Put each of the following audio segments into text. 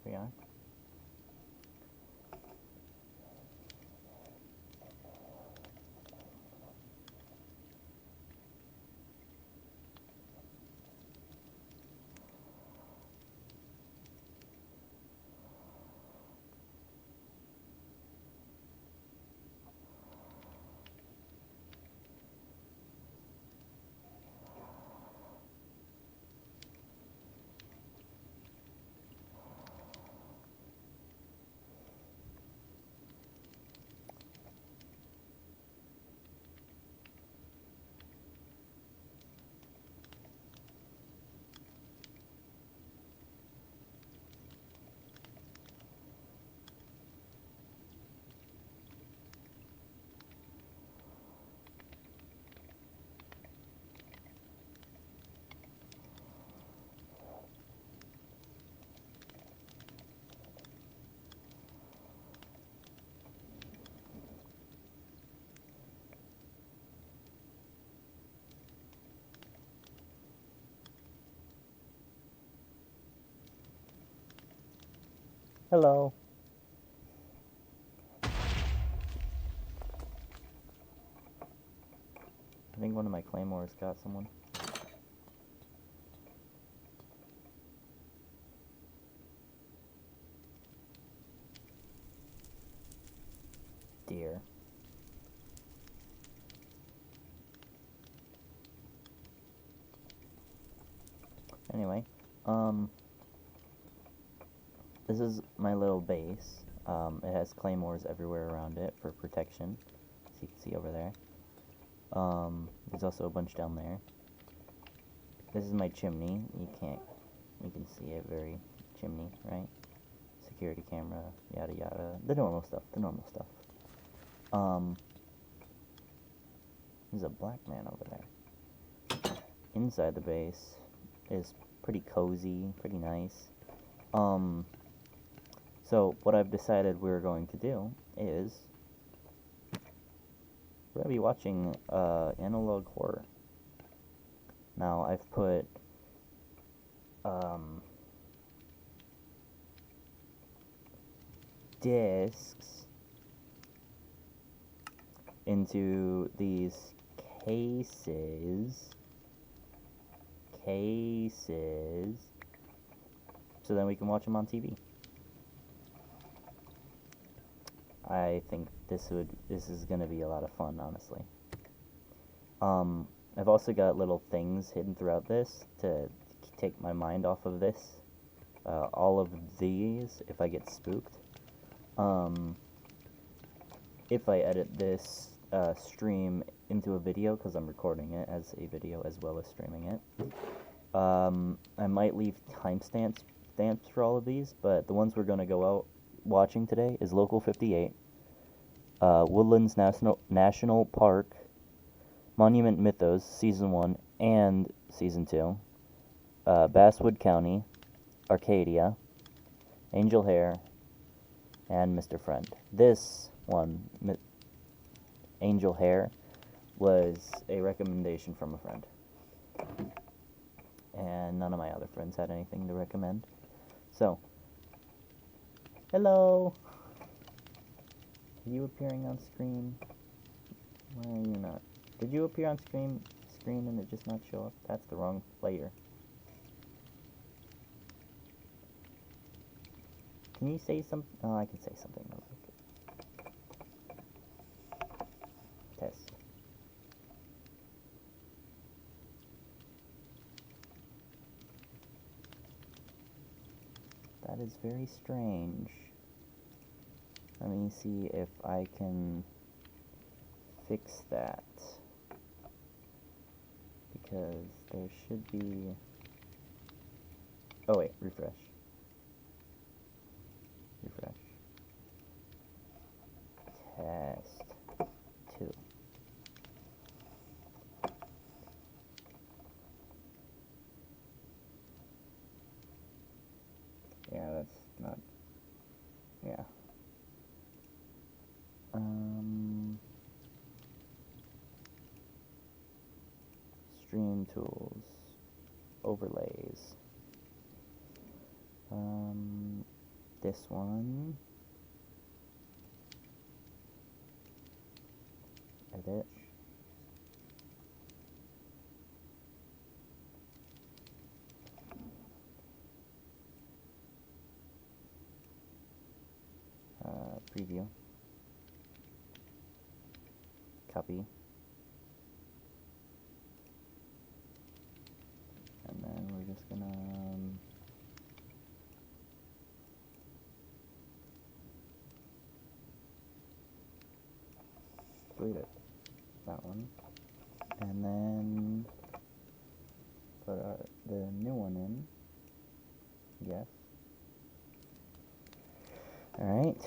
Yeah. Hello. I think one of my claymores got someone. Dear. Anyway, this is my little base. It has claymores everywhere around it for protection, as you can see over there. There's also a bunch down there. This is my chimney. You can see it very chimney, right? Security camera, yada yada. The normal stuff, There's a black man over there. Inside the base is pretty cozy, pretty nice. So what I've decided we're going to do is we're going to be watching analog horror. Now I've put discs into these cases so then we can watch them on TV. I think this is gonna be a lot of fun, honestly. I've also got little things hidden throughout this to take my mind off of this. All of these, if I get spooked. If I edit this stream into a video, because I'm recording it as a video as well as streaming it, I might leave timestamps for all of these, but the ones we're going to go out watching today is Local 58, Woodlands National Park, Monument Mythos Season 1 and Season 2, Basswood County, Arcadia, Angel Hair, and Mr. Friend. This one, Angel Hair, was a recommendation from a friend. And none of my other friends had anything to recommend. So, hello! Are you appearing on screen? Why are you not? Did you appear on screen screen and it just not show up? That's the wrong player. Can you say something? Oh, I can say something real quick. Test. That is very strange. Let me see if I can fix that. Because there should be... Oh wait, refresh. Refresh. Test 2. Yeah, that's not... Yeah. Stream tools. Overlays. This one. Edit. Preview. Copy. And then we're just gonna delete it. That one. And then put the new one in. Yes. Alright.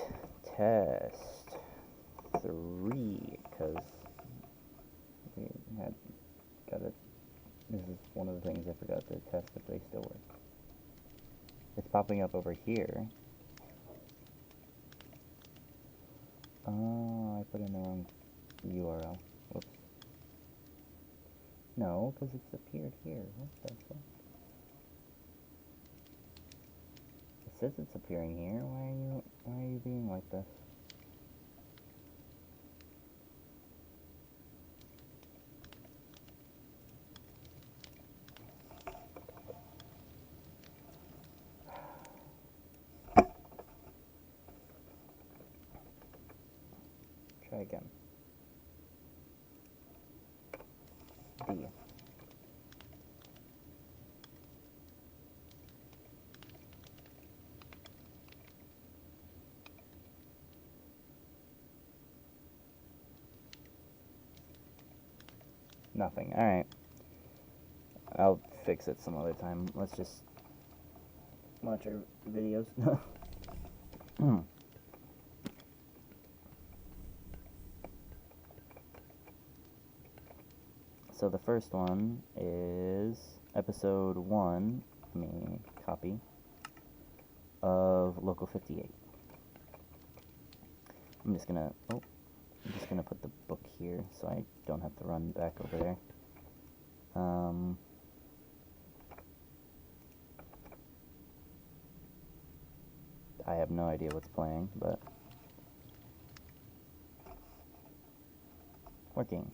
Test 3, because we had got it. This is one of the things I forgot to test if they still work. It's popping up over here. Oh, I put in the wrong URL. Whoops. No, because it's appeared here. What the fuck? It says it's appearing here. Why are you being like this? Try again. D. Nothing. Alright. I'll fix it some other time. Let's just watch our videos. So the first one is episode 1, let me copy, of Local 58. I'm just gonna put the book here so I don't have to run back over there. I have no idea what's playing, but working.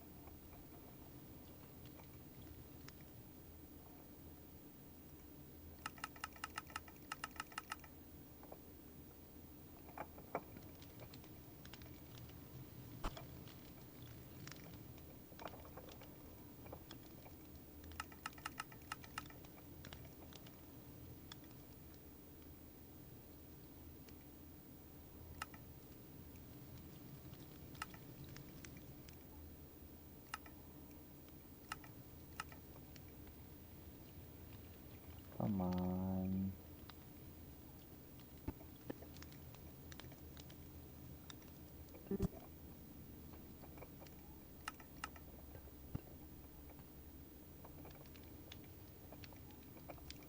Come on.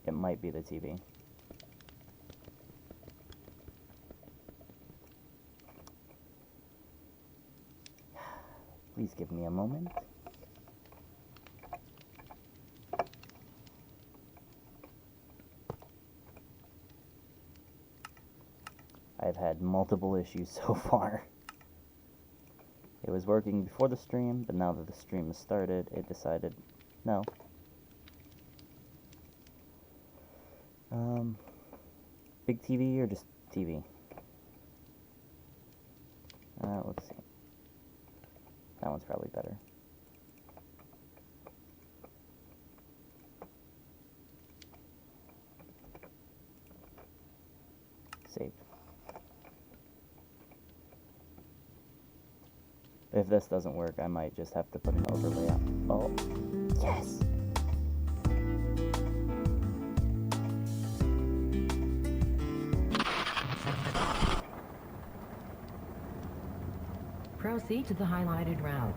It might be the TV. Please give me a moment. I've had multiple issues so far. It was working before the stream, but now that the stream has started, it decided No. Big TV or just TV? Let's see. That one's probably better. Save. If this doesn't work, I might just have to put an overlay up. Oh, yes! Proceed to the highlighted route.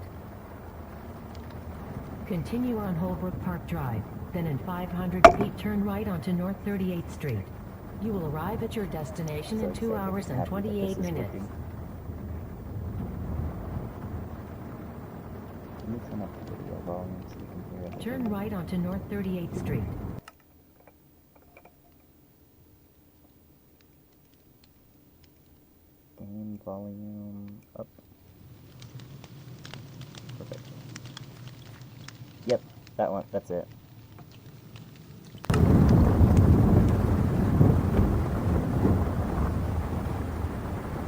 Continue on Holbrook Park Drive, then in 500 feet turn right onto North 38th Street. You will arrive at your destination in 2 hours and 28 minutes. Let me turn up the video volume so you can hear it. Turn right onto North 38th Street. Game volume up. Perfect. Yep, that one, that's it.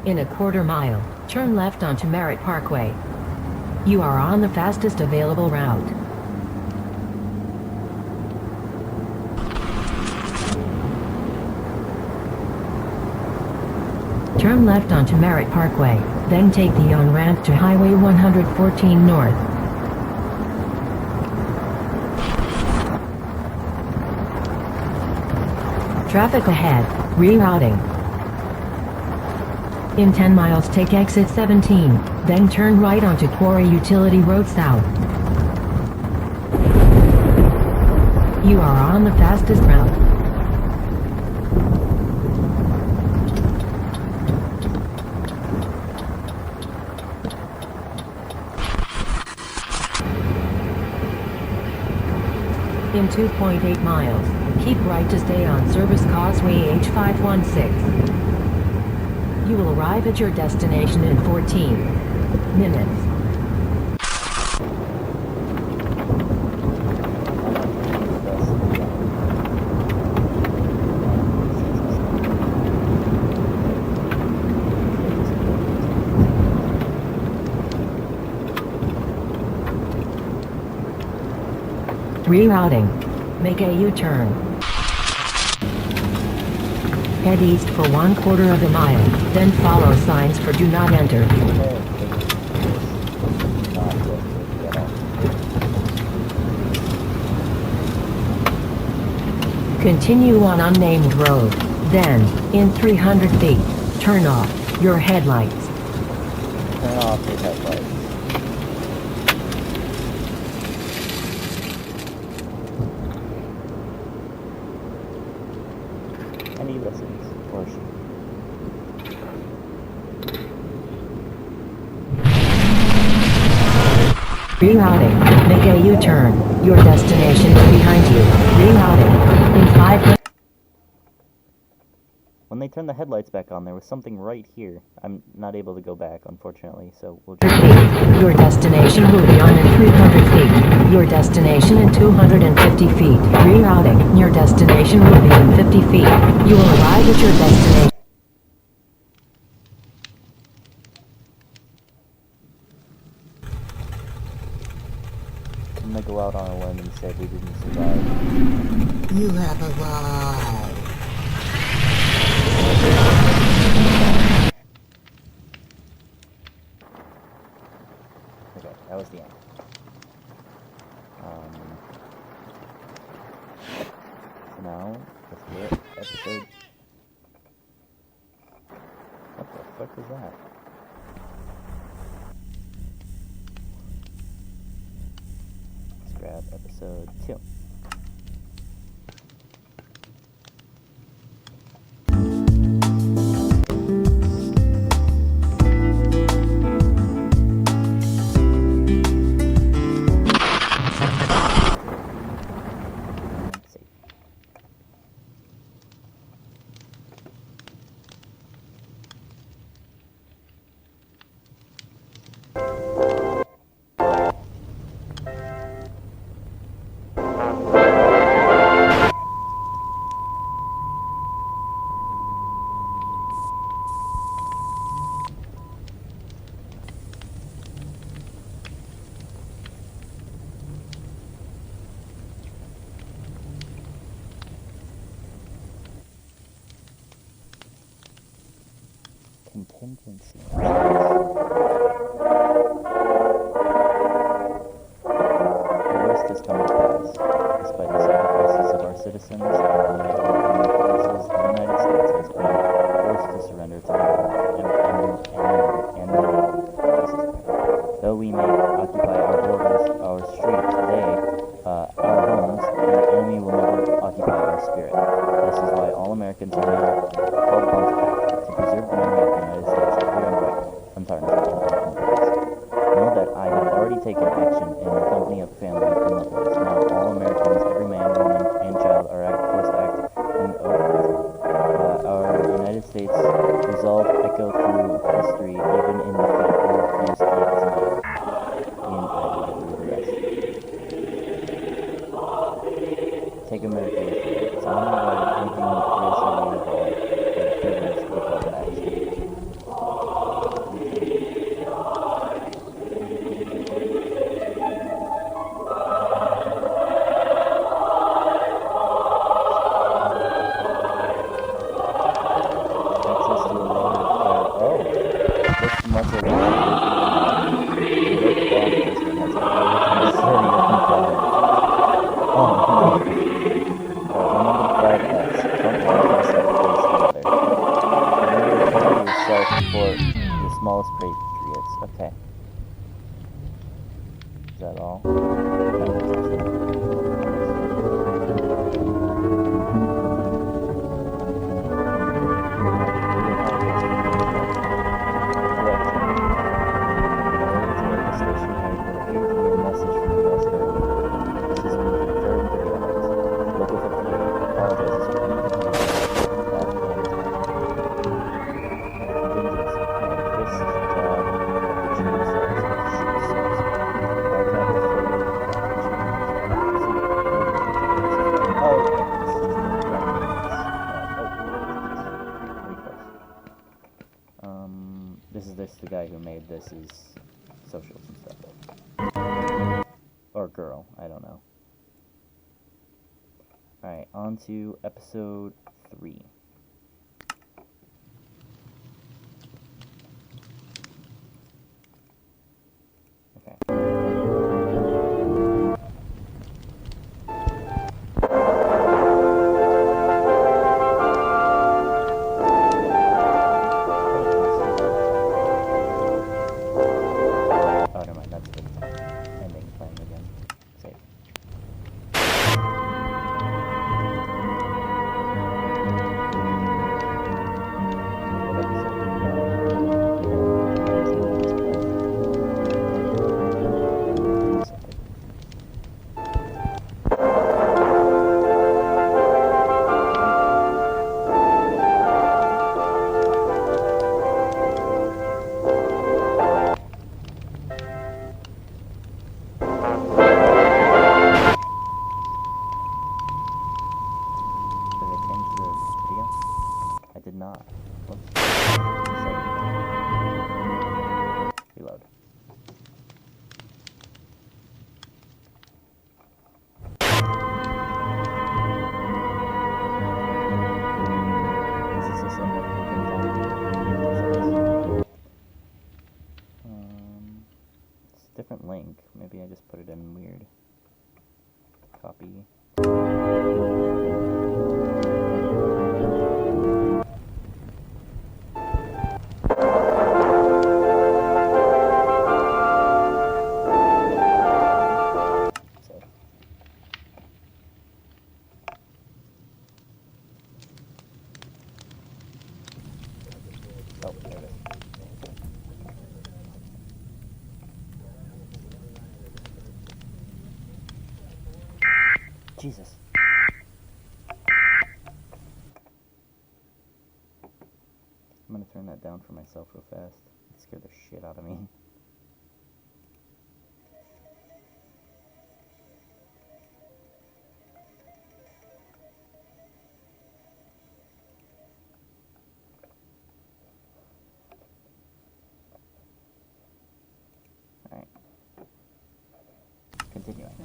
In a quarter mile, turn left onto Merritt Parkway. You are on the fastest available route. Turn left onto Merritt Parkway, then take the on-ramp to Highway 114 North. Traffic ahead, rerouting. In 10 miles take exit 17, then turn right onto Quarry Utility Road South. You are on the fastest route. In 2.8 miles, keep right to stay on Service Causeway H516. You will arrive at your destination in 14 minutes. Rerouting. Make a U-turn. Head east for 1/4 of a mile, then follow signs for do not enter. Continue on unnamed road, then, in 300 feet, turn off your headlights. Turn off your headlights. And he listens, or she. Rerouting. Make a U-turn. Your destination is behind you. Rerouting. In 5 minutes. When they turned the headlights back on, there was something right here. I'm not able to go back, unfortunately, so we'll just... Your destination will be on in 300 feet. Your destination in 250 feet. Rerouting. Your destination will be in 50 feet. You will arrive at your destination. I'm gonna go out on a limb and say we didn't survive. You have arrived. Okay, that was the end. So now, let's do it. Episode... What the fuck is that? Let's grab episode 2. contingency. The worst has come to pass. Despite the sacrifices of our citizens and allied armed forces, the United States has been forced to surrender to Though we may occupy our borders, our streets, our homes, the enemy will never occupy our spirit. This is why all Americans are now called upon to act, to preserve the memory of the United States clear and bright, untarnished, and unconfused. Know that I have already taken action in the company of family and loved ones. Now all Americans, every man, woman, and child are forced to act in oath. Our United States resolve echo through history, even in the fate we refuse to yield to you. Ian Ivey through the rest. Take America with you. It's on our way, anything racially involved, and privilege to be called to action. For the smallest patriots. Okay. Is that all? The guy who made this is socials and stuff. Or girl, I don't know. Alright, on to episode 3. Okay. Reload. This is a somewhat it's a different link. Maybe I just put it in weird. Copy. Oh, there it is. Jesus. I'm gonna turn that down for myself real fast. It scared the shit out of me. Alright. Continuing.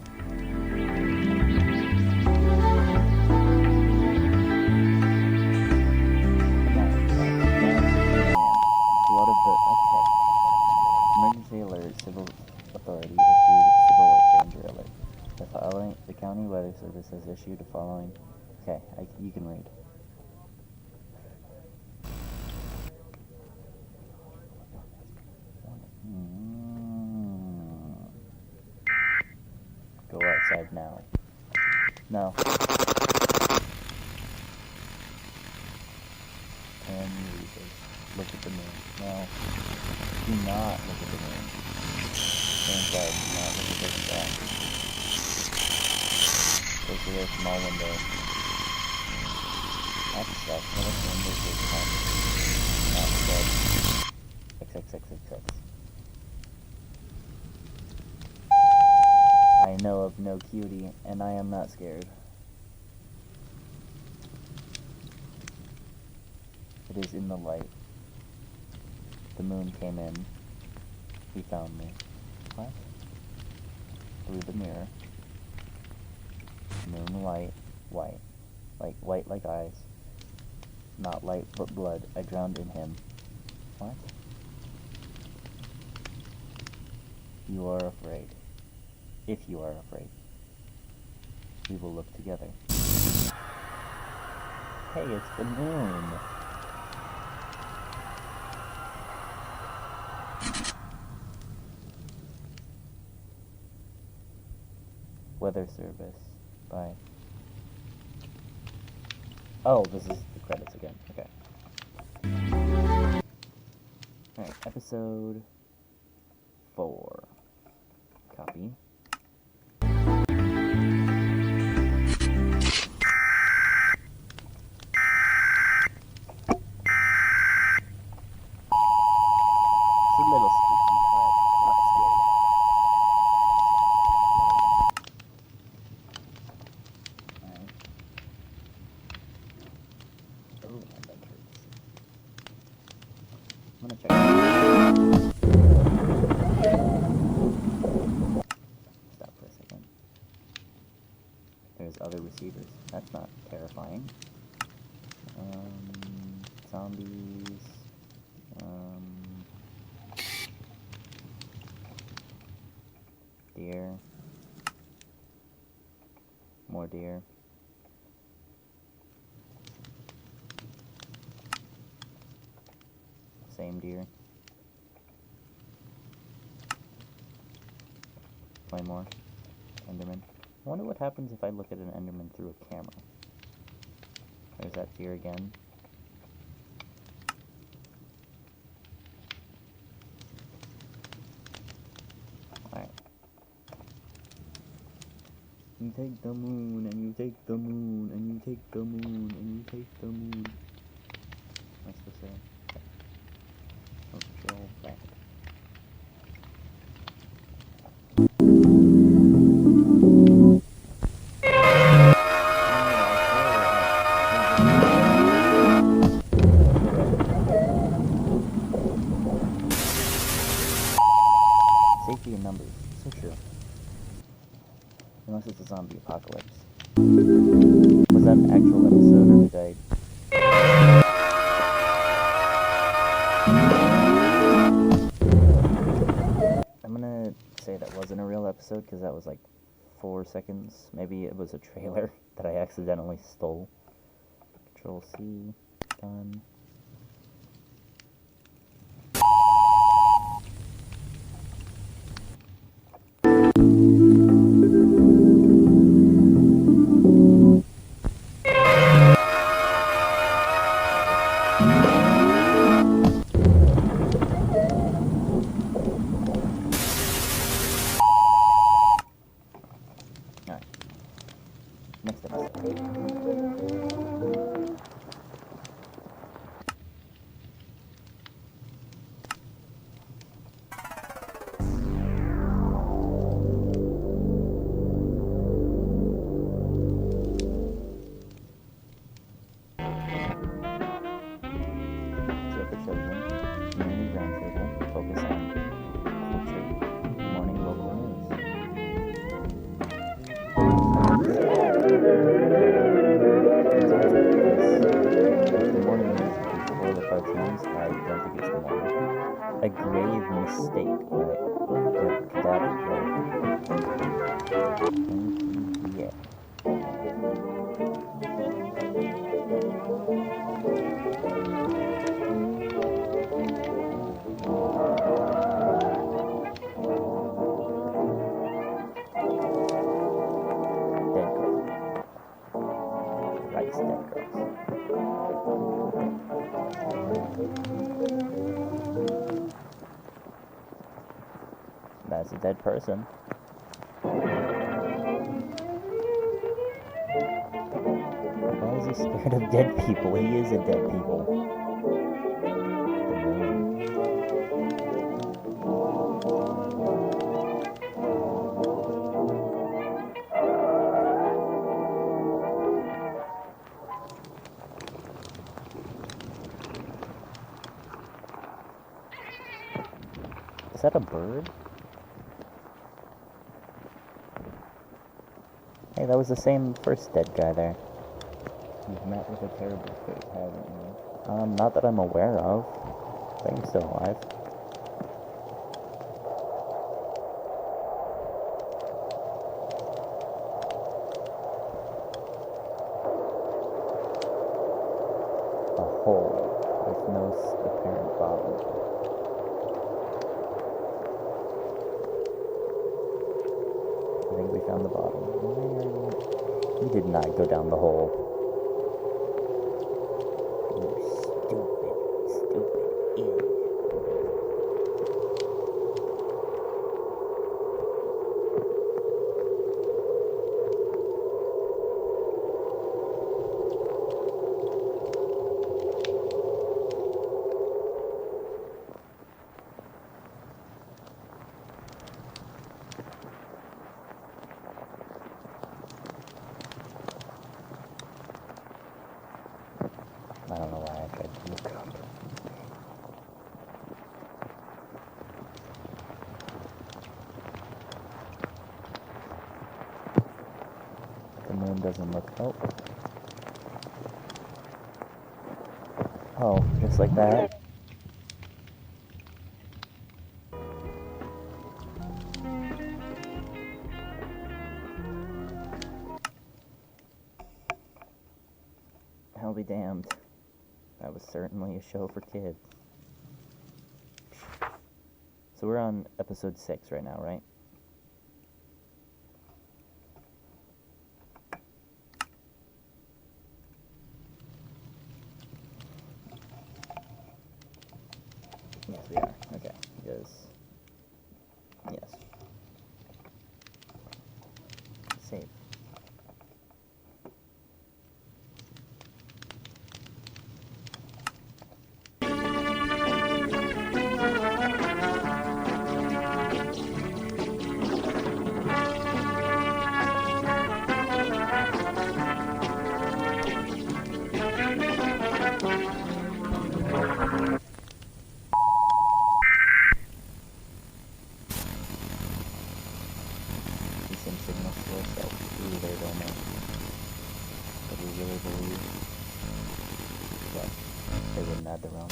Okay, you can read. Go outside now. No. And read this. Look at the moon. No. Do not look at the moon. Stay inside. Do not look at this sky. Go through a small window. That sucks. What if the window's this time? Not dead. XXXXX. I know of no cutie, and I am not scared. It is in the light. The moon came in. He found me. What? Through the mirror. Moonlight, white. Like white like eyes. Not light but blood. I drowned in him. What? You are afraid. If you are afraid, we will look together. Hey, it's the moon! Weather service. Bye. Oh, this is the credits again. Okay. Alright, episode 4. Copy. I'm gonna check. Stop for a second. There's other receivers. That's not terrifying. Zombies. Deer. More deer. Same deer. Play more. Enderman. I wonder what happens if I look at an Enderman through a camera. There's that deer again. Alright. You take the moon, and you take the moon, and you take the moon, and you take the moon. What's to say? Control back. Safety in numbers. So true. Unless it's a zombie apocalypse. Was that an actual episode, or did I'm gonna say that wasn't a real episode, because that was like 4 seconds. Maybe it was a trailer that I accidentally stole. Control C. Done. Next episode. So for children, community roundtable, focus on culture, morning local news. The morning news before the cartoons, I don't think it's the morning. A grave mistake, but cadaver, yeah. Ice dead girls. That's a dead person. Why is he scared of dead people? He is a dead people. The moon. Is that a bird? Hey, that was the same first dead guy there. You've met with a terrible fate, haven't you? Not that I'm aware of. I think I'm still alive. A hole with no apparent bottom. I think we found the bottom. We did not go down the hole. You stupid, stupid idiot. I don't know why I tried to look up. The moon doesn't look... Oh, just like that? I'll be damned. That was certainly a show for kids. So we're on episode 6 right now, right? Yes, we are. Okay. Yes. Yes. Save. Some signals to ourselves. Ooh, they don't know. But we really believe that they wouldn't add their own.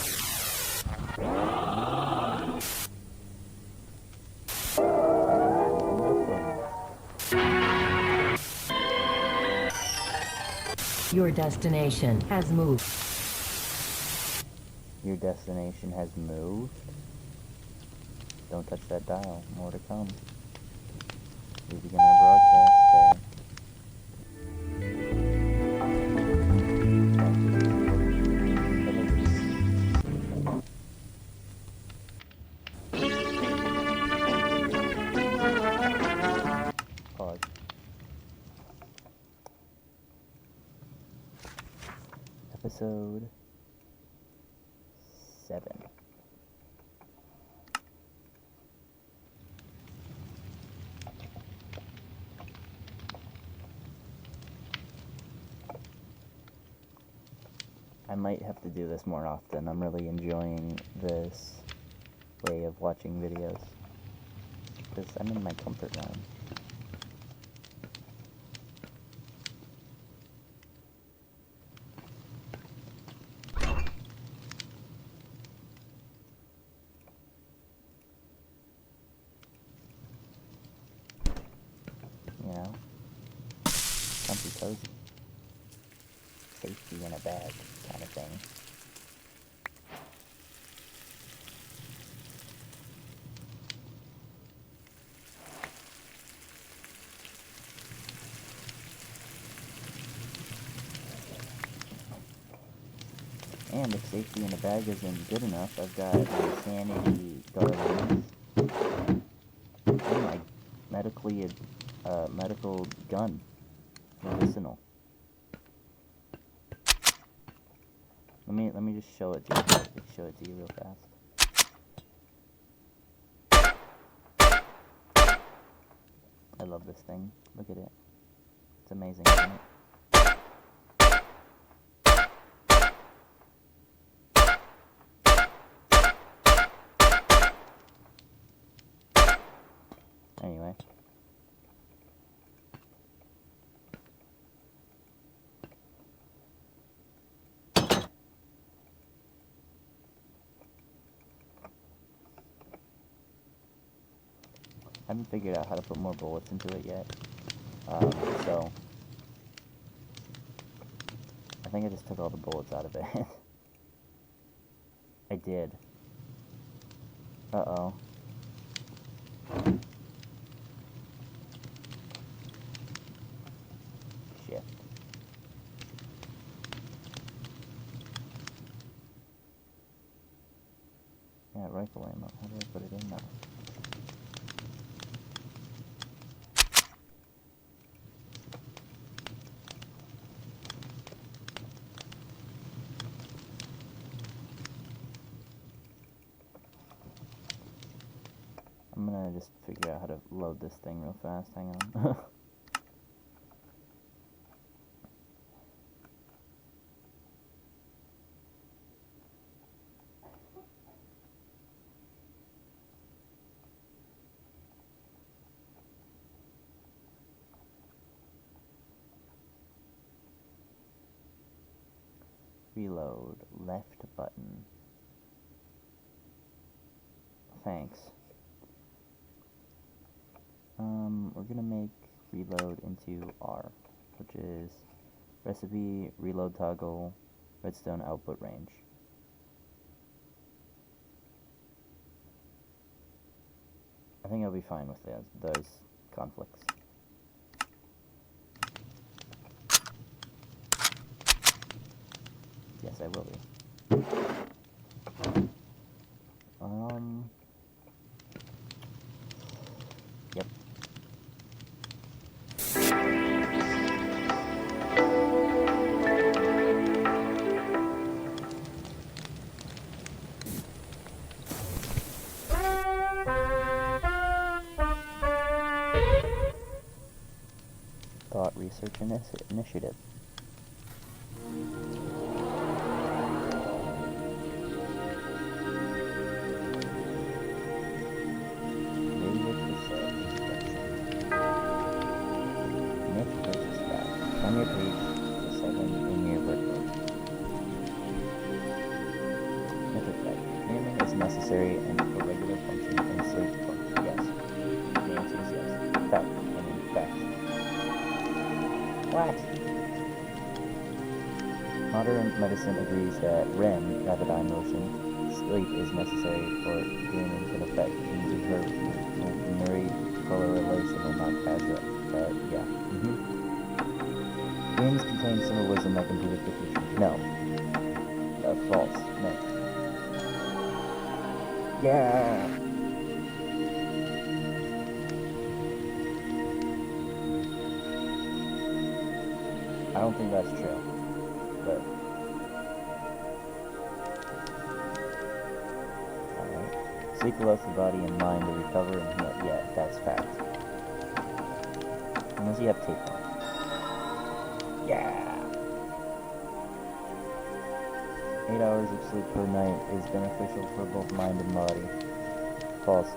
Your destination has moved. Your destination has moved. Don't touch that dial. More to come. We begin our broadcast day. Pause. Episode 7. I might have to do this more often. I'm really enjoying this way of watching videos. Because I'm in my comfort zone. You know? Comfy cozy. Safety in a bag kind of thing. And if safety in a bag isn't good enough, I've got my sanity darlings and my medical gun, medicinal. Let me just show it to you. Show it to you real fast. I love this thing. Look at it. It's amazing, isn't it? Anyway. I haven't figured out how to put more bullets into it yet. So I think I just took all the bullets out of it. I did. Uh-oh. Shit. Yeah, rifle ammo. How do I put it in now? I'm gonna just figure out how to load this thing real fast. Hang on. Reload. Left button. Thanks. We're gonna make reload into R, which is recipe, reload toggle, redstone output range. I think I'll be fine with those conflicts. Yes, I will be. Yep. Thought Research Initiative. On your page, the second in your workbook. Myth effect. Naming is necessary and a regular function in sleep book. Yes. The answer is yes. Fact. Fact. What? Modern medicine agrees that REM, rapid eye motion, sleep is necessary for dreaming can affect genes of correlation or not casual. Yeah. Dreams contain symbolism that can predict the future. No. False. No. Yeah! I don't think that's true. But... Alright. Sleep allows the body and mind to recover and heal. Yeah, that's fact. Unless you have tape on. Yeah! 8 hours of sleep per night is beneficial for both mind and body. False.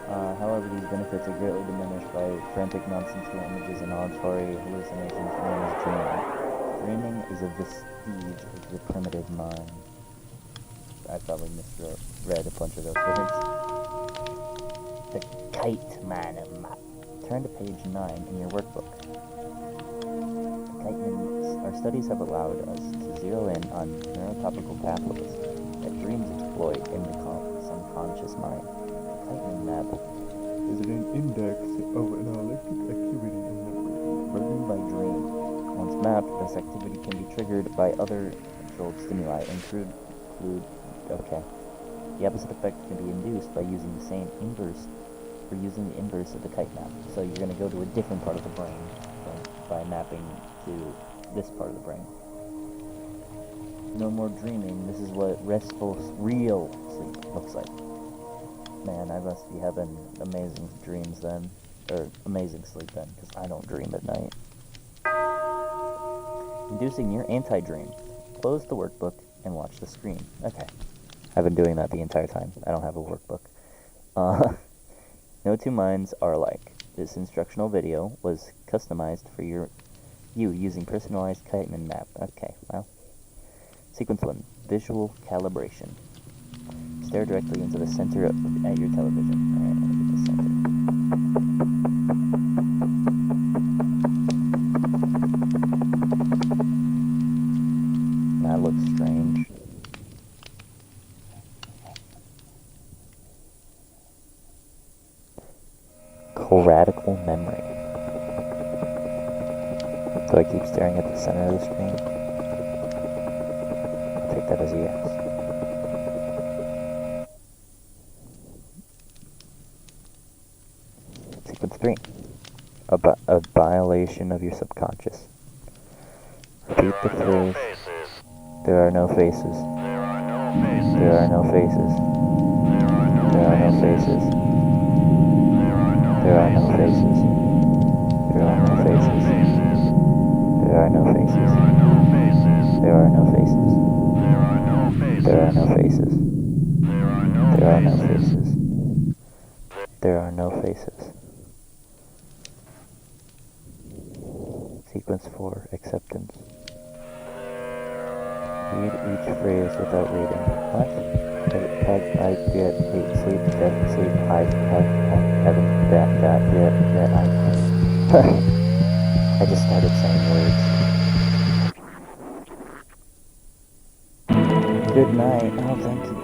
However, these benefits are greatly diminished by frantic nonsensical images and auditory hallucinations known as dreaming. Dreaming is a vestige of the primitive mind. I probably misread a bunch of those words. The Kite Man map. Turn to page 9 in your workbook. Our studies have allowed us to zero in on neurotopical pathways that dreams exploit in the subconscious mind. The Kiteman map is an index of an electric activity in the brain by dream. Once mapped, this activity can be triggered by other controlled stimuli, fluid. Okay. The opposite effect can be induced by using the same inverse, or using the inverse of the kite map. So you're going to go to a different part of the brain by mapping to this part of the brain. No more dreaming. This is what restful, real sleep looks like. Man, I must be having amazing dreams then. Or amazing sleep then, because I don't dream at night. Inducing your anti-dream. Close the workbook and watch the screen. Okay. I've been doing that the entire time. I don't have a workbook. No two minds are alike. This instructional video was customized for you using personalized Kiteman map. Okay, well. Sequence 1. Visual calibration. Stare directly into the center at your television. Alright, let me get the center. That looks strange. Radical memory. Do I keep staring at the center of the screen? I'll take that as a yes. Sequence 3. A violation of your subconscious. Repeat the phrase. There are no faces. There are no faces. There are no faces. There are no faces. There are no faces. There are no faces. There are no faces. There are no faces. There are no faces. There are no faces. Sequence 4. Acceptance. Read each phrase without reading. What? I get sleep, heaven, that, I just started saying words. Good night. Oh, thank you.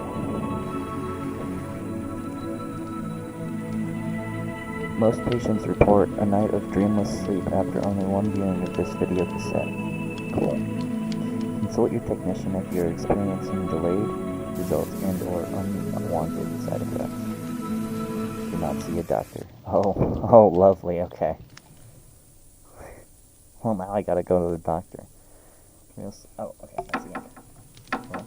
Most patients report a night of dreamless sleep after only one viewing of this video cassette. Cool. Consult your technician if you're experiencing delayed results and or unwanted side effects. Do not see a doctor. Oh, lovely, okay. Well, now I gotta go to the doctor. Oh, okay, that's the end. Well.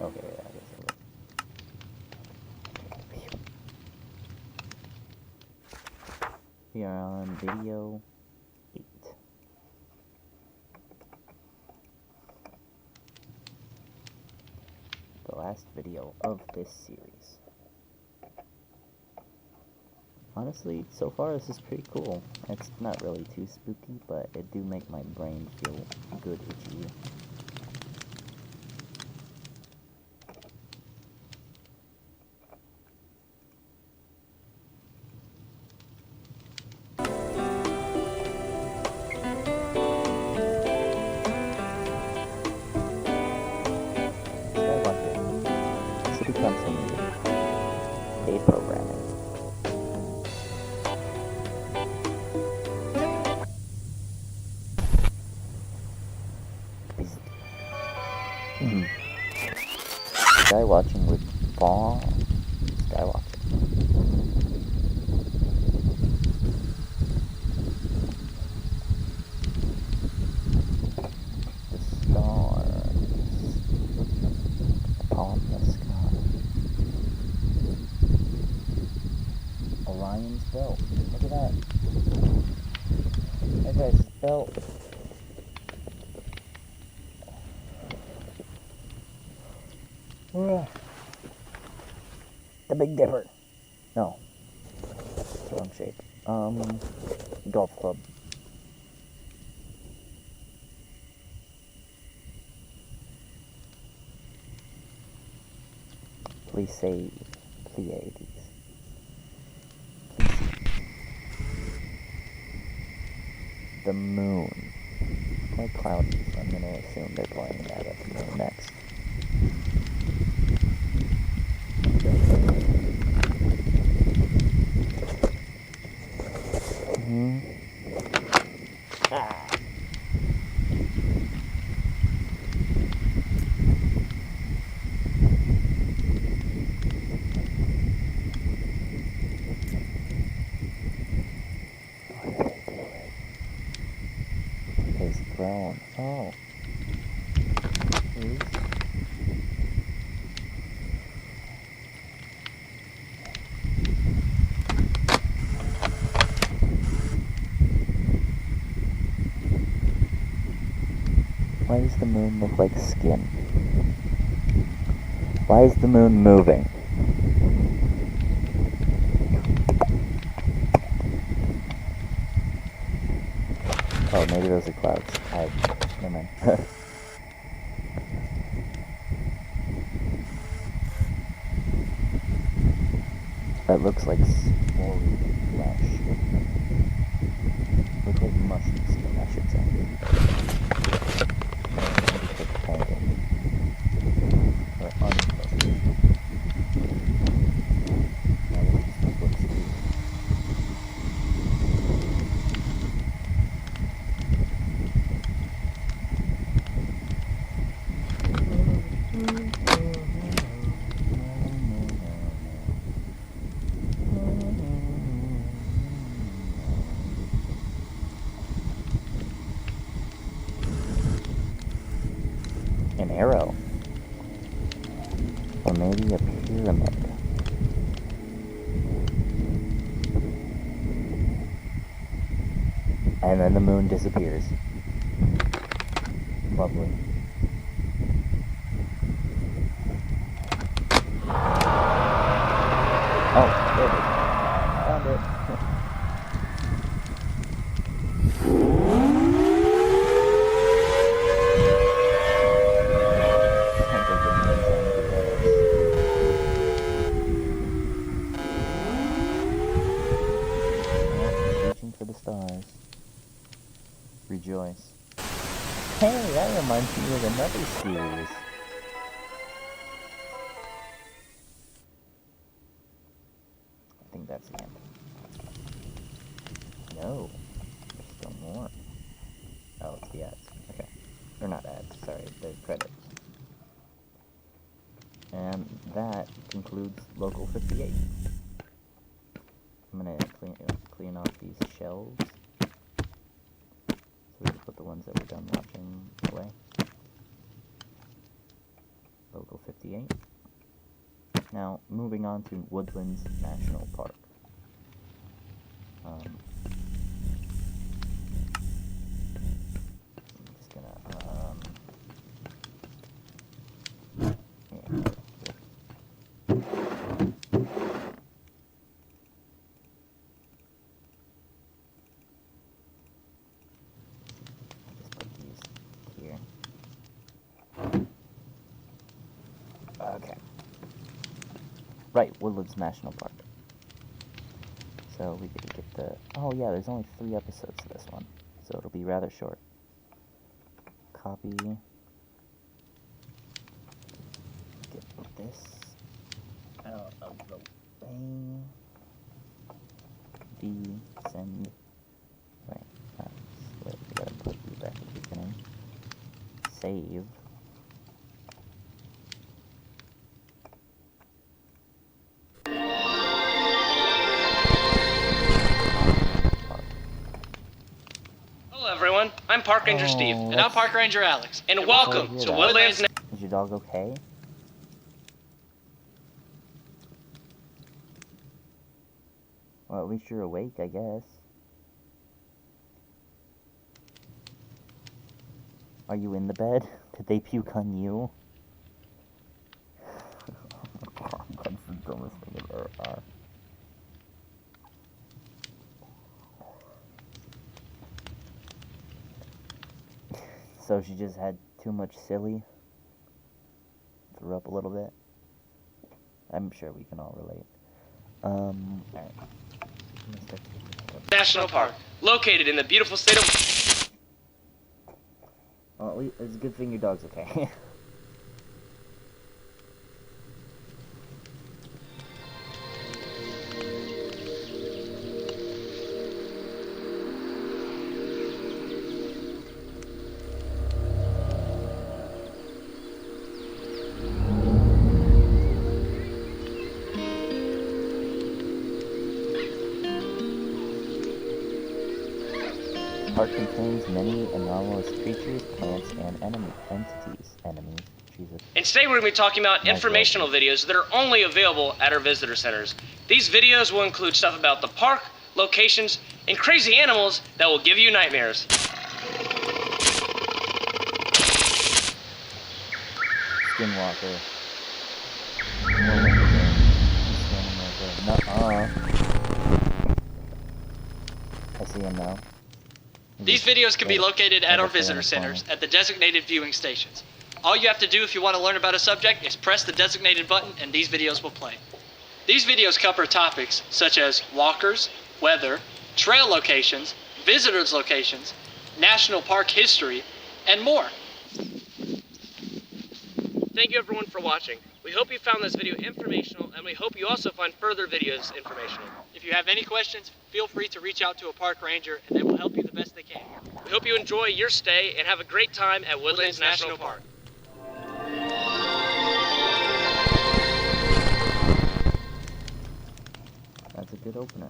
Okay, that is it. We are on video 8. The last video of this series. Honestly, so far this is pretty cool. It's not really too spooky, but it do make my brain feel good itchy. City Council meeting. Paid programming. Sky watching with Vaughn. Sky watching. The stars upon the sky. Orion's belt. Look at that. That guy's belt. The Big Dipper. No. It's wrong shape. Golf club. Please say Pleiades. The moon. Quite cloudy, so I'm gonna assume they're playing that at the moon next. phone. Oh. Please. Why does the moon look like skin? Why is the moon moving? Oh, maybe those are clouds. Never mind. That looks like spory flesh. Looks like mushroom skin, I should say. Maybe click painting. Or unfocus. Now this just looks weird. An arrow. Or maybe a pyramid. And then the moon disappears. Lovely. Oh, there it is. Found it. Sounds like the moon's angry at us. Well, reaching for the stars. Rejoice. Hey, that reminds me of another series. I think that's the end. No. There's still more. Oh, it's the ads. Okay. Or not ads, sorry, the credits. And that concludes Local 58. I'm gonna clean off these shelves. So we can put the ones that we're done watching away. Local 58. Now, moving on to Woodlands National Park. I'm just gonna, yeah. Just put these here. Okay. Right, Woodlands National Park. So we could get the... Oh yeah, there's only 3 episodes to this one. So it'll be rather short. Copy. Get this out of the way. Send. Right, split. We gotta put you back at the beginning. Save. Hello everyone, I'm Park Ranger Steve. Oh, And I'm Park Ranger Alex. And welcome hear to that. Woodlands. Is your dog okay? Well, at least you're awake, I guess. Are you in the bed? Did they puke on you? That's the dumbest thing I've ever heard. So she just had too much silly? Threw up a little bit? I'm sure we can all relate. Alright. National Park, located in the beautiful state of... Well, at least it's a good thing your dog's okay. park contains many anomalous creatures, plants, and entities. Jesus. And today we're going to be talking about informational videos that are only available at our visitor centers. These videos will include stuff about the park, locations, and crazy animals that will give you nightmares. Skinwalker. I see him now. These videos can be located at our visitor centers at the designated viewing stations. All you have to do if you want to learn about a subject is press the designated button and these videos will play. These videos cover topics such as walkers, weather, trail locations, visitors locations, national park history, and more. Thank you everyone for watching. We hope you found this video informational, and we hope you also find further videos informational. If you have any questions, feel free to reach out to a park ranger and they will help you the best they can. We hope you enjoy your stay and have a great time at Woodlands National Park. That's a good opener.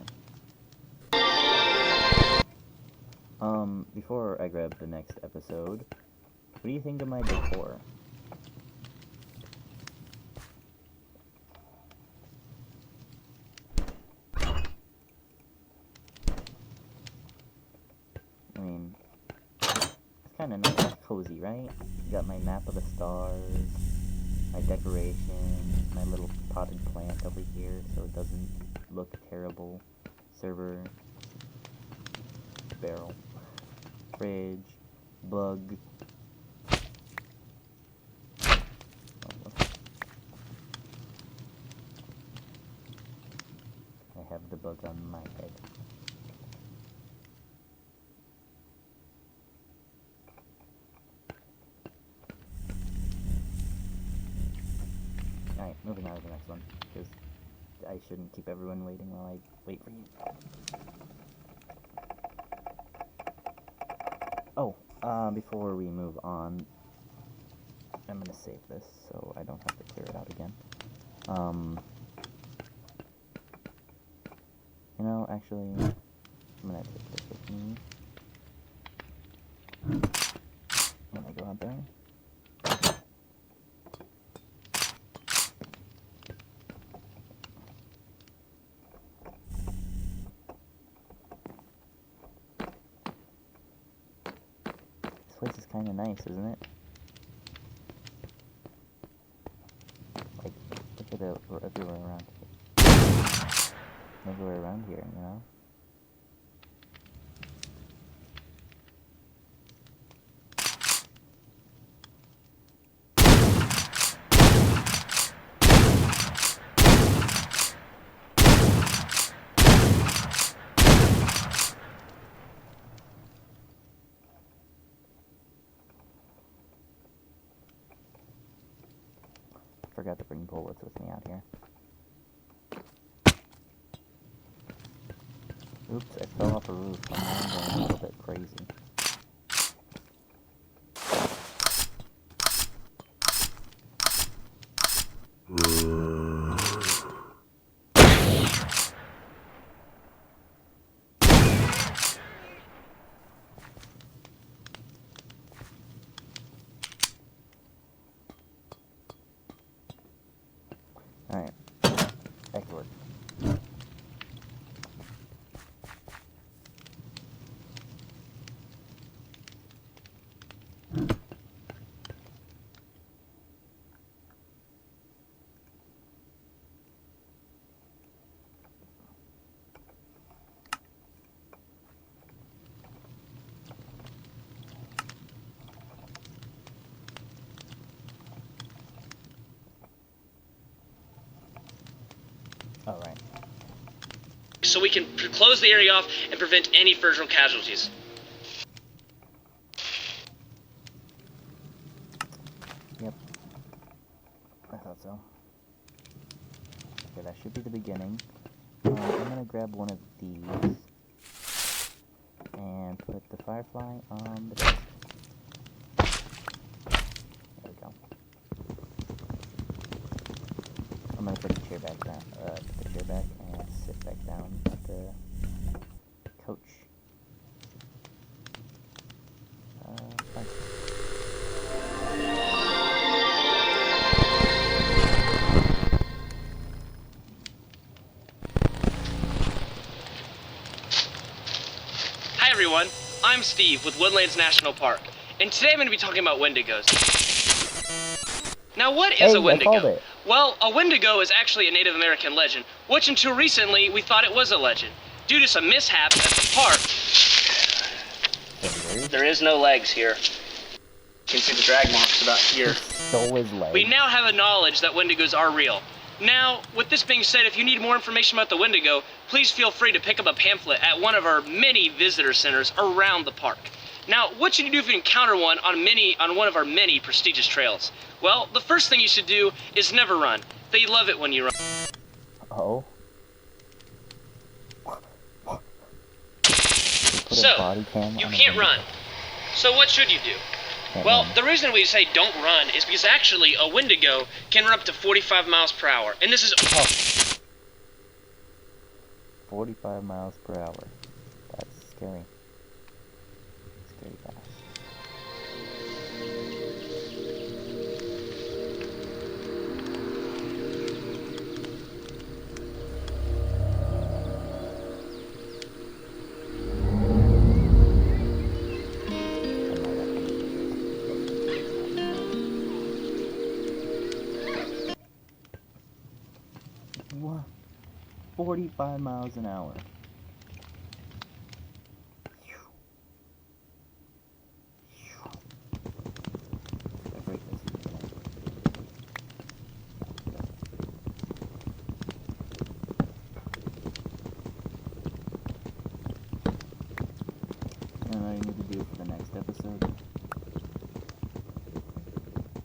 Before I grab the next episode, what do you think of my decor? I mean, it's kind of nice, cozy, right? Got my map of the stars, my decorations, my little potted plant over here so it doesn't look terrible. Server, barrel, fridge, bug. I have the bug on my head. Alright, moving on to the next one, because I shouldn't keep everyone waiting while I wait for you. Oh, before we move on, I'm gonna save this so I don't have to clear it out again. You know, actually, I'm gonna take this with me when I go out there. This place is kind of nice, isn't it? Like, look at it everywhere around here. Everywhere around here, you know? Forgot to bring bullets with me out here. Oops, I fell off a roof. I'm going a little bit crazy. Alright, back to work. Alright. So we can close the area off and prevent any further casualties. Yep. I thought so. Okay, that should be the beginning. I'm gonna grab one of these and put the firefly on the desk. There we go. I'm gonna put the chair back down, and sit back down at the couch. everyone, I'm Steve with Woodlands National Park, and today I'm going to be talking about Wendigos. Now what is a Hey, I called Wendigo? it. Well, a Wendigo is actually a Native American legend, which until recently we thought it was a legend. Due to some mishaps at the park, there is no legs here. You can see the drag marks about here. Stole his leg. We now have a knowledge that Wendigos are real. Now, with this being said, if you need more information about the Wendigo, please feel free to pick up a pamphlet at one of our many visitor centers around the park. Now, what should you do if you encounter one on one of our many prestigious trails? Well, the first thing you should do is never run. They love it when you run. Oh. Put a So, body cam you on a can't Wendigo. run. So what should you do? Can't Well, run. the reason we say don't run is because actually a Wendigo can run up to 45 miles per hour. And this is 45 miles per hour. That's scary. Scary fast. What? 45 miles an hour. I break this again. And I need to do for the next episode.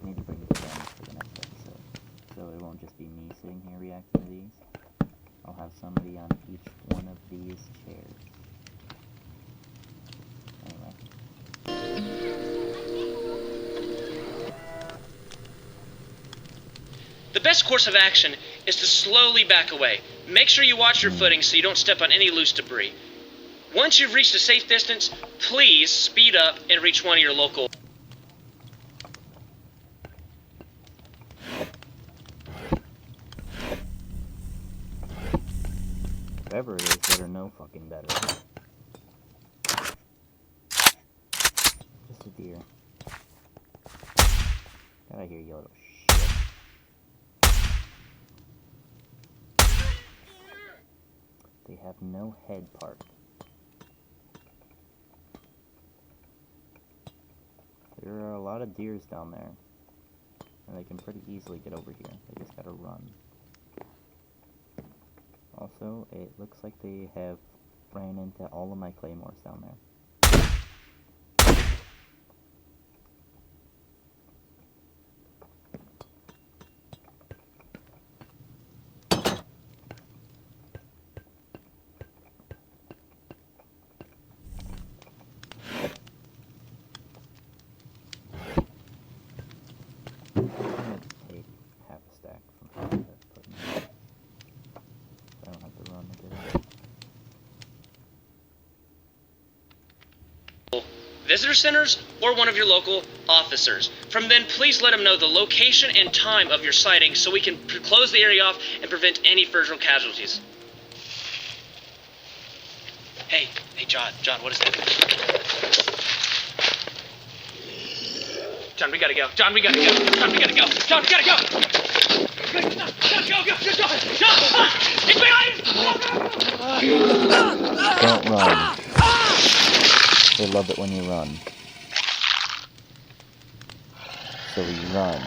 I need to bring friends for the next episode. So it won't just be me sitting here reacting to these. I'll have somebody on each one of these chairs. Anyway. The best course of action is to slowly back away. Make sure you watch your footing so you don't step on any loose debris. Once you've reached a safe distance, please speed up and reach one of your local. Whatever it is, better know fucking better. Just a deer. Get out of here, you little shit. They have no head part. There are a lot of deers down there. And they can pretty easily get over here. They just gotta run. Also, it looks like they have ran into all of my claymores down there. I'm gonna take half a stack from here to put in there. I don't have to run to get it. Visitor centers or one of your local officers. From then, please let them know the location and time of your sighting so we can close the area off and prevent any further casualties. Hey, John, what is that? John, we gotta go. John, we gotta go. John, we gotta go. John, we gotta go. Go. John, it's behind! Don't run. They love it when you run. So we run.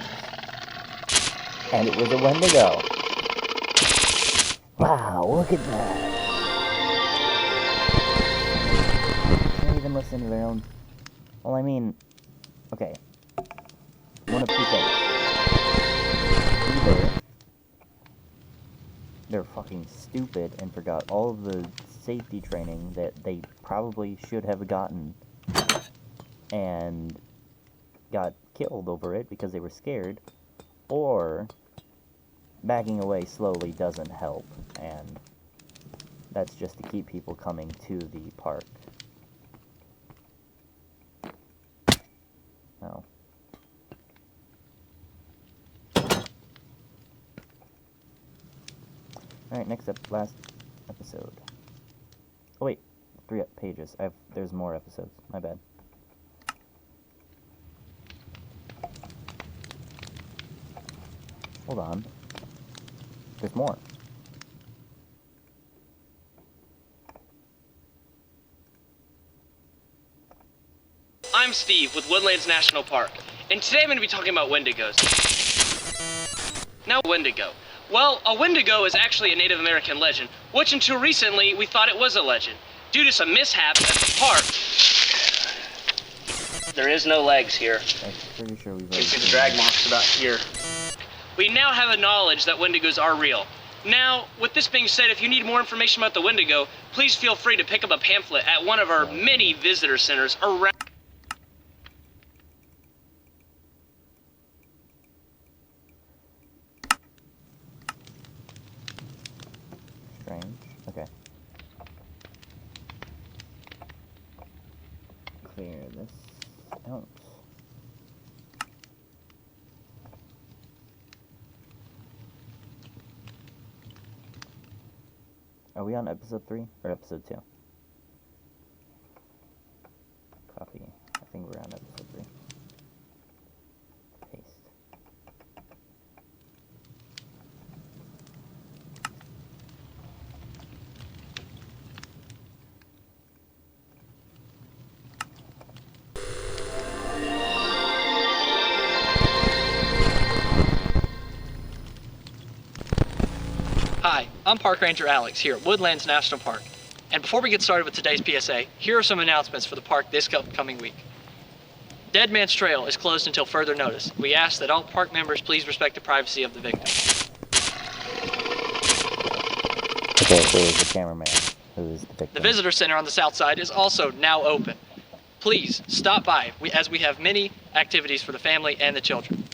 And it was a Wendigo. Wow, look at that. Can't even listen to their own. Well, I mean, okay. One of two things. Either they're fucking stupid and forgot all of the safety training that they probably should have gotten and got killed over it because they were scared, or backing away slowly doesn't help, and that's just to keep people coming to the park. No. Alright, last episode. Oh wait, 3 pages. There's more episodes. My bad. Hold on. There's more. I'm Steve with Woodlands National Park, and today I'm going to be talking about Wendigos. Now, Wendigo. Well, a Wendigo is actually a Native American legend, which until recently we thought it was a legend. Due to some mishaps at the park, there is no legs here. I'm pretty sure we've You already can see the seen drag that. marks about here. We now have a knowledge that Wendigos are real. Now, with this being said, if you need more information about the Wendigo, please feel free to pick up a pamphlet at one of our many visitor centers around. Strange. Okay. Clear this out. Are we on episode 3 or episode 2? Copy. I think we're on episode 3. Paste. Hi, I'm Park Ranger Alex here at Woodlands National Park. And before we get started with today's PSA, here are some announcements for the park this upcoming week. Dead Man's Trail is closed until further notice. We ask that all park members please respect the privacy of the victim. Okay, so is the cameraman who is the victim. The visitor center on the south side is also now open. Please stop by as we have many activities for the family and the children.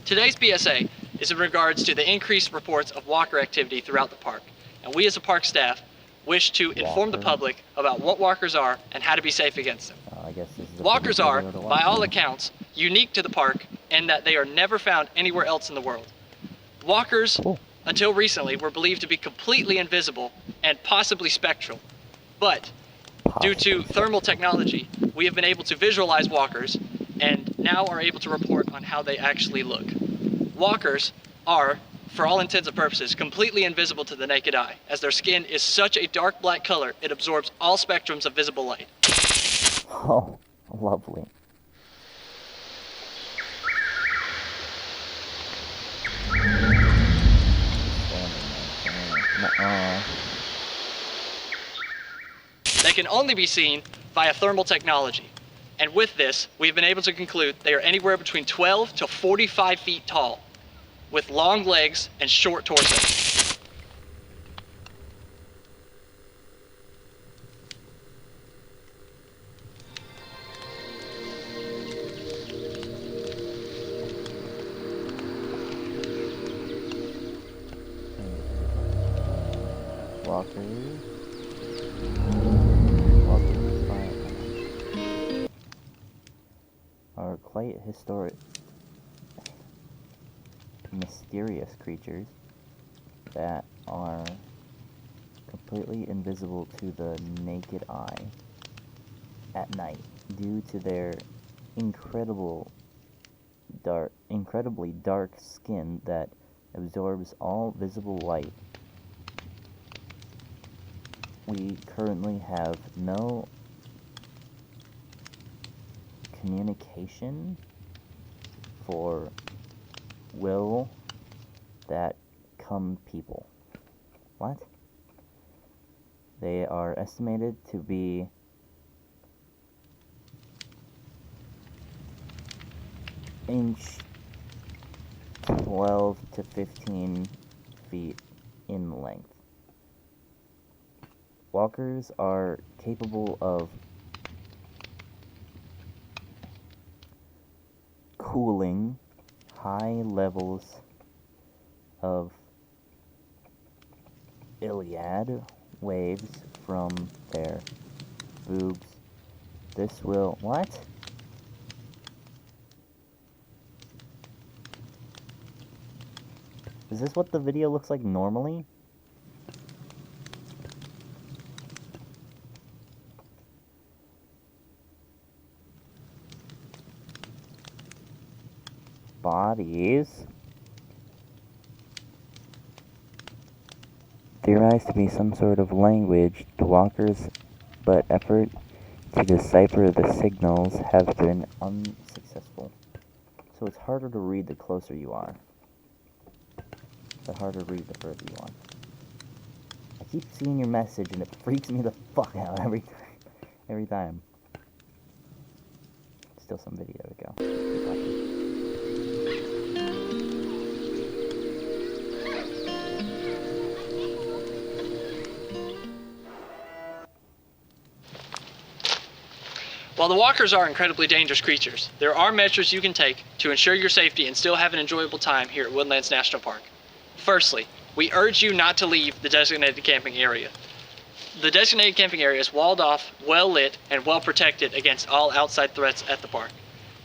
Today's PSA is in regards to the increased reports of walker activity throughout the park. And we as a park staff wish to inform the Walker. public about what walkers are and how to be safe against them. I guess this is the Walkers perfect are, video to by watch all them. accounts, unique to the park in that they are never found anywhere else in the world. Walkers, Cool. until recently, were believed to be completely invisible and possibly spectral. But due to Possibly. thermal technology, we have been able to visualize walkers and now are able to report on how they actually look. Walkers are, for all intents and purposes, completely invisible to the naked eye, as their skin is such a dark black color it absorbs all spectrums of visible light. Oh, lovely. They can only be seen via thermal technology. And with this, we've been able to conclude they are anywhere between 12 to 45 feet tall, with long legs and short torsos. Walkers. Are quite historic, mysterious creatures that are completely invisible to the naked eye at night due to their incredibly dark skin that absorbs all visible light. We currently have no communication for will that come people. What? They are estimated to be inch 12 to 15 feet in length. Walkers are capable of cooling high levels of Iliad waves from their boobs. This will... What? Is this what the video looks like normally? bodies. Theorized to be some sort of language, the walkers, but effort to decipher the signals have been unsuccessful. So it's harder to read the closer you are, but harder to read the further you are. I keep seeing your message and it freaks me the fuck out every time. Still some video to go. Keep watching. While the walkers are incredibly dangerous creatures, there are measures you can take to ensure your safety and still have an enjoyable time here at Woodlands National Park. Firstly, we urge you not to leave the designated camping area. The designated camping area is walled off, well lit, and well protected against all outside threats at the park.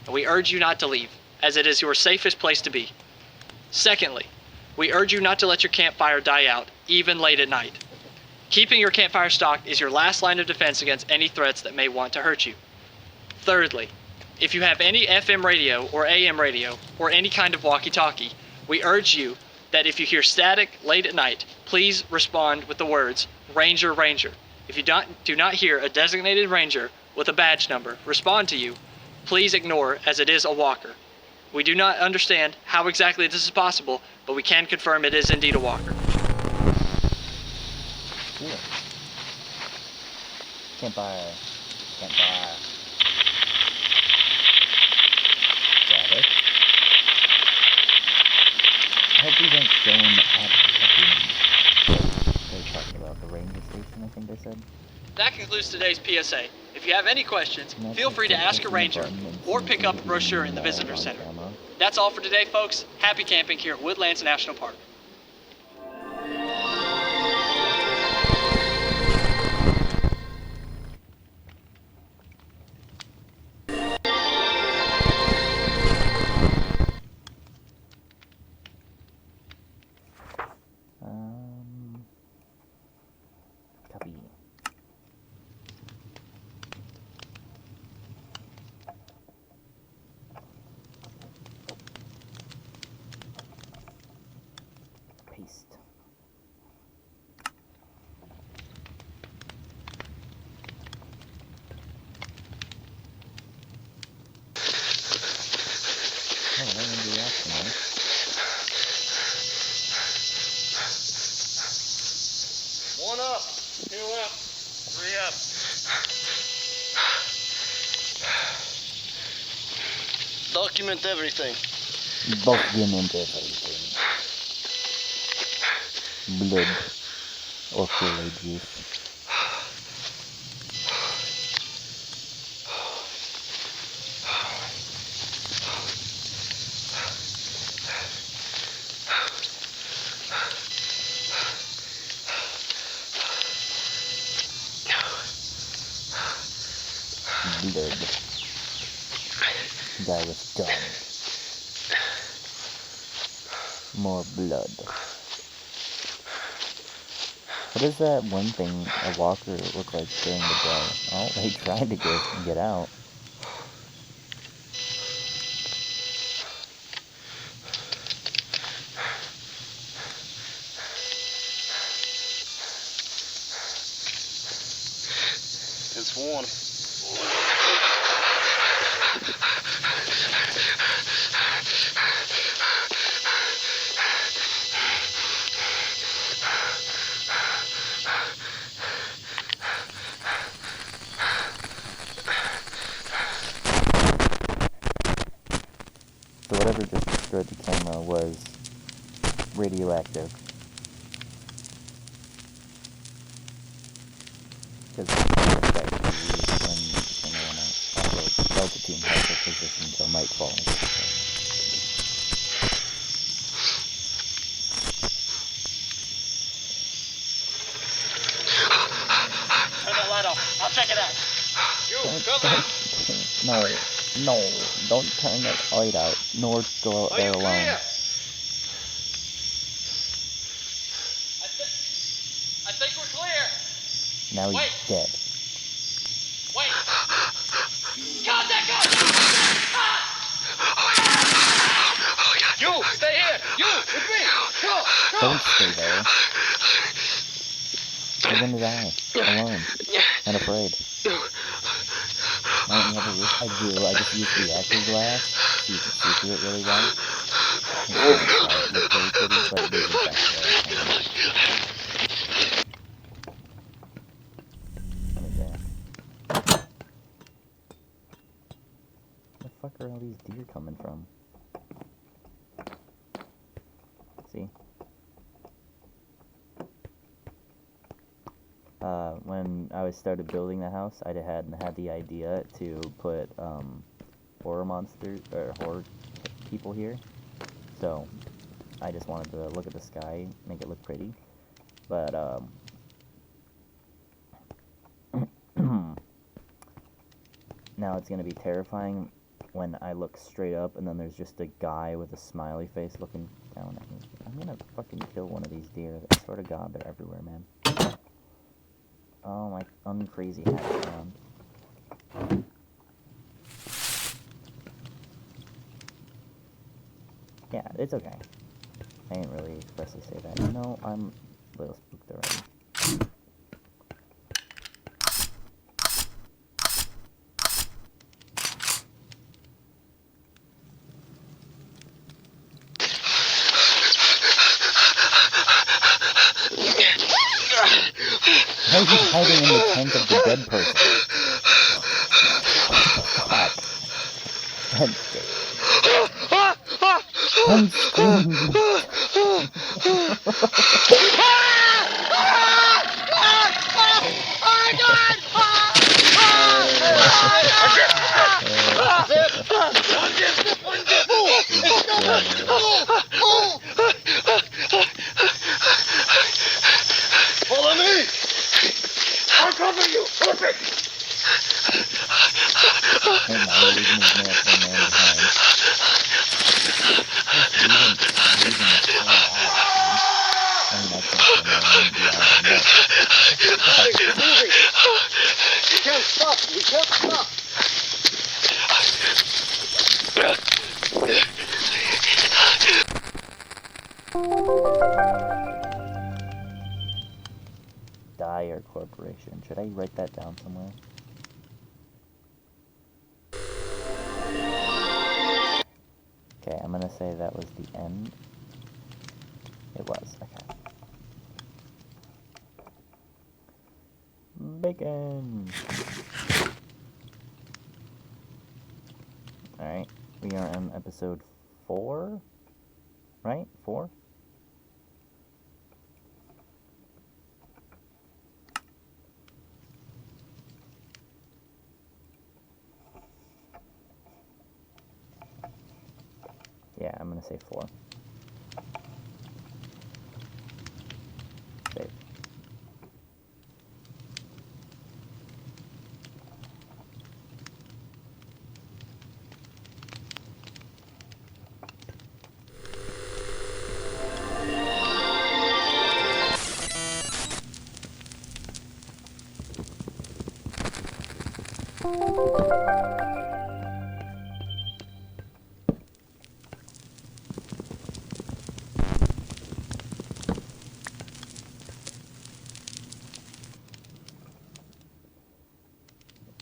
And we urge you not to leave, as it is your safest place to be. Secondly, we urge you not to let your campfire die out, even late at night. Keeping your campfire stocked is your last line of defense against any threats that may want to hurt you. Thirdly, if you have any FM radio or AM radio or any kind of walkie-talkie, we urge you that if you hear static late at night, please respond with the words, "Ranger, Ranger." If you do not hear a designated ranger with a badge number respond to you, please ignore, as it is a walker. We do not understand how exactly this is possible, but we can confirm it is indeed a walker. Cool. Campfire. Got it. I hope these aren't shown at fucking... They're talking about the ranger station, I think they said. That concludes today's PSA. If you have any questions, feel free to ask a ranger or pick up a brochure in the visitor center. That's all for today, folks. Happy camping here at Woodlands National Park. Copy. Paste. Oh, that would be awesome, right? One up, two up, three up. Document everything. Document everything. Blood or Kool-Aid juice. Blood. Guy was done. More blood. What does that one thing a walker look like during the day? Oh, they tried to get out. It's one. So whatever just destroyed the camera was radioactive. Because that was used when the camera went out. Also, Delta Team held their position until nightfall. Turn that light off. I'll check it out. No, don't turn that light out, nor go out there alone. I think we're clear. Now he's Wait. dead. Wait. Contact! Don't stay there. You're gonna die. Alone. And afraid. Why don't you have a roof? I do. I just use reactor glass so you can see through it really well. It looks very pretty, but it is in fact What is that? Where the fuck are all these deer coming from? See? When I started building the house, I had the idea to put horror monsters or horror people here. So I just wanted to look at the sky, make it look pretty. But now it's gonna be terrifying when I look straight up and then there's just a guy with a smiley face looking down at me. I'm gonna fucking kill one of these deer. I swear to God, they're everywhere, man. Oh, my uncrazy hat's gone. Yeah, it's okay. I didn't really expressly say that. You know, I'm a little spooked already. Why is he hiding in the tent of the dead person? God. I'm screaming. Follow me! I'll cover you! Perfect! And now we're leaving his man behind. It's moving! We can't stop! We can't stop! Dyer Corporation. Should I write that down somewhere? Okay, I'm gonna say that was the end. It was, okay. Bacon! Alright, we are on episode 4, right? 4? Yeah, I'm gonna say 4. Save.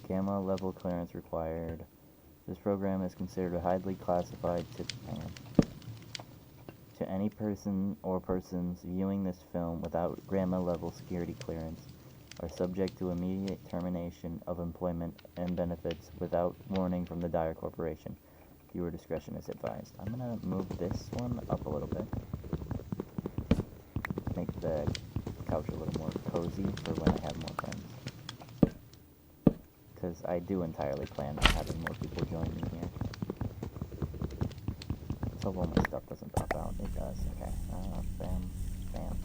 Gamma level clearance required. This program is considered highly classified to any person or persons viewing this film without gamma level security clearance are subject to immediate termination of employment and benefits without warning from the Dyer Corporation. Viewer discretion is advised. I'm gonna move this one up a little bit. Make the couch a little more cozy for when I have more friends. Because I do entirely plan on having more people join me here. Let's hope all my stuff doesn't drop out. It does. Okay. Bam. Bam.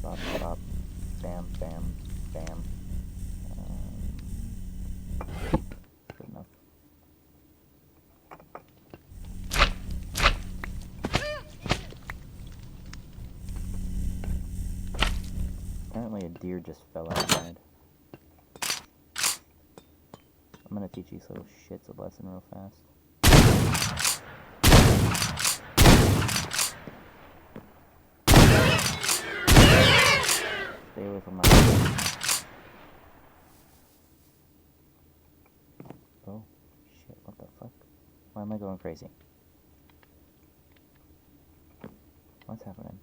Bop, bop. Bam, bam, bam. Good enough. Apparently a deer just fell outside. I'm gonna teach these little shits a lesson real fast. away from my... Oh, shit, what the fuck? Why am I going crazy? What's happening?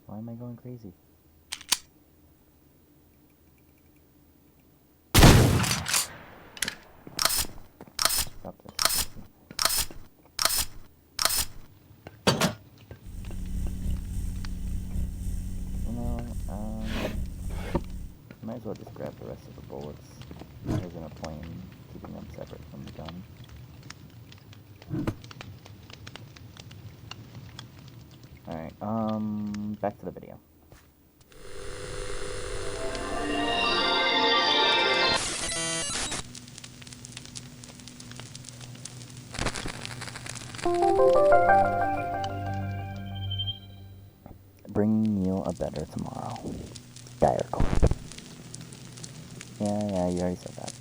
Why am I going crazy? Stop this. You know, might as well just grab the rest of the bullets. There isn't a point in keeping them separate from the gun. Alright, back to the video. Bring Neil a better tomorrow. Dire Corp. Yeah, you already said that.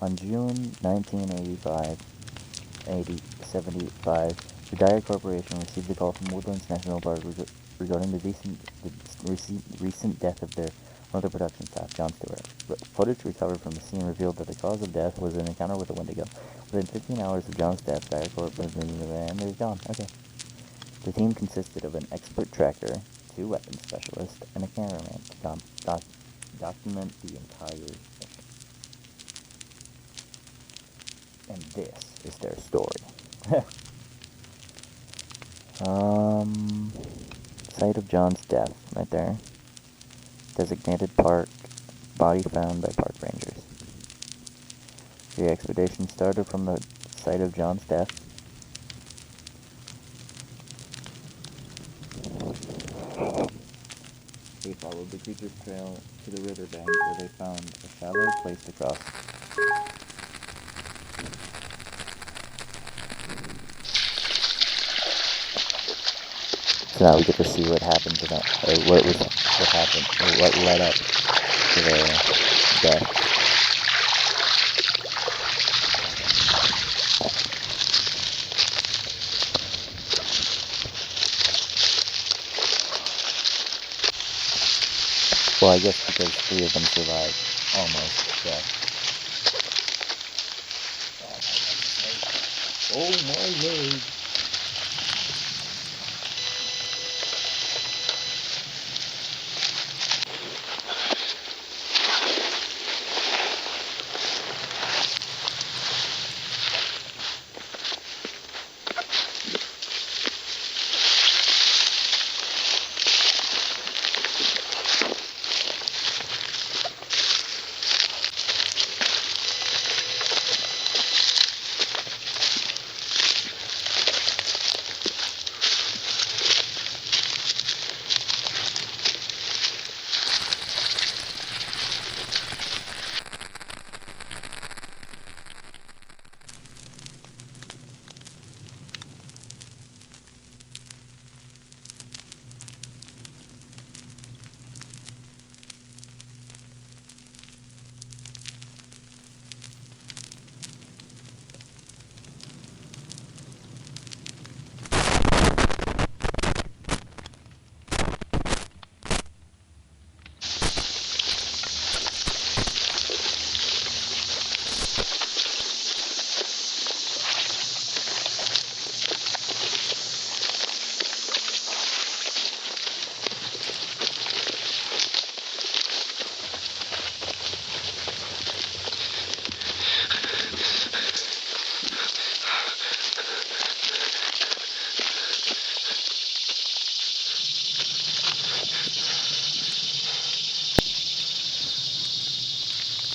On June 1985, 75, the Dire Corporation received a call from Woodlands National Park regarding the recent death of their one of the production staff, John Stewart. Footage recovered from the scene revealed that the cause of death was an encounter with a Wendigo. Within 15 hours of John's death, Dire Corp was in the van, and there's John. Okay. The team consisted of an expert tracker, 2 weapons specialists, and a cameraman to document the entire mission. And this is their story. Site of John's death, right there. Designated park, body found by park rangers. The expedition started from the site of John's death. They followed the creature's trail to the riverbank where they found a shallow place to cross. So now we get to see what happened to that, or what happened, or what led up to their death. Well, I guess because 3 of them survived almost death. Oh my leg!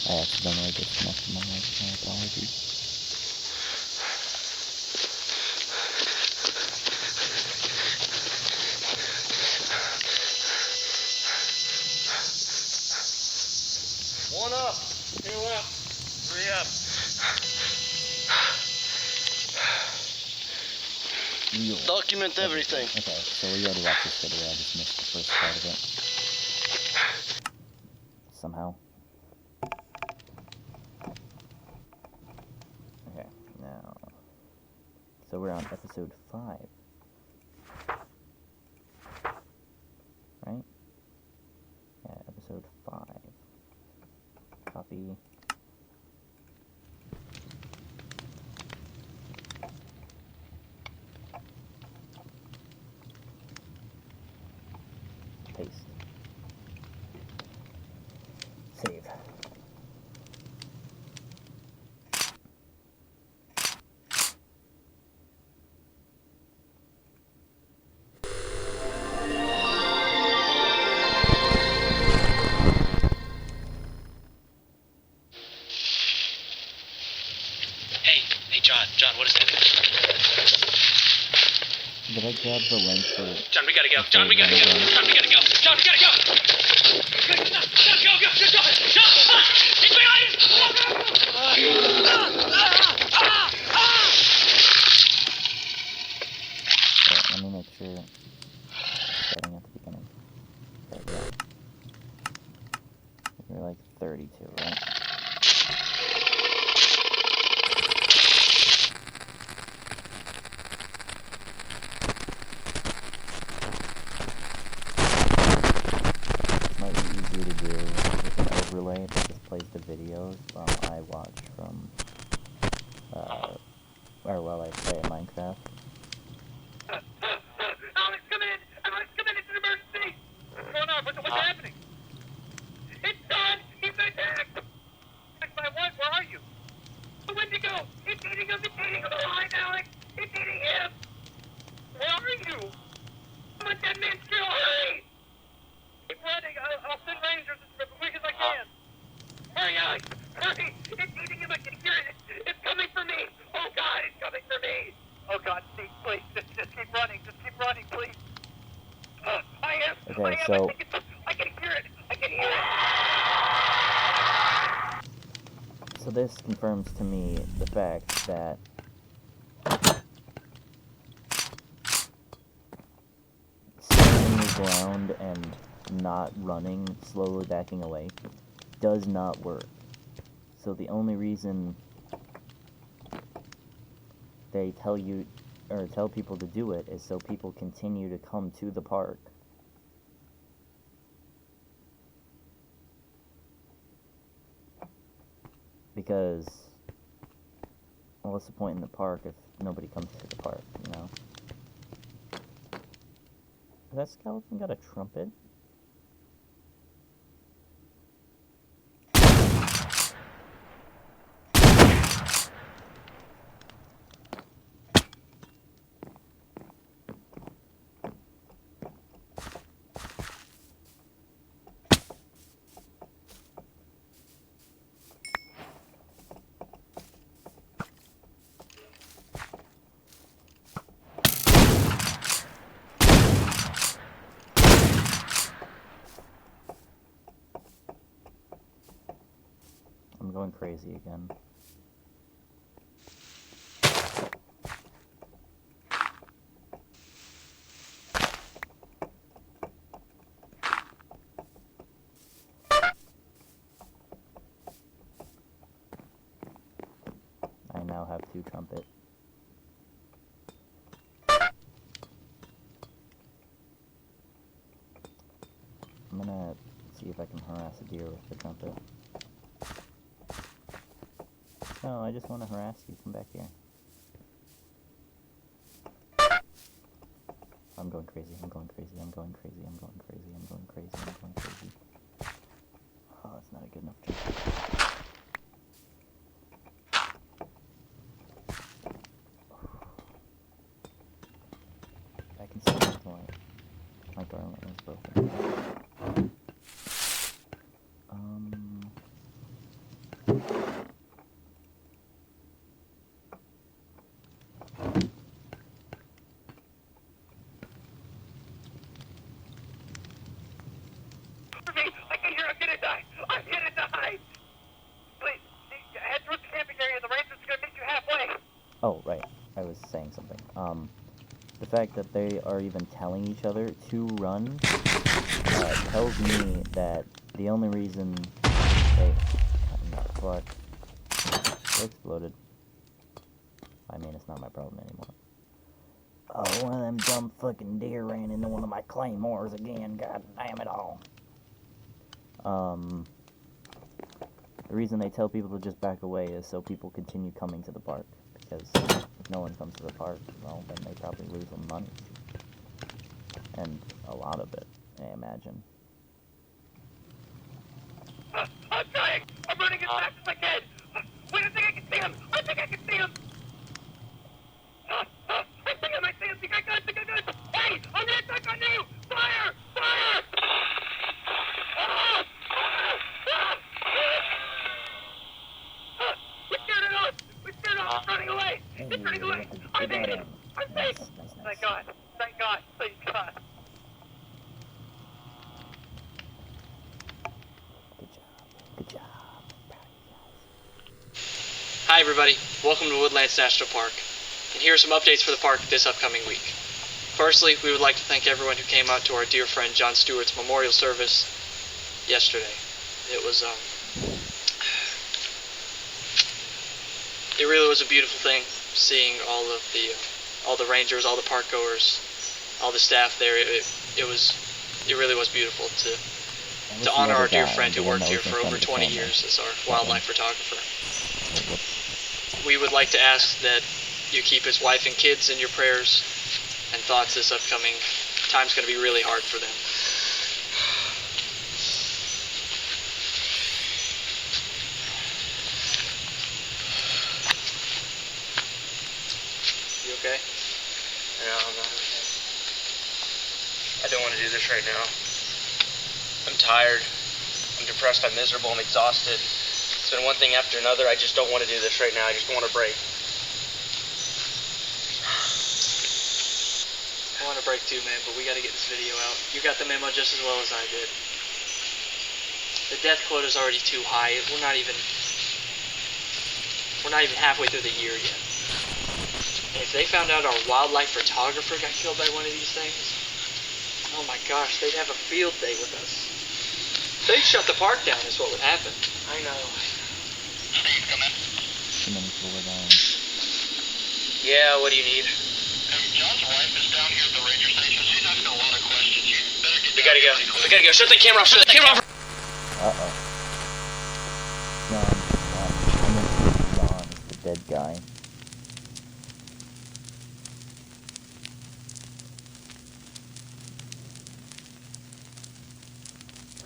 I accidentally disconnected my mic, my apologies. One up, 2 up, 3 up. Document everything. Okay, so we already watched this video, I just missed the first part of it. somehow. Okay, now... So we're on episode 5. Right? Yeah, episode 5. Copy. Paste. Save. Hey, John, what is that? Did I grab the link for... John, we gotta go. John, we gotta go. John, we gotta go. John, we gotta go. Go. John, he's behind Wait, let me make sure... Starting at the beginning. There we go. We're like 32, right? Might be easier to do with an overlay that just plays the videos while I watch from, or while I play Minecraft. Alex, come in! Alex, come in! It's an emergency! What's going on? What's happening? It's John! He's been attacked! By what? Where are you? The Wendigo! It's eating him! It's eating him alive, Alex! It's eating him! Where are you? I'm a dead man's drill! Hurry! Keep running! I'll send rangers as quick as I can! Hurry, Alex! Hurry! It's eating him! I can hear it! It's coming for me! Oh God, it's coming for me! Oh God, please, just keep running, please. I am. Okay, so... I can hear it. I can hear it. So this confirms to me the fact that standing the ground and not running, slowly backing away, does not work. So the only reason they tell you, or tell people to do it, is so people continue to come to the park. Because, well, what's the point in the park if nobody comes to the park, you know? Has that skeleton got a trumpet? I'm going crazy again. I now have 2 trumpet. I'm gonna see if I can harass a deer with the trumpet. No, I just want to harass you. Come back here. I'm going crazy. I'm going crazy. I'm going crazy. I'm going crazy. I'm going crazy. I'm going crazy. Oh, that's not a good enough jump. I can see that point. My garland is broken. I can hear. I'm gonna die. I'm gonna die. Please, head towards the camping area. The ranger's gonna meet you halfway. Oh, right. I was saying something. The fact that they are even telling each other to run tells me that the only reason they fuck it exploded. I mean, it's not my problem anymore. Oh, one of them dumb fucking deer ran into one of my claymores again. God damn it all. The reason they tell people to just back away is so people continue coming to the park. Because if no one comes to the park, well, then they probably lose some money. And a lot of it, I imagine. I'm trying! I'm running as fast as I can! Wait, I think I can see him! I think I can see him! I think I might see him! Think I got! Hey! I'm gonna attack on you! Fire! Fire! We scared it off! We scared it off! It's running away! It's running away! I made it! I'm safe! Thank God! Thank God! Thank God! Good job. Hi everybody, welcome to Woodlands National Park, and here are some updates for the park this upcoming week. Firstly, we would like to thank everyone who came out to our dear friend Jon Stewart's memorial service yesterday. It really was a beautiful thing, seeing all the rangers, all the park goers, all the staff there. It really was beautiful to honor our dear friend who worked here for over 20 years as our wildlife photographer. We would like to ask that you keep his wife and kids in your prayers and thoughts this upcoming time's going to be really hard for them. You okay? No, I'm not okay. I don't want to do this right now. I'm tired. I'm depressed. I'm miserable. I'm exhausted. It's been one thing after another. I just don't want to do this right now. I just want a break. I want a break too, man, but we got to get this video out. You got the memo just as well as I did. The death quota is already too high. We're not even halfway through the year yet. And if they found out our wildlife photographer got killed by one of these things, oh my gosh, they'd have a field day with us. They'd shut the park down is what would happen. I know. Steve, come in. Yeah, what do you need? John's wife is down here at the ranger station. She's asking a lot of questions. You better get We gotta go. We gotta go. Shut the camera off. Shut the camera off. Uh-oh. John is the dead guy.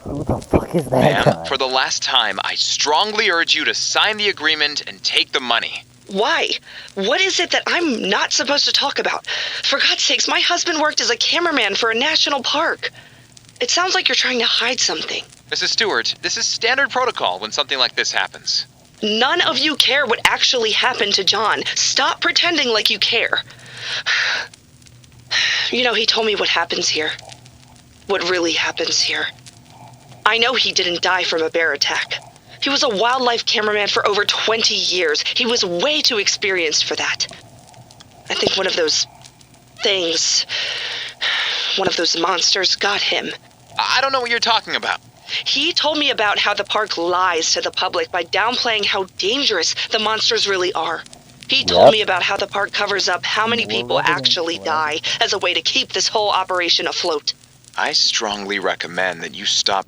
Who the fuck is that guy? Ma'am, for the last time, I strongly urge you to sign the agreement and take the money. Why? What is it that I'm not supposed to talk about? For God's sakes, my husband worked as a cameraman for a national park. It sounds like you're trying to hide something. Mrs. Stewart, this is standard protocol when something like this happens. None of you care what actually happened to John. Stop pretending like you care. You know, he told me what happens here. What really happens here. I know he didn't die from a bear attack. He was a wildlife cameraman for over 20 years. He was way too experienced for that. I think one of those things, one of those monsters got him. I don't know what you're talking about. He told me about how the park lies to the public by downplaying how dangerous the monsters really are. He told me about how the park covers up how many people actually die as a way to keep this whole operation afloat. I strongly recommend that you stop.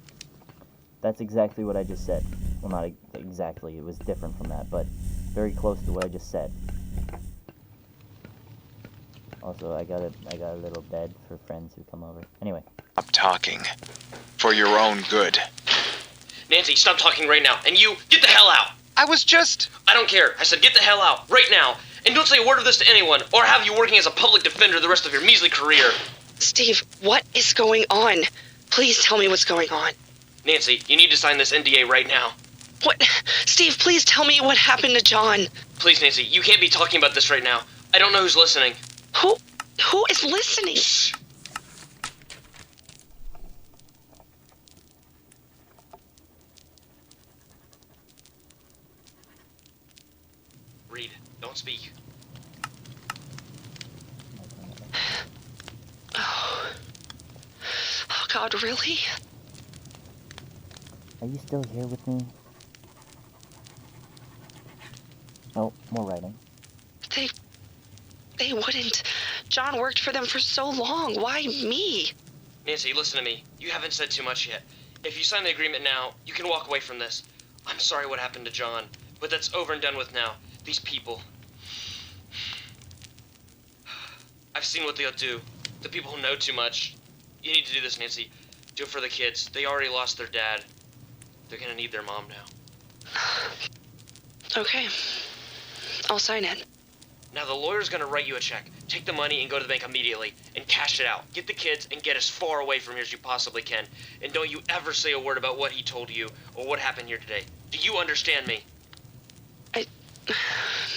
That's exactly what I just said. Well, not exactly. It was different from that, but very close to what I just said. Also, I got a little bed for friends who come over. Anyway. Stop talking. For your own good. Nancy, stop talking right now. And you, get the hell out. I was just... I don't care. I said get the hell out, right now. And don't say a word of this to anyone, or have you working as a public defender the rest of your measly career. Steve, what is going on? Please tell me what's going on. Nancy, you need to sign this NDA right now. What? Steve, please tell me what happened to John. Please, Nancy, you can't be talking about this right now. I don't know who's listening. Who is listening? Shh. Read. Don't speak. Oh God, really? Are you still here with me? Oh, more writing. They wouldn't. John worked for them for so long. Why me? Nancy, listen to me. You haven't said too much yet. If you sign the agreement now, you can walk away from this. I'm sorry what happened to John, but that's over and done with now. These people. I've seen what they'll do. The people who know too much. You need to do this, Nancy. Do it for the kids. They already lost their dad. They're gonna need their mom now. Okay. I'll sign it. Now the lawyer's gonna write you a check. Take the money and go to the bank immediately and cash it out. Get the kids and get as far away from here as you possibly can. And don't you ever say a word about what he told you or what happened here today. Do you understand me?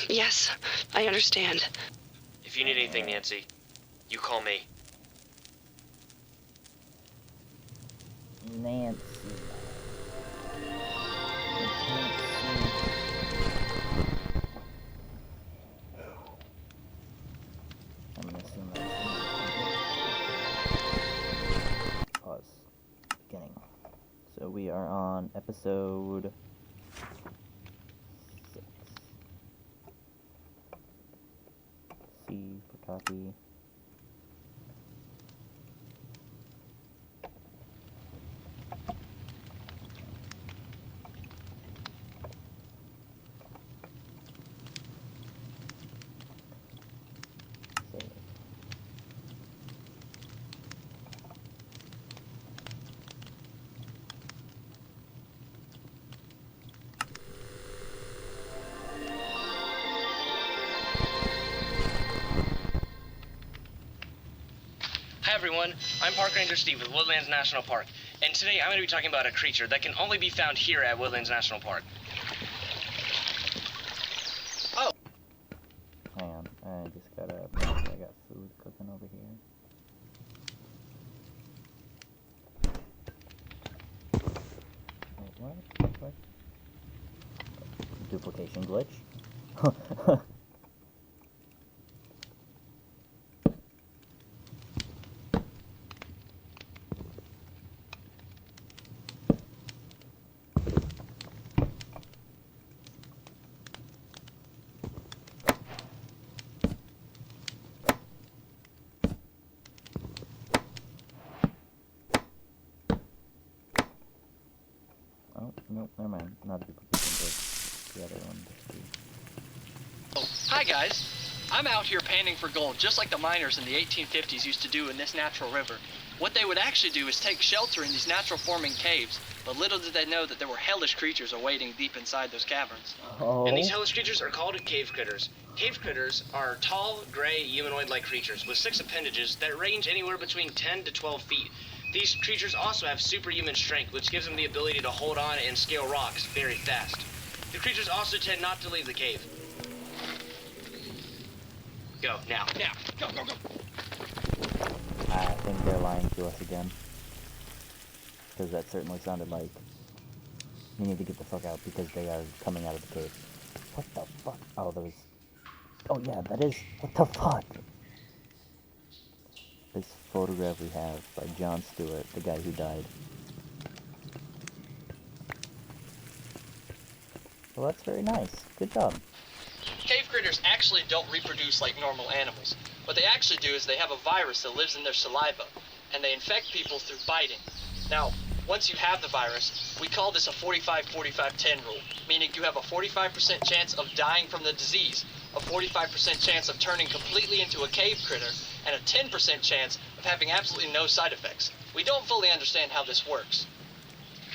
Yes, I understand. If you need anything, Nancy, you call me. Nancy. I'm missing that. Pause. Beginning. So we are on episode 6. C for copy. Save. Hi everyone, I'm Park Ranger Steve with Woodlands National Park, and today I'm going to be talking about a creature that can only be found here at Woodlands National Park. Oh! Hang on, I just I got food cooking over here. Wait, what? Duplication glitch? Oh, nope, never mind. Not a duplication glitch. The other one. Oh, hi guys. I'm out here panning for gold, just like the miners in the 1850s used to do in this natural river. What they would actually do is take shelter in these natural forming caves, but little did they know that there were hellish creatures awaiting deep inside those caverns. Oh. And these hellish creatures are called cave critters. Cave critters are tall, gray, humanoid-like creatures with 6 appendages that range anywhere between 10 to 12 feet. These creatures also have superhuman strength, which gives them the ability to hold on and scale rocks very fast. The creatures also tend not to leave the cave. Go, now. Now. Go, go, go. I think they're lying to us again. Because that certainly sounded like we need to get the fuck out because they are coming out of the cave. What the fuck? Oh, those... Oh yeah, that is... What the fuck? This photograph we have by John Stewart, the guy who died. Well, that's very nice. Good job. Cave critters actually don't reproduce like normal animals. What they actually do is they have a virus that lives in their saliva, and they infect people through biting. Now, once you have the virus, we call this a 45-45-10 rule, meaning you have a 45% chance of dying from the disease, a 45% chance of turning completely into a cave critter, and a 10% chance of having absolutely no side effects. We don't fully understand how this works.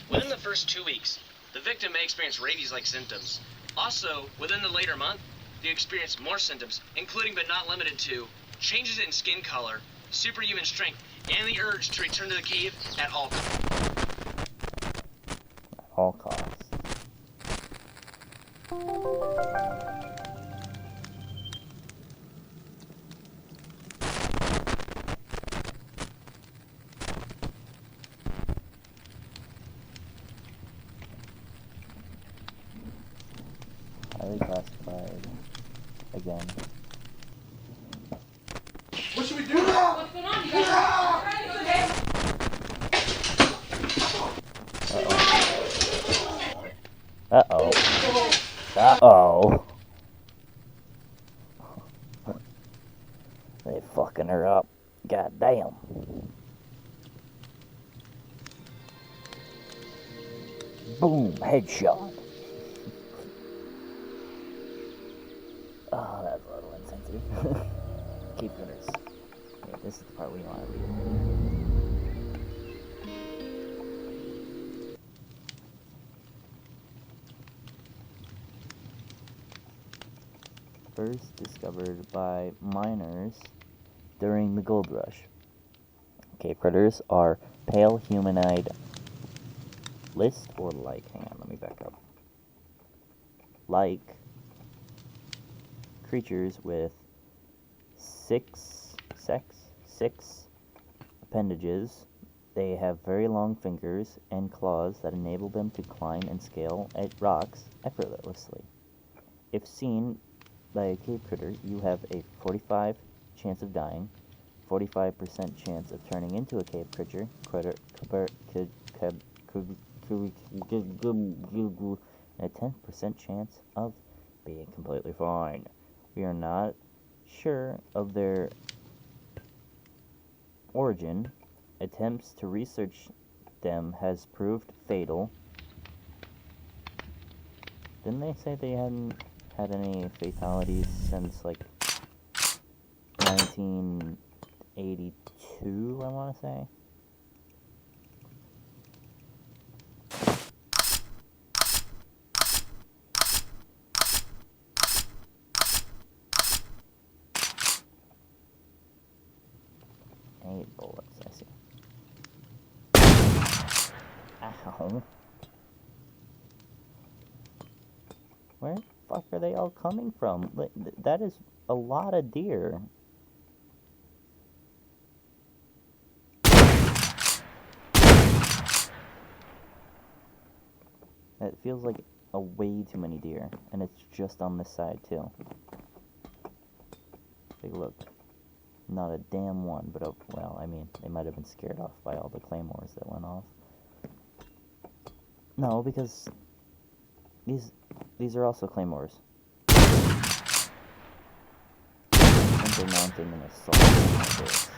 Within the first 2 weeks, the victim may experience rabies-like symptoms. Also, within the later month, they experience more symptoms, including but not limited to changes in skin color, superhuman strength, and the urge to return to the cave at all costs. At all costs. Highly classified. Again. What should we do now? What's going on? You guys are ready? Okay. Uh-oh. Uh-oh. Uh-oh. They fucking her up. God damn. Boom, headshot. Oh, that's a little insensitive. Keep critters. Okay, this is the part we want to read. First discovered by miners during the gold rush. Cave critters are pale humanoid list or like, hang on, let me back up. Like creatures with six appendages. They have very long fingers and claws that enable them to climb and scale at rocks effortlessly. If seen by a cave critter, you have a 45% chance of dying, 45% chance of turning into a cave critter, and a 10% chance of being completely fine. We are not sure of their origin. Attempts to research them has proved fatal. Didn't they say they hadn't had any fatalities since, like, 1982, I want to say? Eight bullets, I see. Ow. Where the fuck are they all coming from? That is a lot of deer. It feels like a way too many deer, and it's just on this side too. Take a look. Not a damn one, but well, I mean, they might have been scared off by all the claymores that went off. No, because these are also claymores. Simply mounting an assault like this.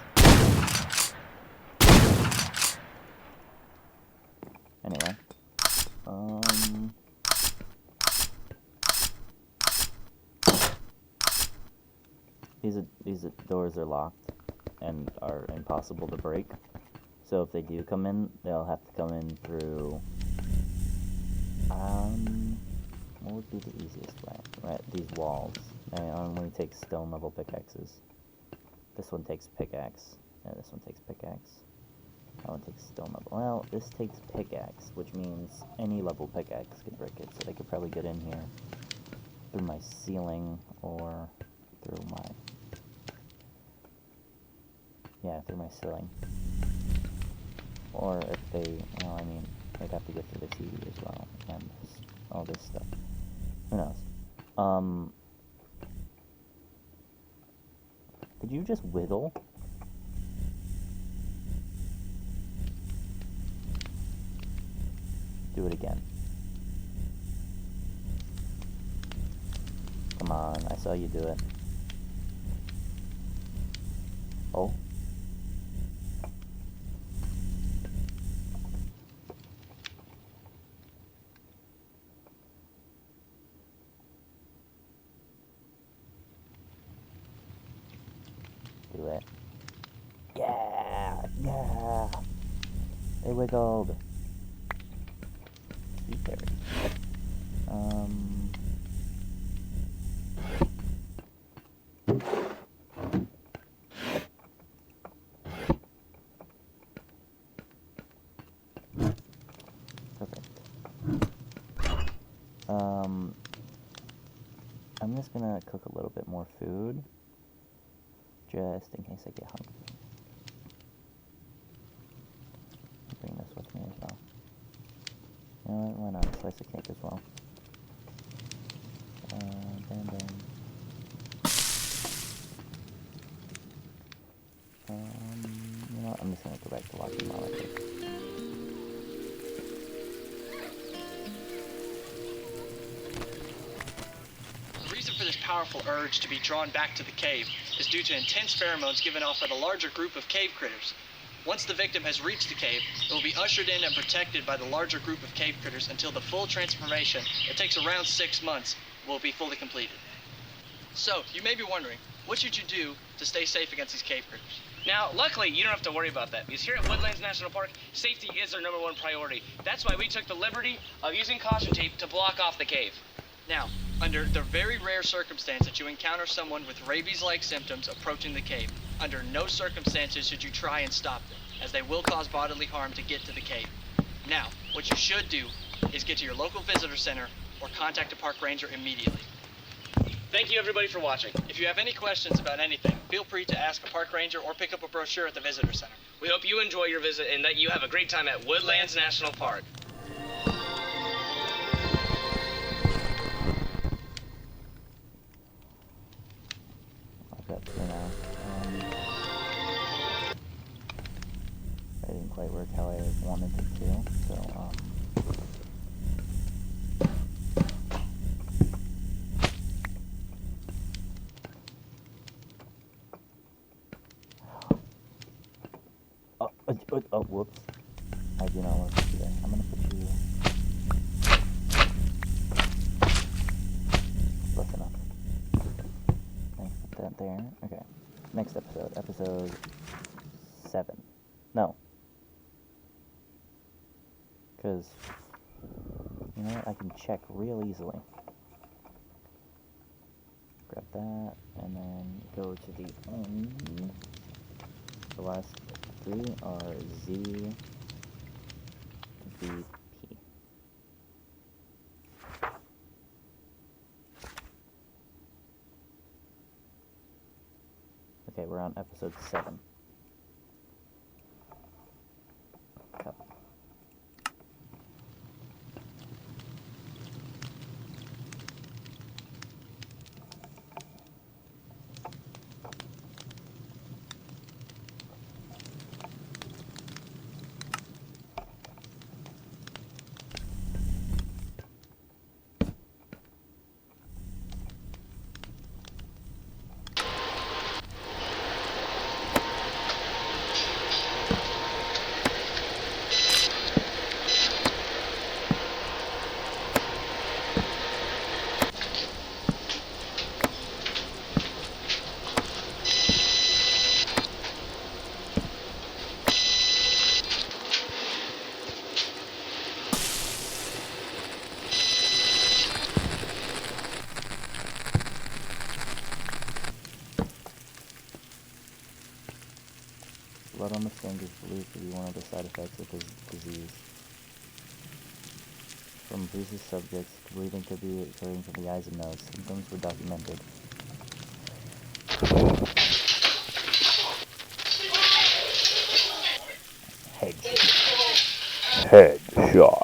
Anyway, these doors are locked and are impossible to break. So if they do come in, they'll have to come in through, what would be the easiest way? Right, these walls. I only take stone level pickaxes. This one takes pickaxe. Yeah, this one takes pickaxe. That one takes stone level. Well, this takes pickaxe, which means any level pickaxe could break it. So they could probably get in here through my ceiling or through my, yeah, through my ceiling. Or if they, well, I mean, they'd have to get through the TV as well, and all this stuff. Who knows? Did you just whittle? Do it again. Come on, I saw you do it. Oh. Do it. Yeah, yeah. They wiggled. Perfect. I'm just gonna cook a little bit more food, just in case I get hungry. I'll bring this with me as well. You know what, why not? A slice of cake as well. Bam, bam. You know what, I'm just gonna go back to watching while I cook. powerful urge to be drawn back to the cave is due to intense pheromones given off by the larger group of cave critters. Once the victim has reached the cave, it will be ushered in and protected by the larger group of cave critters until the full transformation, that takes around 6 months, will be fully completed. So, you may be wondering, what should you do to stay safe against these cave critters? Now, luckily, you don't have to worry about that, because here at Woodlands National Park, safety is our #1 priority. That's why we took the liberty of using caution tape to block off the cave. Now, under the very rare circumstance that you encounter someone with rabies-like symptoms approaching the cave, under no circumstances should you try and stop them, as they will cause bodily harm to get to the cave. Now, what you should do is get to your local visitor center or contact a park ranger immediately. Thank you, everybody, for watching. If you have any questions about anything, feel free to ask a park ranger or pick up a brochure at the visitor center. We hope you enjoy your visit and that you have a great time at Woodlands National Park. I've got 2 now. I didn't quite work how I wanted it to, so, Oh, whoops. I do not want to put you there. I'm gonna put you... Close enough. Okay, put that there. Okay. Next episode. Episode 7. No. Because, you know what? I can check real easily. Grab that, and then go to the end. The last 3 are Z, V, P. Okay, we're on episode 7. Cup. Blood on the fingers is believed to be one of the side effects of the disease. From bruises subjects, bleeding could be occurring from the eyes and nose. Symptoms were documented. Headshot.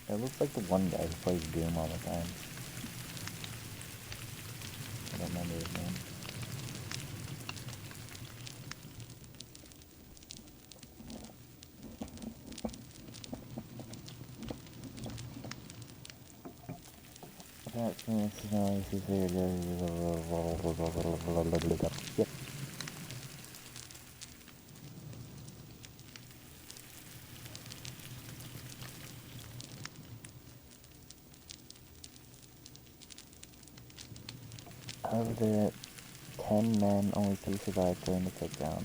It looks like the one guy who plays Doom all the time. I don't remember his name. Yep. Of the 10 men, only 3 survived during the takedown.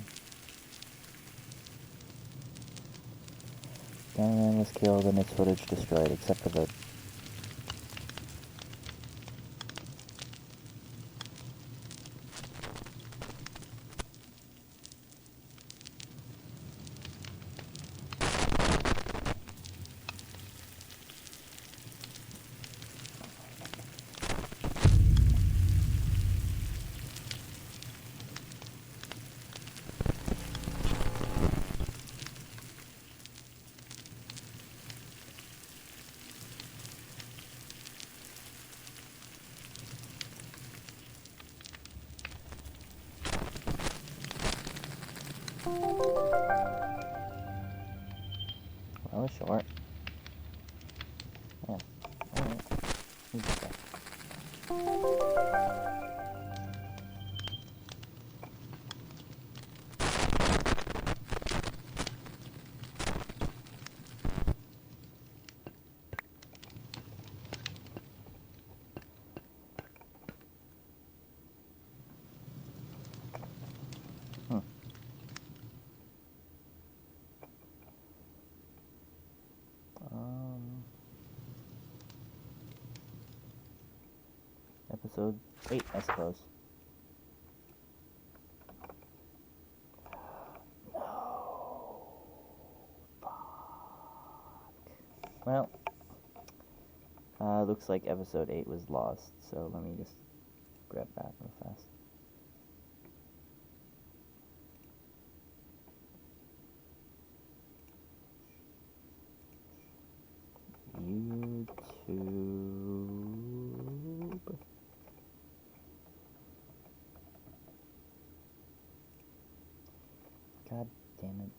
The man was killed and its footage destroyed, except for the... That was short. Yeah. Alright. Who's this guy? Episode 8, I suppose. No. Fuck. Well, looks like episode 8 was lost, so let me just grab that real fast. YouTube. God damn it.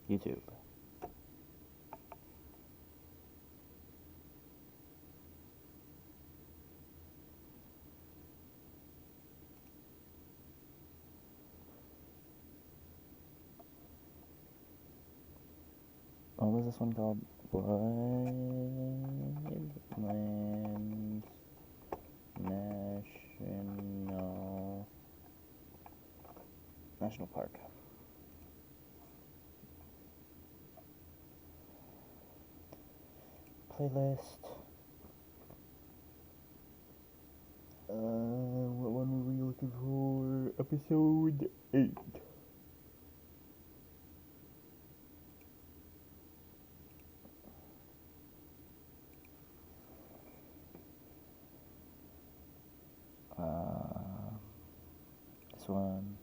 YouTube. What was this one called? Woodlands National Park. Playlist. What one were we looking for? Episode 8. This one.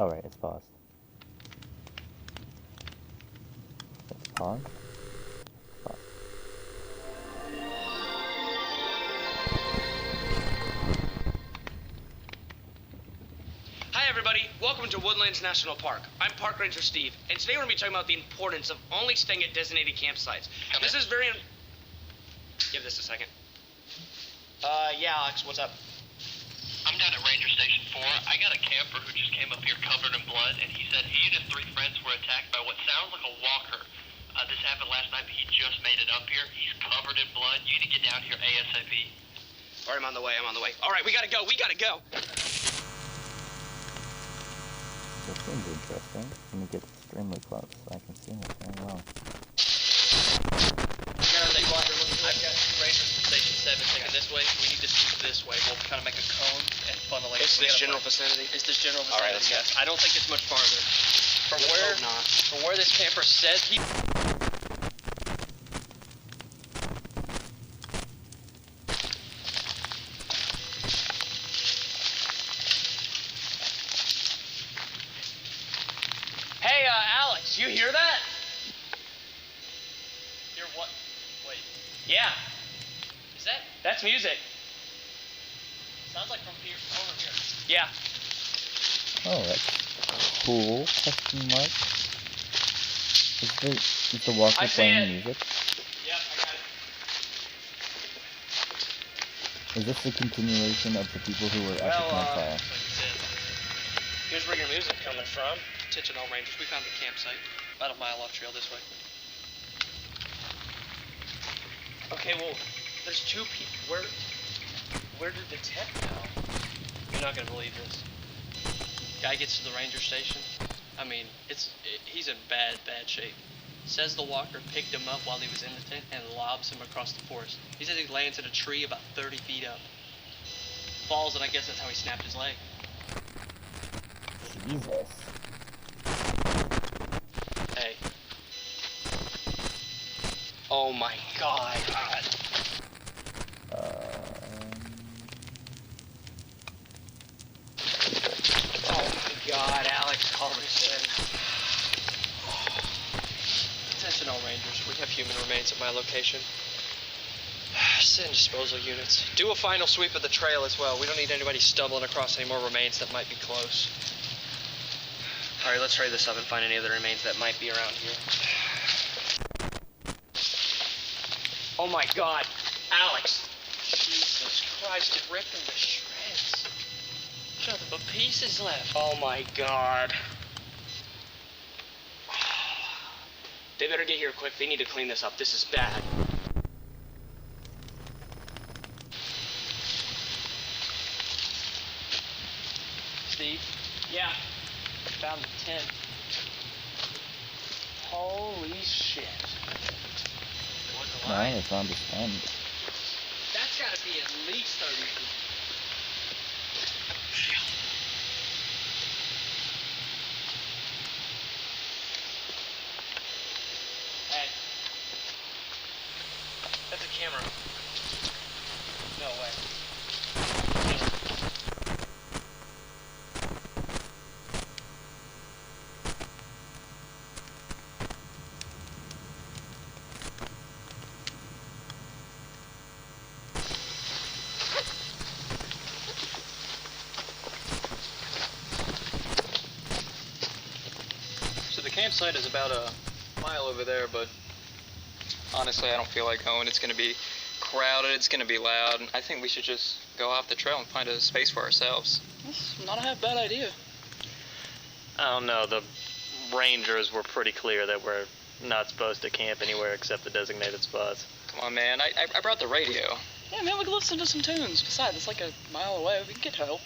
Alright, it's paused. It's paused. Pause. Hi everybody, welcome to Woodlands National Park. I'm Park Ranger Steve, and today we're going to be talking about the importance of only staying at designated campsites. This is very... Give this a second. Yeah, Alex, what's up? I'm down at Ranger Station 4. I got a camper who just came up here covered in blood, and he said he and his 3 friends were attacked by what sounds like a walker. This happened last night, but he just made it up here. He's covered in blood. You need to get down here ASAP. All right, I'm on the way, All right, we gotta go. This seems interesting. Let me get extremely close so I can see it very well. I've got 2 Rangers from Station 7 taking this way. We need to shoot this way. We'll kind of make a cone and funnel it. Is this general vicinity? It's this general vicinity, All right, let's go. yes. I don't think it's much farther. From where this camper said he... Hey, Alex, you hear that? Hear what? Wait. Yeah, Is that... that's music. Sounds like from here, over here. Yeah. Oh, that's cool. Question mark. Is the walker I see playing it. music? Yep, I got it. Is this the continuation of the people who were at the campfire? Here's where your music coming from. Attention all rangers, we found the campsite. About a mile off trail this way. Okay, well, there's two people. Where did the tech go? You're not gonna believe this. Guy gets to the ranger station. I mean, he's in bad shape. Says the walker picked him up while he was in the tent and lobs him across the forest. He says he lands in a tree about 30 feet up. Falls, and I guess that's how he snapped his leg. Jesus. Hey. Oh my god. Oh my god, Alex Culbertson. Attention all rangers, we have human remains at my location. Send disposal units. Do a final sweep of the trail as well. We don't need anybody stumbling across any more remains that might be close. Alright, let's try this up and find any other remains that might be around here. Oh my god, Alex. Jesus Christ, it ripped him to shreds. Nothing but pieces left. Oh my god. They better get here quick. They need to clean this up. This is bad. Steve, Yeah. found the tent. Holy shit. It wasn't No, lying. I found his tent. That's gotta be at least 30 feet. Hey. That's a camera. No way. So the campsite is about a mile over there, but honestly I don't feel like going. It's gonna be crowded, it's gonna be loud, and I think we should just go off the trail and find a space for ourselves. That's not a half bad idea. I don't know, the rangers were pretty clear that we're not supposed to camp anywhere except the designated spots. Come on, man, I brought the radio. Yeah, man, we can listen to some tunes. Besides, it's like a mile away. We can get help.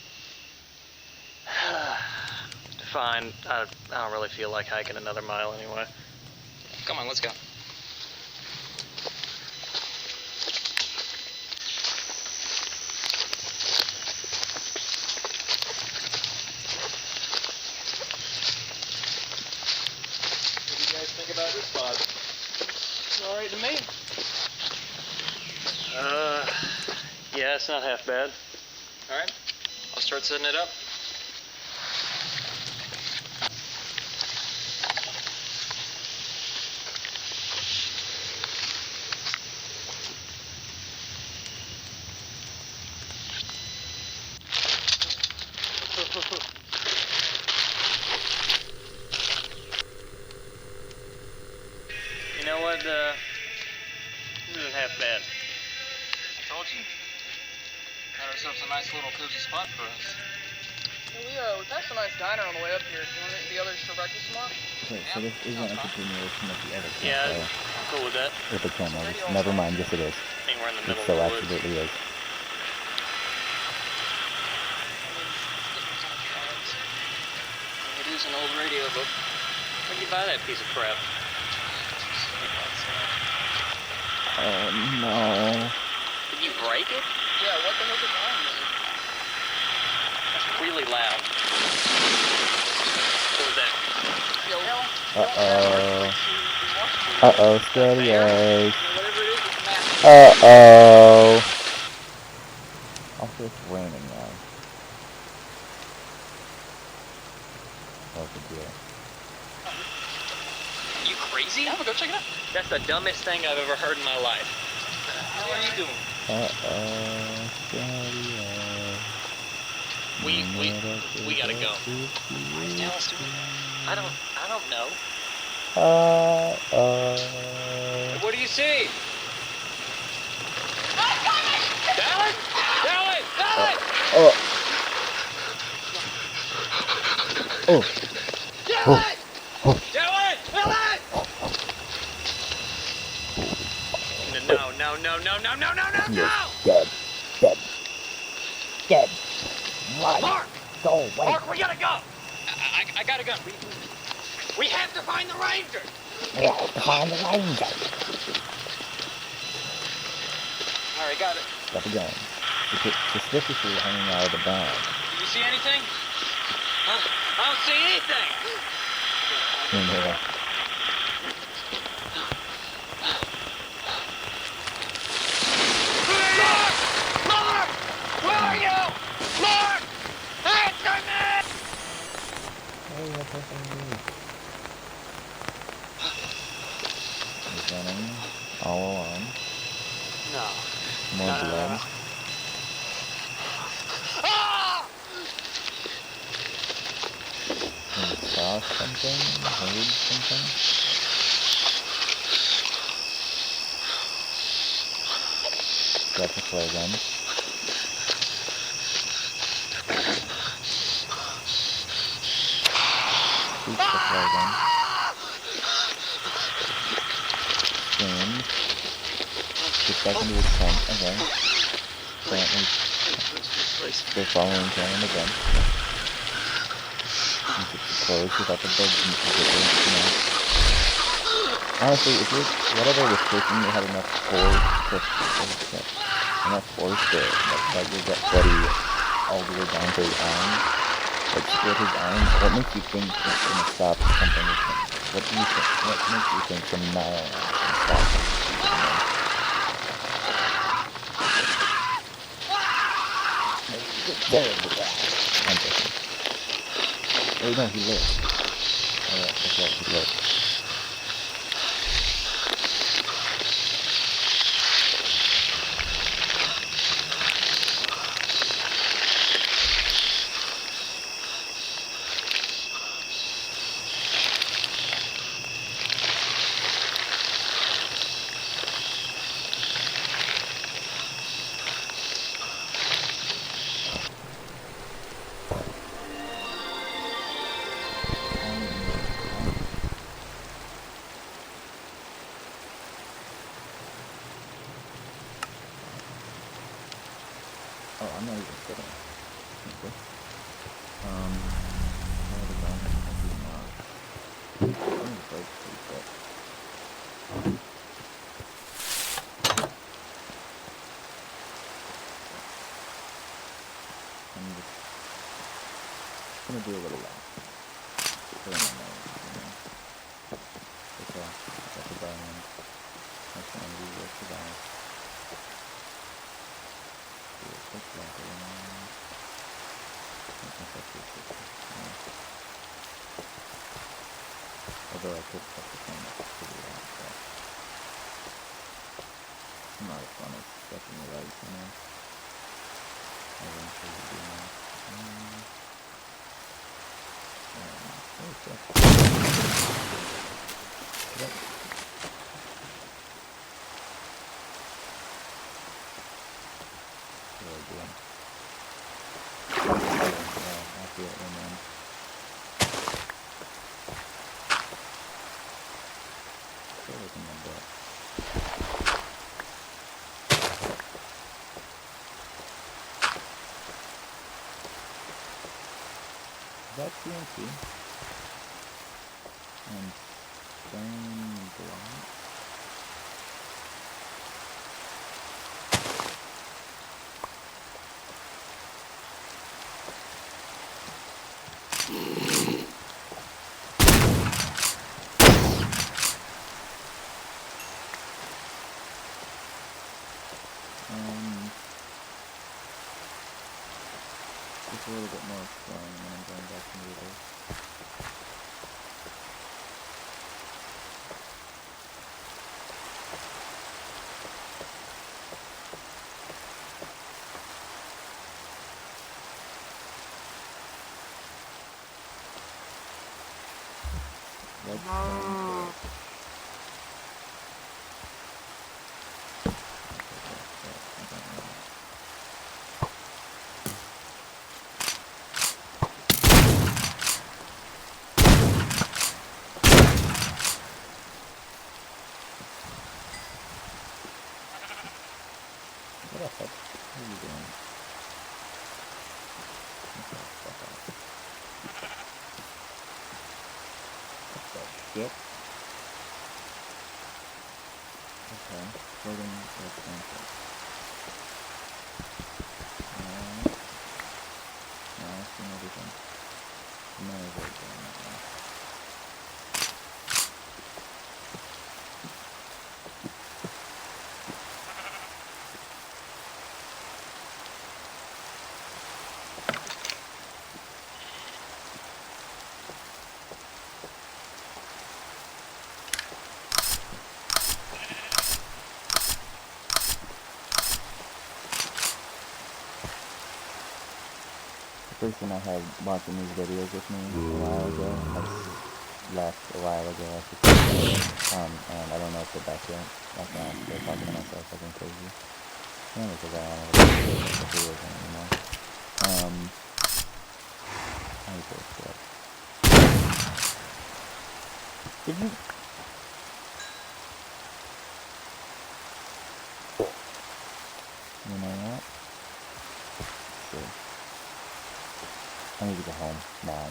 Fine, I don't really feel like hiking another mile anyway. Come on, let's go. What do you guys think about this spot? It's alright to me. Yeah, it's not half bad. Alright, I'll start setting it up. You know what, this isn't half bad. I told you. Got ourselves a nice little cozy spot for us. We passed a nice diner on the way up here. Do you want to meet the others for breakfast tomorrow? Wait, so this isn't a continuation of the other Yeah, campfire I'm cool with that. with the cameras. Never mind, yes it is. I think we're in the It middle so of the woods. absolutely is. It is an old radio, but Where'd you buy that piece of crap? Oh no. Did you break it? yeah, what the heck is wrong with it? That's really loud. What was that? Uh-oh. Uh-oh, steadios. Whatever it is, it's massive. Uh-oh. Also, it's raining now. Oh, good deal. You crazy? Yeah, we'll go check it out. That's the dumbest thing I've ever heard in my life. What are you doing? Uh-oh, steadios. We gotta go. Why is Dallas doing that? I don't know. What do you see? Dylan! Dylan! Dylan! Oh. Dylan! Dylan! Dylan! No, no, no, no, no, no, no, no, no! Dead. Dead. Dead. Run. Mark! Go away. Mark, we gotta go! I gotta go. We have to find the ranger! We have to find the ranger. Alright, got it. Stop it going. Suspiciously hanging out of the bag. Did you see anything? Huh? I don't see anything! In here. Mark! Where are you? Mark! Answer me! Hey, what's happening? He's running all along. No. More No, no, blood. no. Ah! He saw something? Heard something? Got the flare gun. Shoots the flare gun. Screams. Gets back into his tent. Okay. Apparently, they're following Cameron again. He gets the clothes without the bugs and you know. Honestly, if you're, whatever restriction you have enough force to like your buddy all the way down to his arm, like split his arm, what makes you think it's gonna stop something with him? What do you think? What makes you think from now on it's gonna stop him? There it is. I'm joking. Oh no, he lived. Alright, that's right, he lived. Oh, I'm not even kidding. Okay. Where to go? I think it's like pretty quick. I'm just gonna do a little lap. Put it on my nose, you know. Take off the diamond. That's what I'm gonna do with the diamond. Do a quick lap around. I think that's it. Although I could set the camera up to do that, but it's not as fun as setting the lights, you know. Eventually do that. Oh, shit. Yep. What do I do? I'll do it one man. Still looking my butt. Is that TNT? And stone block? Just a little bit more exploring and then I'm going back to Needles. What the heck? What are you doing? What the shit? Okay, floating expansion. Alright. No, I've seen everything. No, everything. The person I had watching these videos with me a while ago has left a while ago, I should say. And I don't know if they're back yet. Like now, they're talking to myself fucking crazy. Mainly because I don't know what the videos anymore. I need to shit. Did you? You know what? Sure. I need to go home now.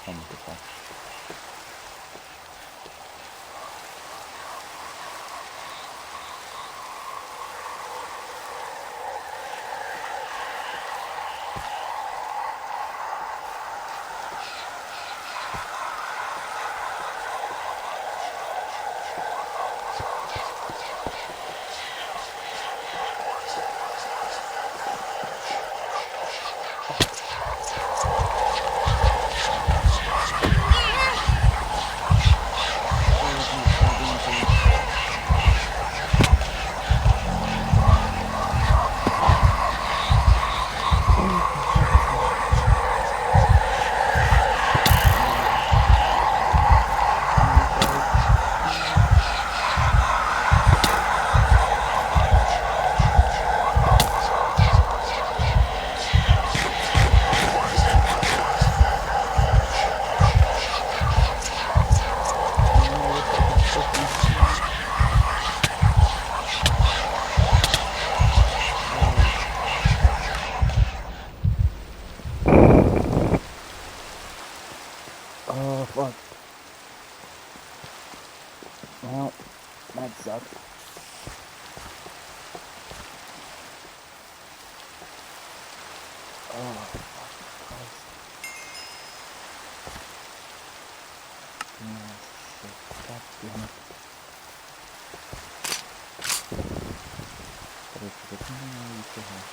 Wonderful. Oh, fuck. Well, that sucks. Oh, fuck Christ. Yeah, shit. God damn it. But it's something I used to have.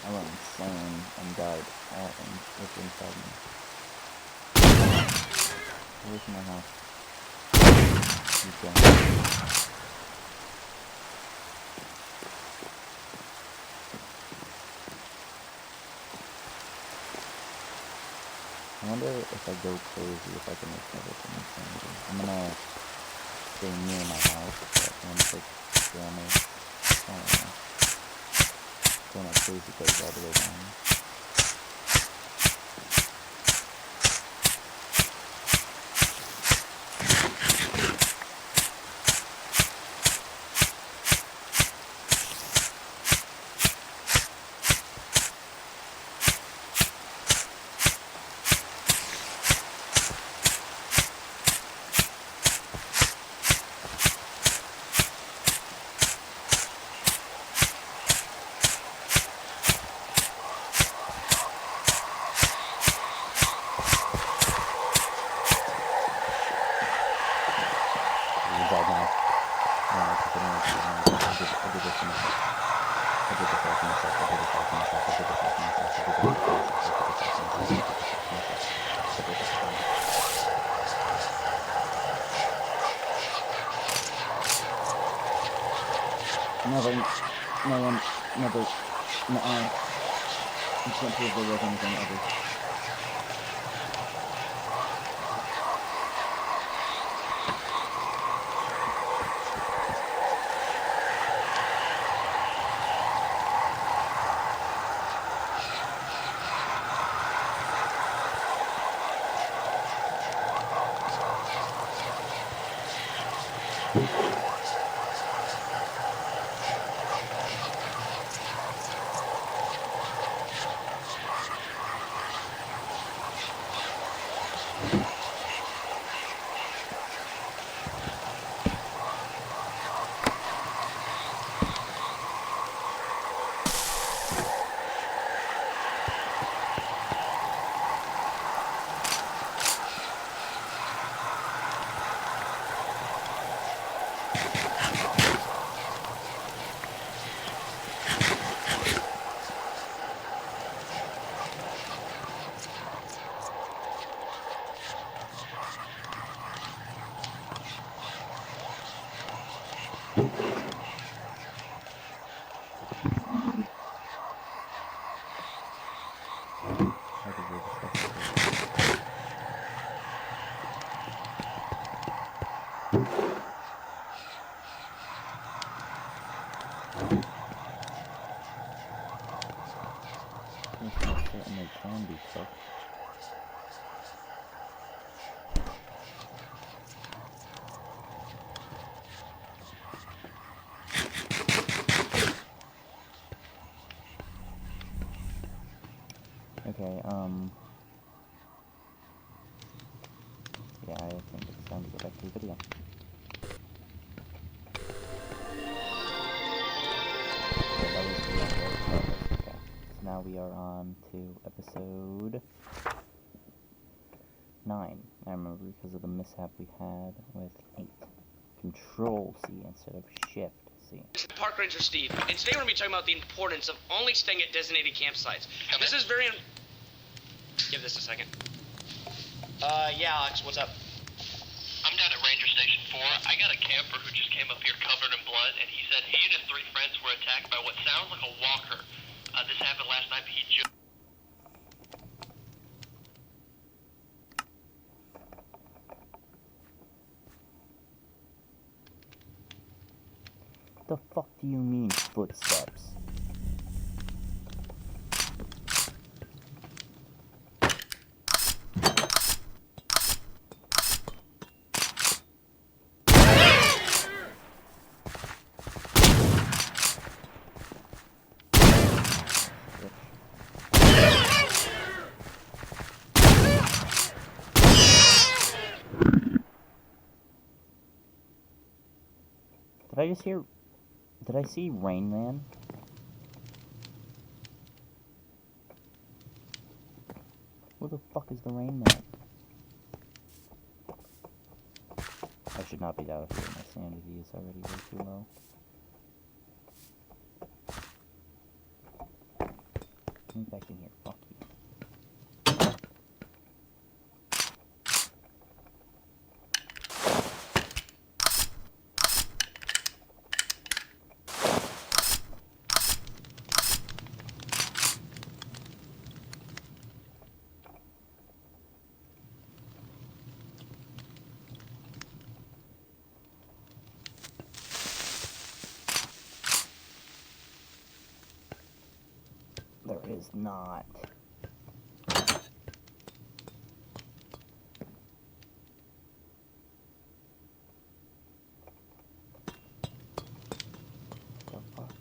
I went insane and died all inside me. Where's my house? Keep going. I wonder if I go crazy if I can recover from insanity. I'm gonna stay near my house, but I'm gonna take damage. I don't know. Go my crazy place all the way down. I did this all to myself. Never, no one, never, nuh-uh. You can't prove there was anything ever. Certainly can be cooked. Okay, yeah, I think it's time to go back to the video. Okay, that was the okay, so now we are on to episode 9. I remember because of the mishap we had with 8. Control C instead of Shift C. Park Ranger Steve, and today we're going to be talking about the importance of only staying at designated campsites. This is very... Give this a second. Yeah, Alex, what's up? I'm down at Ranger Station 4. I got a camper who just came up here covered in blood, and he said he and his 3 friends were attacked by what sounds like a walker. This happened last night, but he just... The fuck do you mean, footsteps? Did I just hear... Did I see Rain Man? Who the fuck is the Rain Man? I should not be out here. My sanity is already way too low. Get back in here. Fuck you. There is not. The fuck?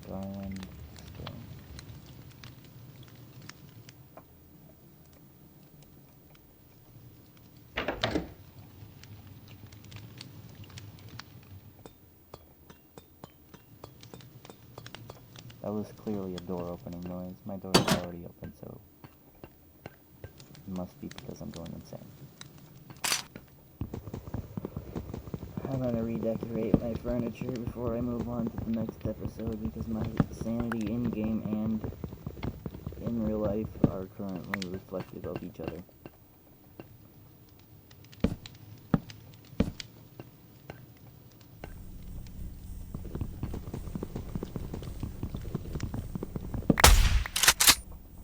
Going. That was clearly a door opening noise. My door is already open, so... It must be because I'm going insane. I'm gonna redecorate my furniture before I move on to the next episode because my sanity in-game and in real life are currently reflective of each other.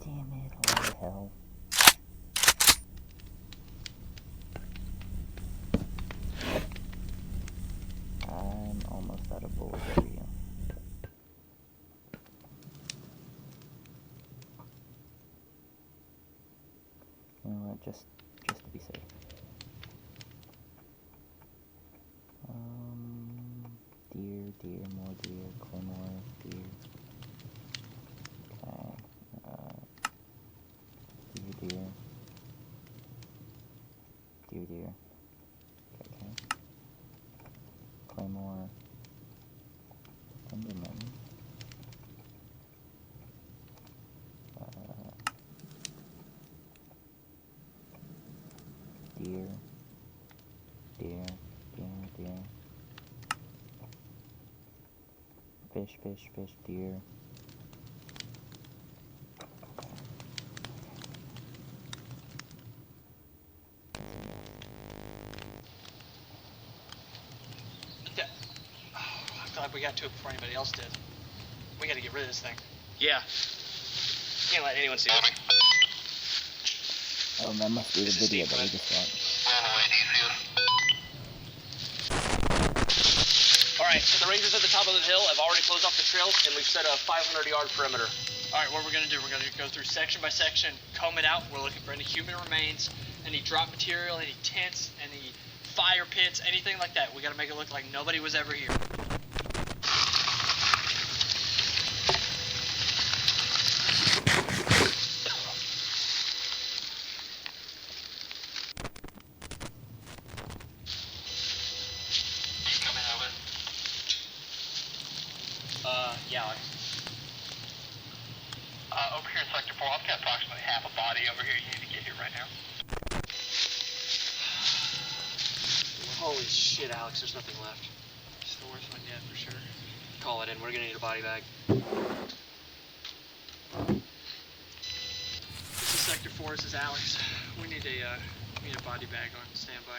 Damn it, what the hell? I'm almost out of bullets over you. You know what, just to be safe. Deer, more deer, claymore, deer. Okay, deer. Okay. Claymore. Enderman. Deer. Fish, deer. I'm glad we got to it before anybody else did. We gotta get rid of this thing. Yeah. Can't let anyone see it. Oh, that must be the video that we just watched. Alright, so the rangers at the top of the hill have already closed off the trails, and we've set a 500-yard perimeter. Alright, what we're gonna do, we're gonna go through section by section, comb it out. We're looking for any human remains, any drop material, any tents, any fire pits, anything like that. We gotta make it look like nobody was ever here. Yeah, Alex. Over here in Sector 4, I've got approximately half a body over here. You need to get here right now. Holy shit, Alex, there's nothing left. It's the worst one yet, for sure. Call it in, we're gonna need a body bag. This is Sector 4, this is Alex. We need a body bag on standby.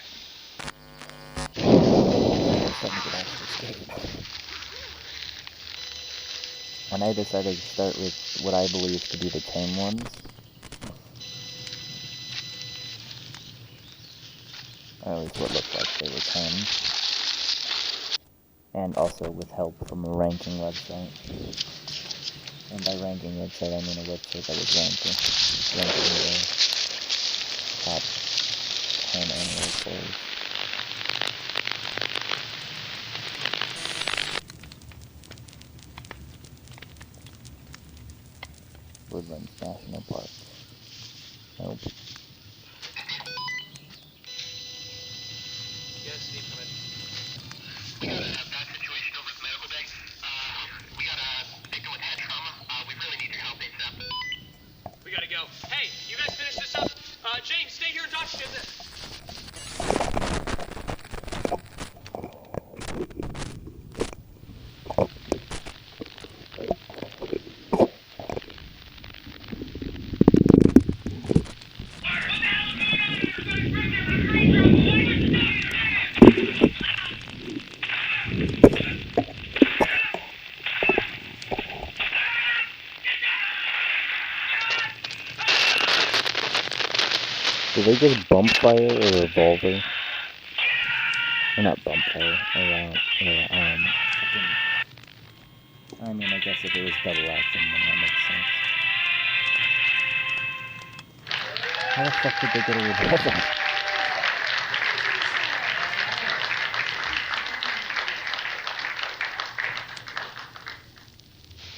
And I decided to start with what I believe to be the tame ones. Or at least what looked like they were tame. And also with help from a ranking website. And by ranking website, I mean a website that was ranking the top 10 animal players. Woodlands National Park. Nope. Yes, Steve, come in. We got a bad situation over at the medical bay. We got a victim with head trauma. We really need your help ASAP. We gotta go. Hey, you guys finish this up? James, stay here and document this. Did they just bump fire a revolver? Or not bump fire, I mean, I guess if it was double action, then that makes sense. How the fuck did they get a revolver?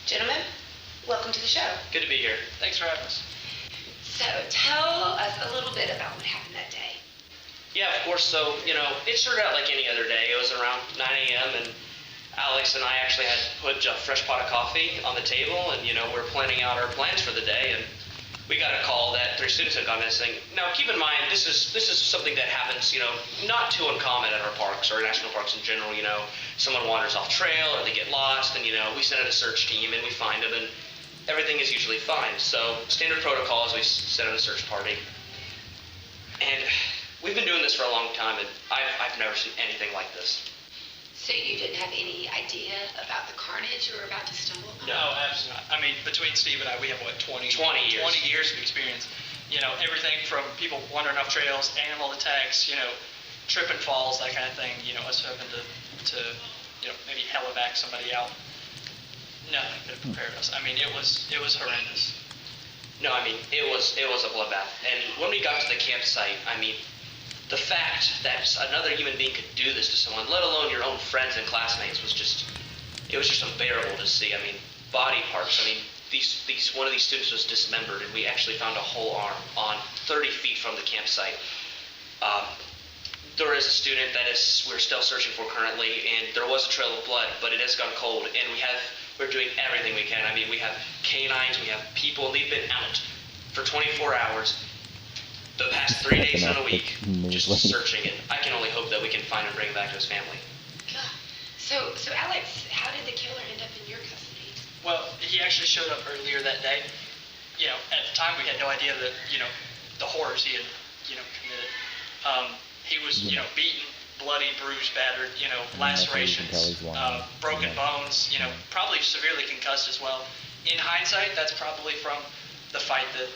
Gentlemen, welcome to the show. Good to be here. Thanks for having us. So, tell us a little bit about what happened that day. Yeah, of course. So, it started out like any other day. It was around 9 a.m. and Alex and I actually had put a fresh pot of coffee on the table and, we're planning out our plans for the day. And we got a call that 3 students had gone missing. Now, keep in mind, this is something that happens, not too uncommon at our parks or national parks in general. Someone wanders off trail or they get lost, and we send out a search team and we find them, and everything is usually fine. So, standard protocol is we send out a search party, and we've been doing this for a long time, and I've never seen anything like this. So you didn't have any idea about the carnage you were about to stumble upon? No, absolutely not. I mean, between Steve and I, we have, 20 years. 20 years of experience. Everything from people wandering off trails, animal attacks, trip and falls, that kind of thing, us having to maybe helivac somebody out. Nothing could have prepared us. I mean, it was horrendous. No, I mean, it was a bloodbath. And when we got to the campsite, I mean, the fact that another human being could do this to someone, let alone your own friends and classmates, was just unbearable to see. I mean, body parts. I mean, one of these students was dismembered, and we actually found a whole arm on 30 feet from the campsite. There is a student that we're still searching for currently, and there was a trail of blood, but it has gone cold, and we're doing everything we can. I mean, we have canines, we have people, and they've been out for 24 hours. The past 3 days in a week, just searching it. I can only hope that we can find and bring him back to his family. So Alex, how did the killer end up in your custody? Well, he actually showed up earlier that day. At the time we had no idea that, the horrors he had, committed. He was, beaten, bloody, bruised, battered, lacerations, broken bones, probably severely concussed as well. In hindsight, that's probably from the fight that,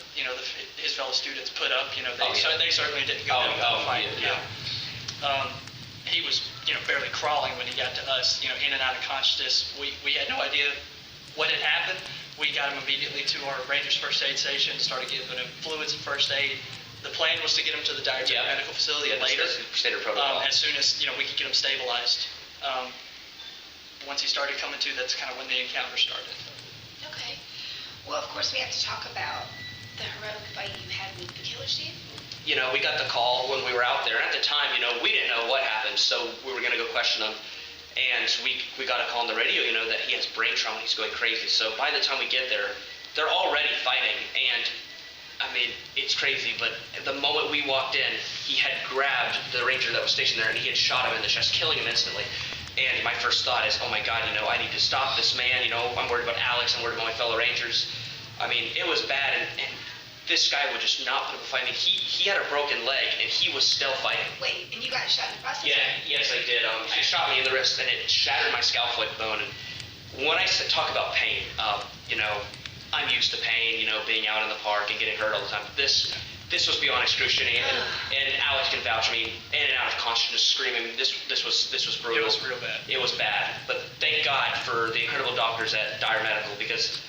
his fellow students put up. They certainly didn't go in without a fight. He was, barely crawling when he got to us, in and out of consciousness. We had no idea what had happened. We got him immediately to our Rangers first aid station, started giving him fluids and first aid. The plan was to get him to the diabetic medical facility later, standard protocol. as soon as, we could get him stabilized. Once he started coming to, that's kind of when the encounter started. Okay. Well, of course, we have to talk about the heroic fight you had with the killer, Steve. We got the call when we were out there. At the time, we didn't know what happened, so we were going to go question him. And we got a call on the radio, that he has brain trauma, he's going crazy. So by the time we get there, they're already fighting. And, I mean, it's crazy, but the moment we walked in, he had grabbed the ranger that was stationed there, and he had shot him in the chest, killing him instantly. And my first thought is, oh my God, I need to stop this man. I'm worried about Alex, I'm worried about my fellow rangers. I mean, it was bad, and this guy would just not put up a fight. I mean, he had a broken leg, and he was still fighting. Wait, and you got shot in the process? Yes, I did. He shot me in the wrist, and it shattered my scaphoid bone. And when I talk about pain, I'm used to pain, being out in the park and getting hurt all the time. This was beyond excruciating, and Alex can vouch. I mean, in and out of consciousness, screaming. This was brutal. It was real bad. It was bad, but thank God for the incredible doctors at Dyer Medical, because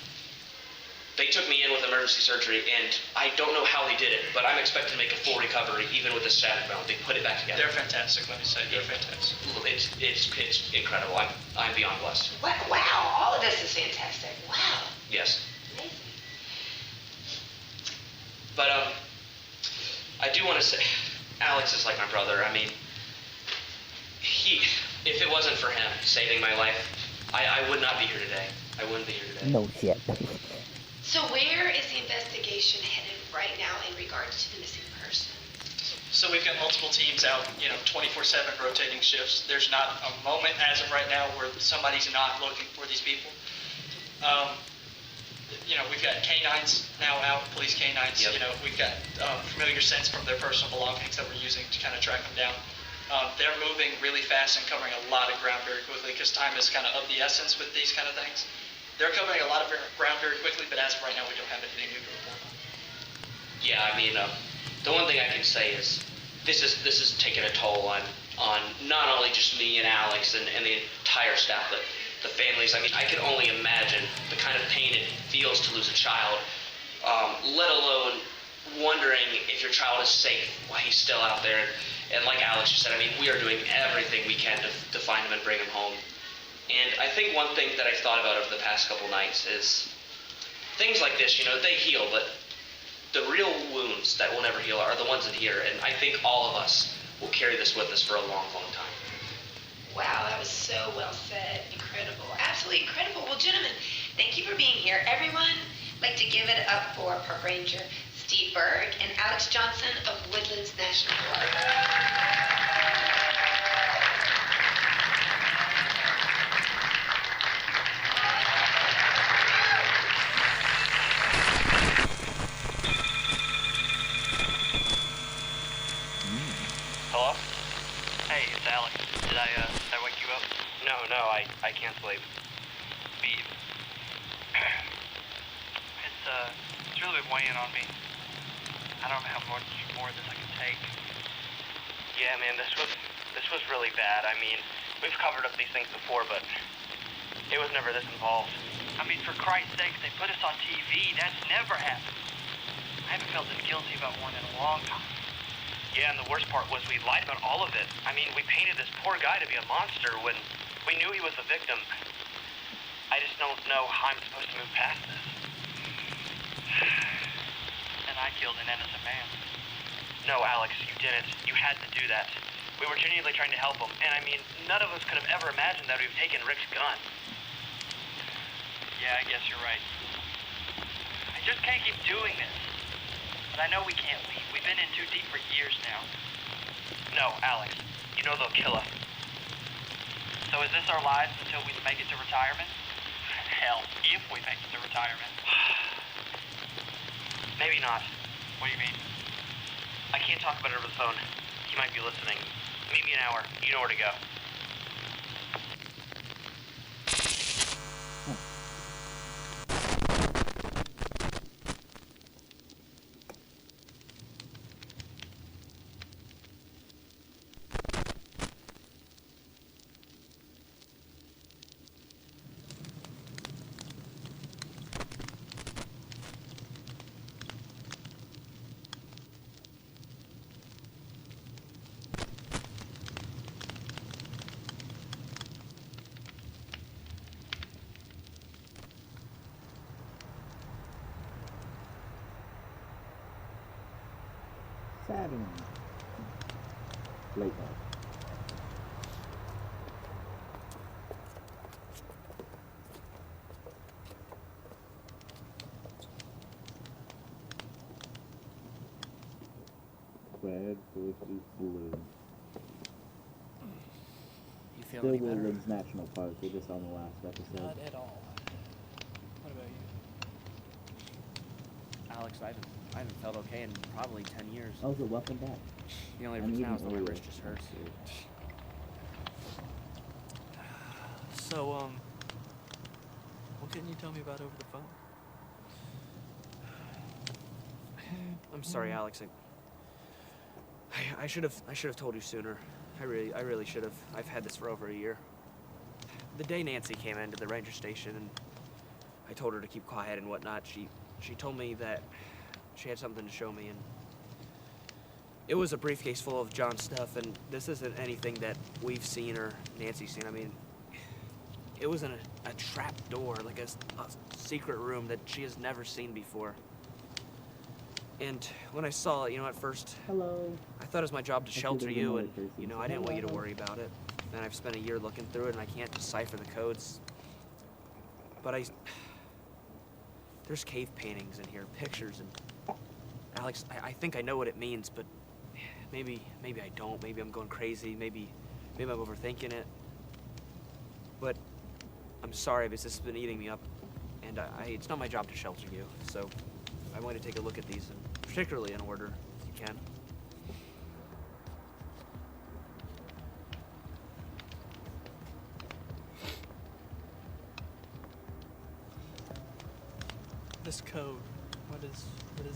they took me in with emergency surgery, and I don't know how they did it, but I'm expected to make a full recovery even with this shattered bone. They put it back together. They're fantastic, let me say. They're fantastic. It's incredible. I'm beyond blessed. Wow, all of this is fantastic. Wow. Yes. Amazing. But I do want to say, Alex is like my brother. I mean, if it wasn't for him saving my life, I would not be here today. I wouldn't be here today. No shit. So where is the investigation headed right now in regards to the missing person? So we've got multiple teams out, 24/7 rotating shifts. There's not a moment as of right now where somebody's not looking for these people. We've got canines now out, police canines. Yep. We've got familiar scents from their personal belongings that we're using to kind of track them down. They're moving really fast and covering a lot of ground very quickly because time is kind of the essence with these kind of things. They're covering a lot of ground very quickly, but as of right now, we don't have anything new to report on. Yeah, I mean, the one thing I can say is this is taking a toll on not only just me and Alex and the entire staff, but the families. I mean, I can only imagine the kind of pain it feels to lose a child, let alone wondering if your child is safe while he's still out there. And like Alex just said, I mean, we are doing everything we can to find him and bring him home. And I think one thing that I've thought about over the past couple nights is things like this, they heal, but the real wounds that will never heal are the ones in here. And I think all of us will carry this with us for a long, long time. Wow, that was so well said. Incredible. Absolutely incredible. Well, gentlemen, thank you for being here. Everyone, I'd like to give it up for Park Ranger Steve Berg and Alex Johnson of Woodlands National Park. Hello? Hey, it's Alex. Did I wake you up? No, I can't sleep. Beef. It's really been weighing on me. I don't know how much more of this I can take. Yeah, man, this was really bad. I mean, we've covered up these things before, but it was never this involved. I mean, for Christ's sake, they put us on TV. That's never happened. I haven't felt this guilty about one in a long time. Yeah, and the worst part was we lied about all of it. I mean, we painted this poor guy to be a monster when we knew he was the victim. I just don't know how I'm supposed to move past this. And I killed an innocent man. No, Alex, you didn't. You had to do that. We were genuinely trying to help him, and I mean, none of us could have ever imagined that we've taken Rick's gun. Yeah, I guess you're right. I just can't keep doing this. But I know we can't leave. We've been in too deep for years now. No, Alex. You know they'll kill us. So is this our lives until we make it to retirement? Hell, if we make it to retirement. Maybe not. What do you mean? I can't talk about it over the phone. He might be listening. Meet me an hour. You know where to go. Saturn. Late night. Red versus blue. You feel Still any better? Woodlands National Park. We just on the last episode. Not at all. What about you? Alex, I haven't felt okay in probably 10 years. Oh, so welcome back. The only I'm difference now eating is that my Oreos. wrist just hurts. So, what can you tell me about over the phone? I'm sorry, Alex. I should have told you sooner. I really should have. I've had this for over a year. The day Nancy came into the ranger station and I told her to keep quiet and whatnot, she told me that she had something to show me, and it was a briefcase full of John's stuff, and this isn't anything that we've seen or Nancy's seen. I mean, it was in a trap door, like a secret room that she has never seen before. And when I saw it, at first, Hello. I thought it was my job to I see shelter there's you, another and, person. I didn't want you to Hello. worry about it. And I've spent a year looking through it, and I can't decipher the codes. But there's cave paintings in here, pictures, and Alex, I think I know what it means, but maybe I don't. Maybe I'm going crazy. Maybe I'm overthinking it. But I'm sorry, because this has been eating me up, and it's not my job to shelter you. So I want to take a look at these, and particularly in order, if you can. This code, what does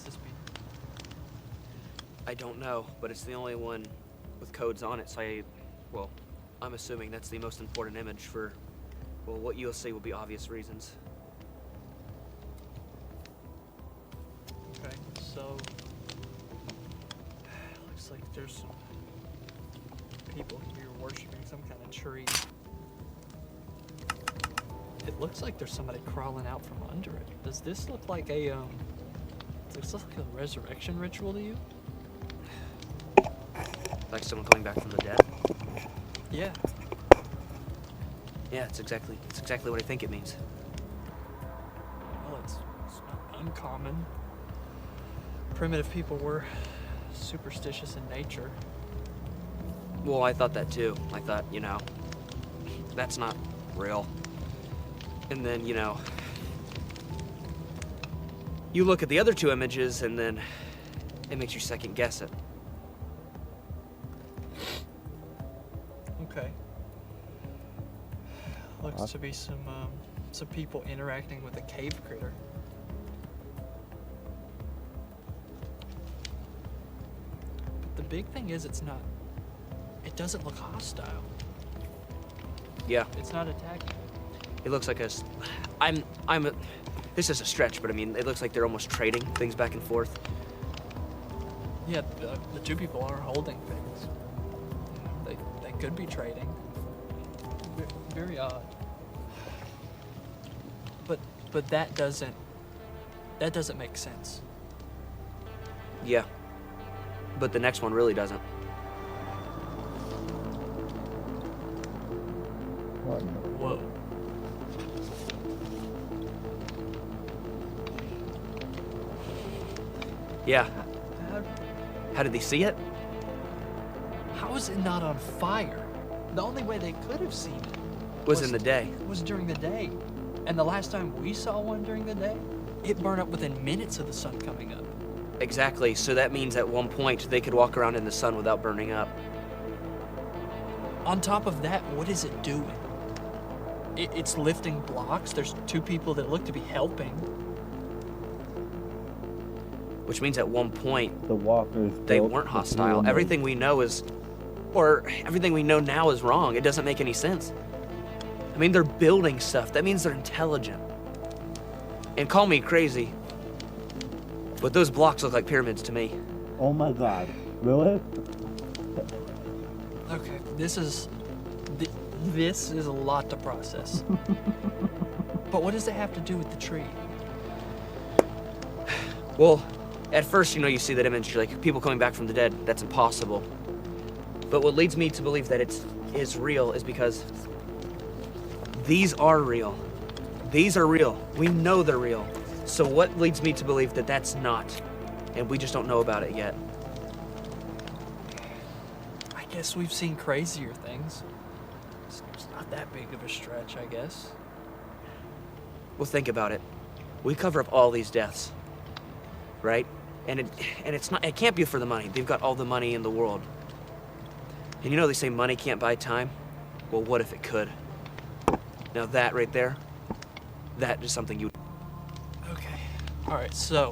this mean? I don't know, but it's the only one with codes on it, so I'm assuming that's the most important image for, what you'll see will be obvious reasons. Okay, so looks like there's some people here worshiping some kind of tree. It looks like there's somebody crawling out from under it. Does this look like a resurrection ritual to you? Like someone coming back from the dead? Yeah. Yeah, it's exactly what I think it means. Well, it's not uncommon. Primitive people were superstitious in nature. Well, I thought that too. I thought, you know, that's not real. And then, you know, you look at the other two images and then it makes you second guess it. Okay. Looks to be some people interacting with a cave critter. But the big thing is it doesn't look hostile. Yeah. It's not attacking. It looks like this is a stretch, but I mean, it looks like they're almost trading things back and forth. Yeah, the two people are holding things. You know, they could be trading. Very odd. But that doesn't make sense. Yeah. But the next one really doesn't. Whoa. Yeah. How did they see it? How is it not on fire? The only way they could have seen it Was in the day. Was during the day. And the last time we saw one during the day, it burned up within minutes of the sun coming up. Exactly. So that means at one point they could walk around in the sun without burning up. On top of that, what is it doing? It's lifting blocks. There's two people that look to be helping. Which means at one point the walkers they weren't hostile. Everything we know everything we know now is wrong. It doesn't make any sense. I mean, they're building stuff. That means they're intelligent. And call me crazy, but those blocks look like pyramids to me. Oh my god. Really? Okay, this is a lot to process. But what does it have to do with the tree? Well, at first, you know, you see that image, like people coming back from the dead. That's impossible. But what leads me to believe that it is real is because these are real. These are real. We know they're real. So what leads me to believe that that's not? And we just don't know about it yet. I guess we've seen crazier things. It's not that big of a stretch, I guess. Well, think about it. We cover up all these deaths, right? And it can't be for the money. They've got all the money in the world. And you know they say money can't buy time? Well, what if it could? Now that right there, that is something you... Okay. All right, so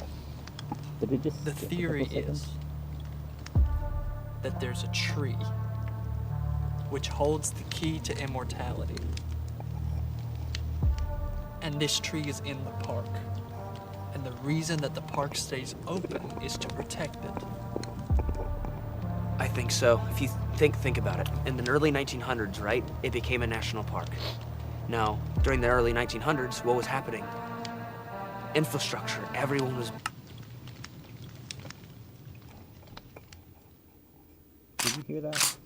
Did we just the skip a theory couple seconds? is that there's a tree which holds the key to immortality. And this tree is in the park. And the reason that the park stays open is to protect it. I think so. If you think about it. In the early 1900s, right, it became a national park. Now, during the early 1900s, what was happening? Infrastructure. Everyone was... Did you hear that?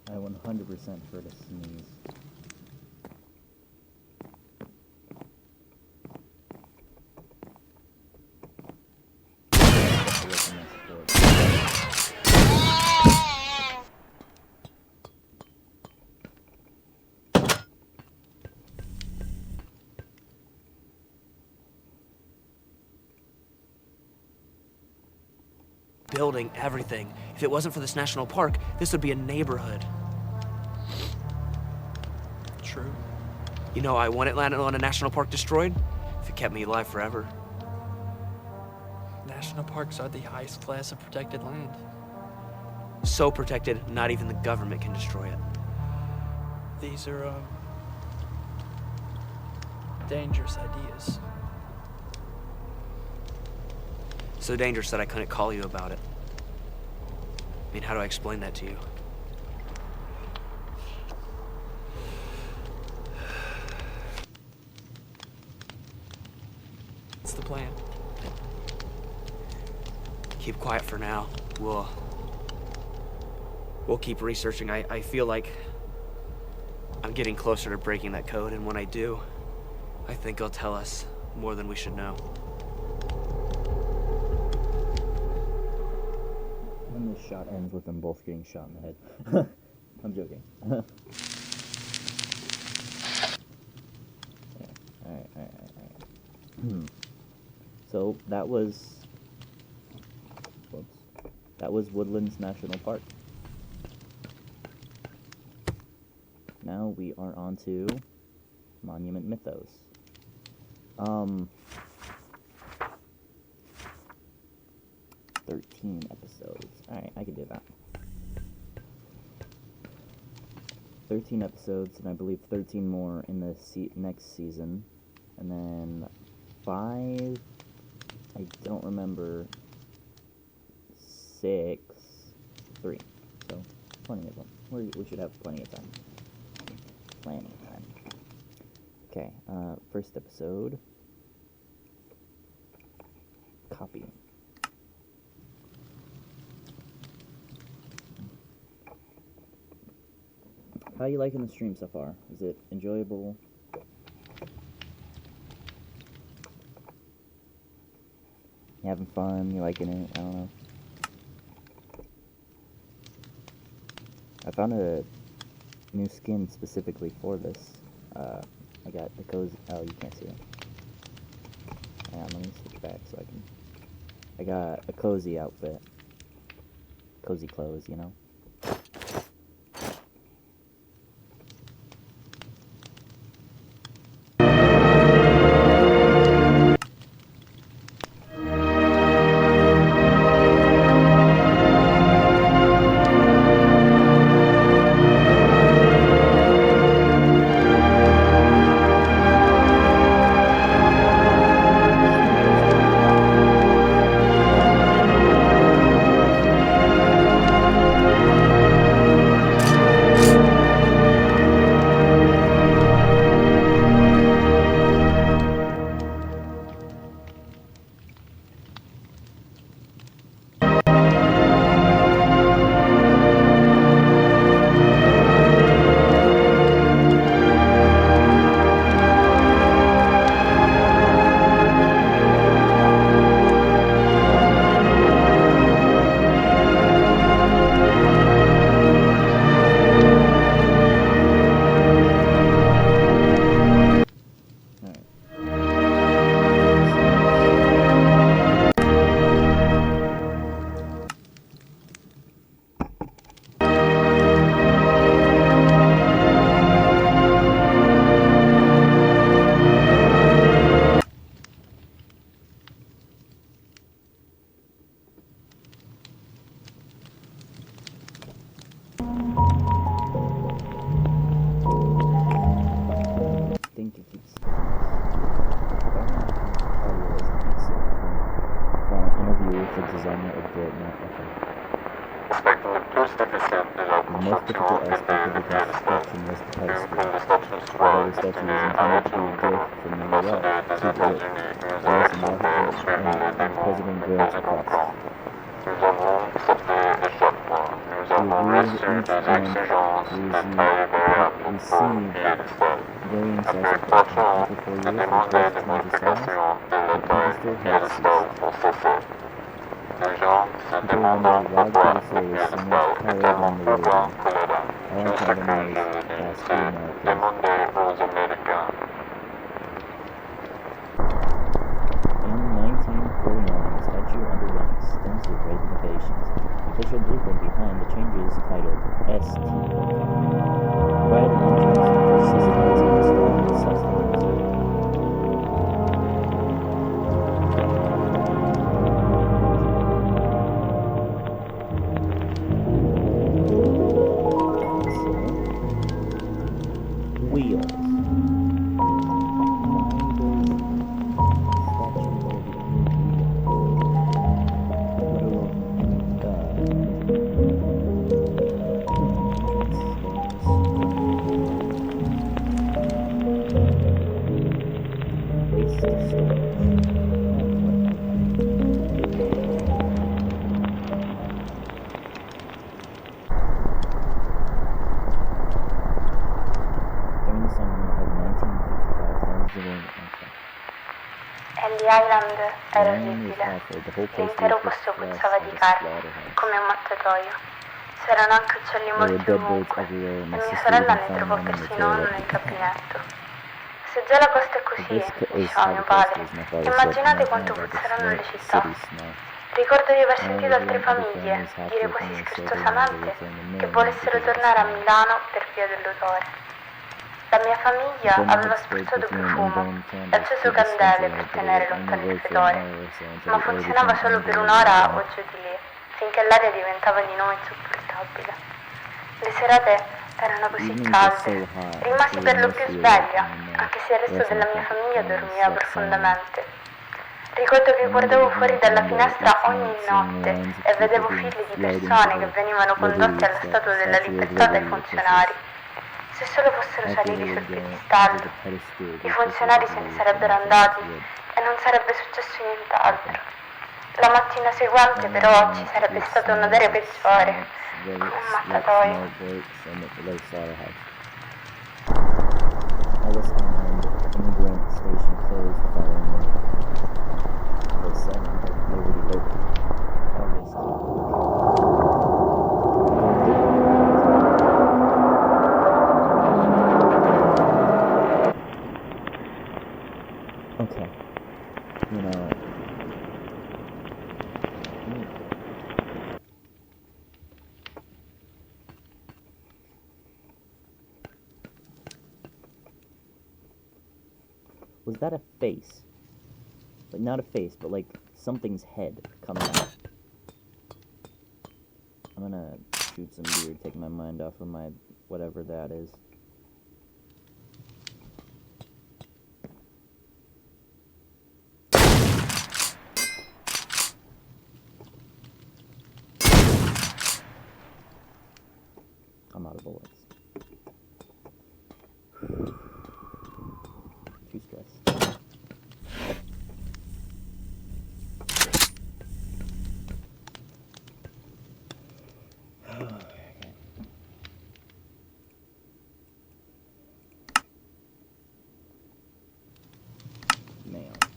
I 100% heard a sneeze. building everything. If it wasn't for this national park, this would be a neighborhood. True. You know, I wouldn't land on a national park destroyed if it kept me alive forever. National parks are the highest class of protected land. So protected, not even the government can destroy it. These are, dangerous ideas. So dangerous that I couldn't call you about it. I mean, how do I explain that to you? What's the plan? Keep quiet for now. We'll keep researching. I feel like I'm getting closer to breaking that code, and when I do, I think I'll tell us more than we should know. And this shot ends with them both getting shot in the head. I'm joking. Alright. So that was Woodlands National Park. Now we are on to Monument Mythos. 13 episodes. Alright, I can do that. 13 episodes, and I believe 13 more in the next season. And then 5, I don't remember, 6, 3. So, plenty of them. We should have plenty of time. Planning time. Okay, first episode. Copy. How you liking the stream so far? Is it enjoyable? You having fun? You liking it? I don't know. I found a new skin specifically for this. I got the cozy. Oh, you can't see it. Hang on, let me switch back so I can. I got a cozy outfit. Cozy clothes, you know? We Island era Land was orribile. awful. The whole place L'intero was posto just puzzava like di a carne, slaughterhouse. come un mattatoio. C'erano anche uccelli There were morti dead birds ovunque everywhere. e My mia sister sorella even ne found trovò one in the persino uno toilet. nel gabinetto. Se già la costa è But così, this is diceva how mio the coast padre, is. My father said, immaginate might quanto not have puzzeranno le the città. city smell. Ricordo di aver I sentito was altre around other famiglie families half dire the quasi time, so they wanted to scherzosamente return to che Maine volessero because of the tornare a smell. Milano per via dell'odore. La mia famiglia But then I aveva had sprayed spruzzato perfume and profumo burned e candles acceso to the stench candele of per it, but tenere it only lontano il worked for an fedore, hour or so until ma the air funzionava became solo per unbearable un'ora again. o giù di lì, finché l'aria diventava di nuovo insopportabile. Le serate erano così Evenings were calde, so hot, rimasi we per would lo più mostly awake sveglia, in the anche se il resto rest of della my mia famiglia family dormiva slept soundly. profondamente. Ricordo che I remember guardavo looking fuori out the dalla window finestra each ogni night, seeing the notte lines of e people vedevo being figli di led into persone che the venivano condotte alla Statua della Statue of Libertà dai Liberty funzionari. officials. Se solo fossero After they saliti sul would go into piedistallo, the pedestal, i the officials funzionari of se ne the sarebbero Liberty andati would. e non sarebbe successo nient'altro. La mattina seguente però ci sarebbe Would stato un smell odore like peggiore, stench, come un like mattatoio. small breaks and like slaughterhouse. Ellis Island Immigrant Station closed the following morning. For 7, but nobody local. August. Okay. You know. Was that a face? Like, not a face, but like something's head coming out. I'm gonna shoot some deer, take my mind off of my whatever that is. I'm out of bullets. Too stressed.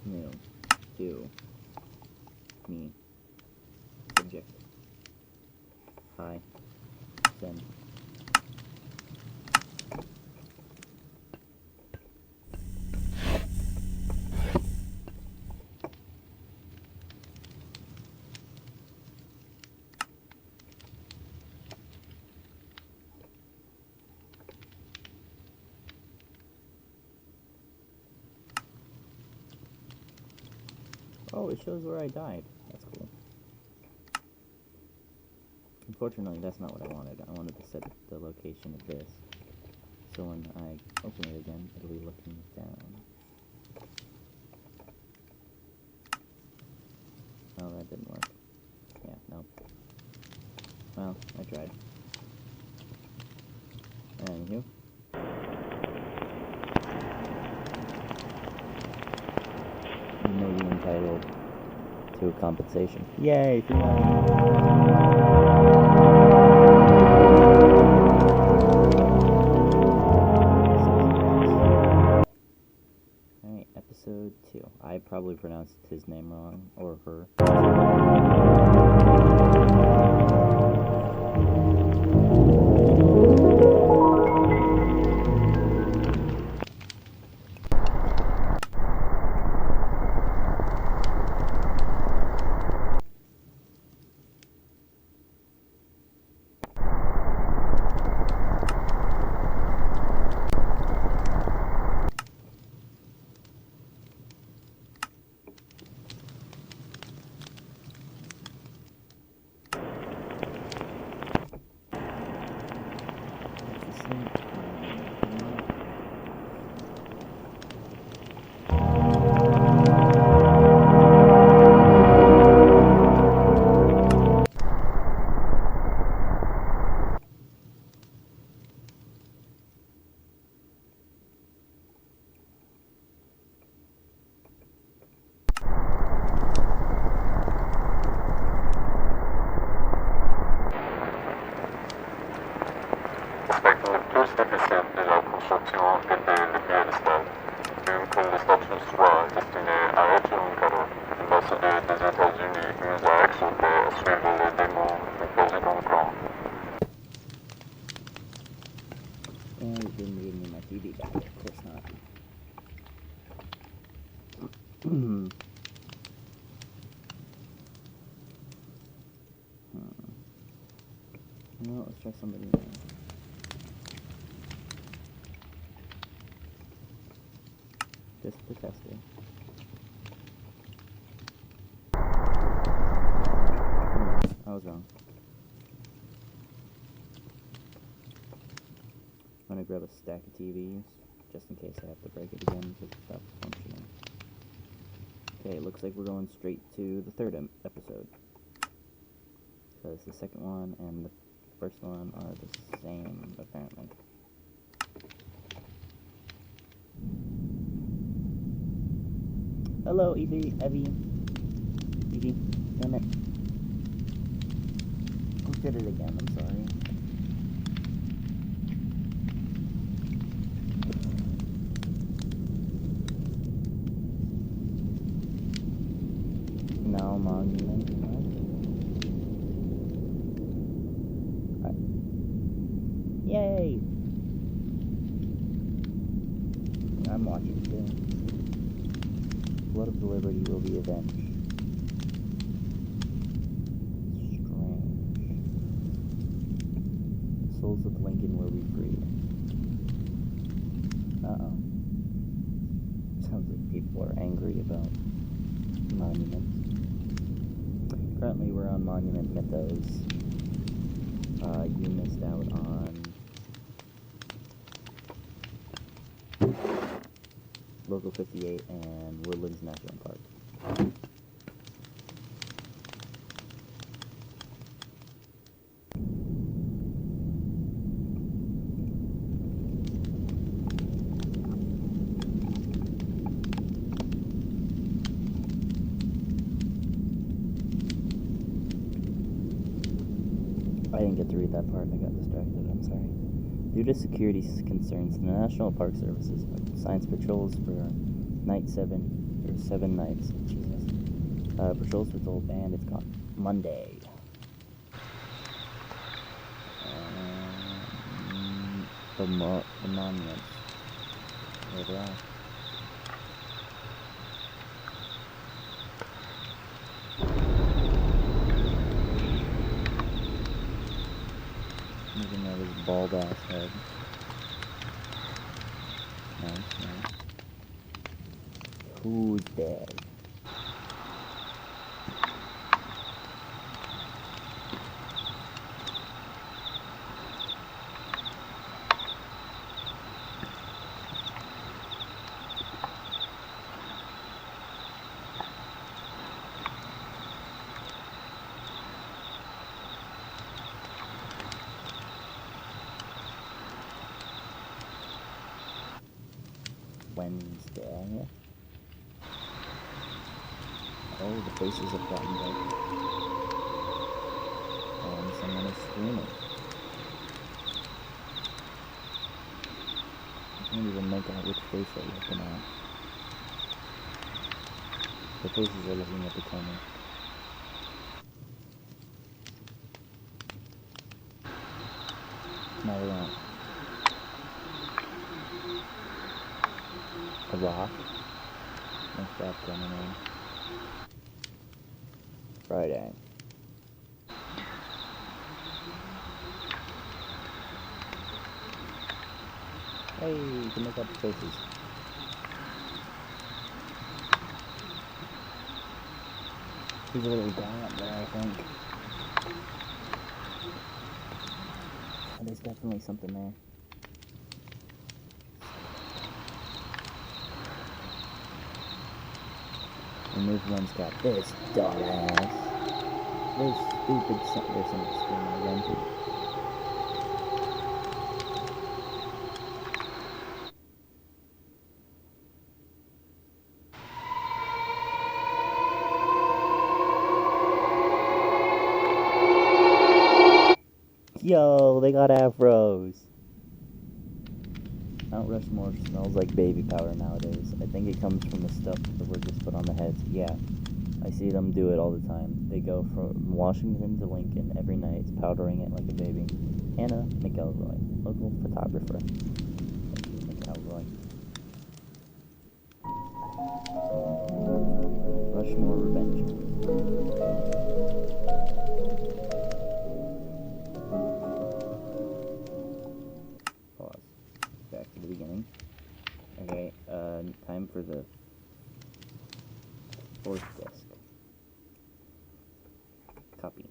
Mail. To. Me. Subject. Hi. Send. Oh, it shows where I died. That's cool. Unfortunately, that's not what I wanted. I wanted to set the location of this. So when I open it again, it'll be looking down. Oh, that didn't work. Yeah, no. Well, I tried. Anywho. You may be entitled to a compensation. Yay! For Alright, episode 2. I probably pronounced his name wrong, or her. Aspetto 277 della costruzione del piedistallo. film con le statues soit destiné à être un cadeau. L'ambassadeur des États-Unis nous a exhortés à suivre les démons du président Trump. And it didn't give me my TV back. Of course not. Well, let's try somebody new. Just to test it. I was wrong. I'm gonna grab a stack of TVs, just in case I have to break it again because it stops functioning. Okay, it looks like we're going straight to the third episode. Because the second one and the first one are the same, apparently. Hello, Evie. Evie, damn it. I did it again, I'm sorry. No monument. Yay! I'm watching too. Blood of the Liberty will be avenged. Strange. The souls of Lincoln will be freed. Uh-oh. Sounds like people are angry about monuments. Currently we're on Monument Mythos. You missed out on Local 58 and Woodlands National Park. I didn't get to read that part, I got distracted, I'm sorry. Due to security concerns, the National Park Service assigns patrols for night 7 nights. Jesus. Patrols were told banned. It's called Monday. The monuments. There they are. Looking at his bald ass head. Nice. Who's dead? Wednesday. Oh, the faces have gotten better. And someone is screaming. I can't even make out which face they're looking at. The faces are looking at the camera. No, they aren't. A rock. No stop coming in. Friday. Hey, you can make up the faces. He's a little down up there, I think. Oh, there's definitely something there. Remove one's got this dumbass. This stupid son. There's somebody screaming again too. Yo, they got afros. Mount Rushmore smells like baby powder nowadays. I think it comes from the stuff the workers put on the heads. Yeah, I see them do it all the time. They go from Washington to Lincoln every night, powdering it like a baby. Hannah McElroy, local photographer. McElroy. Rushmore Revenge. Pause. Back to the beginning. Okay, time for the fourth disc. Copy.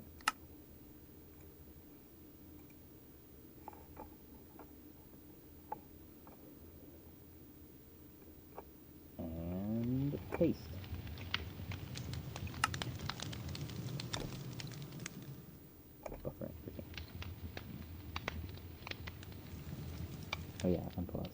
And paste. Buffer everything. Oh yeah, unpause.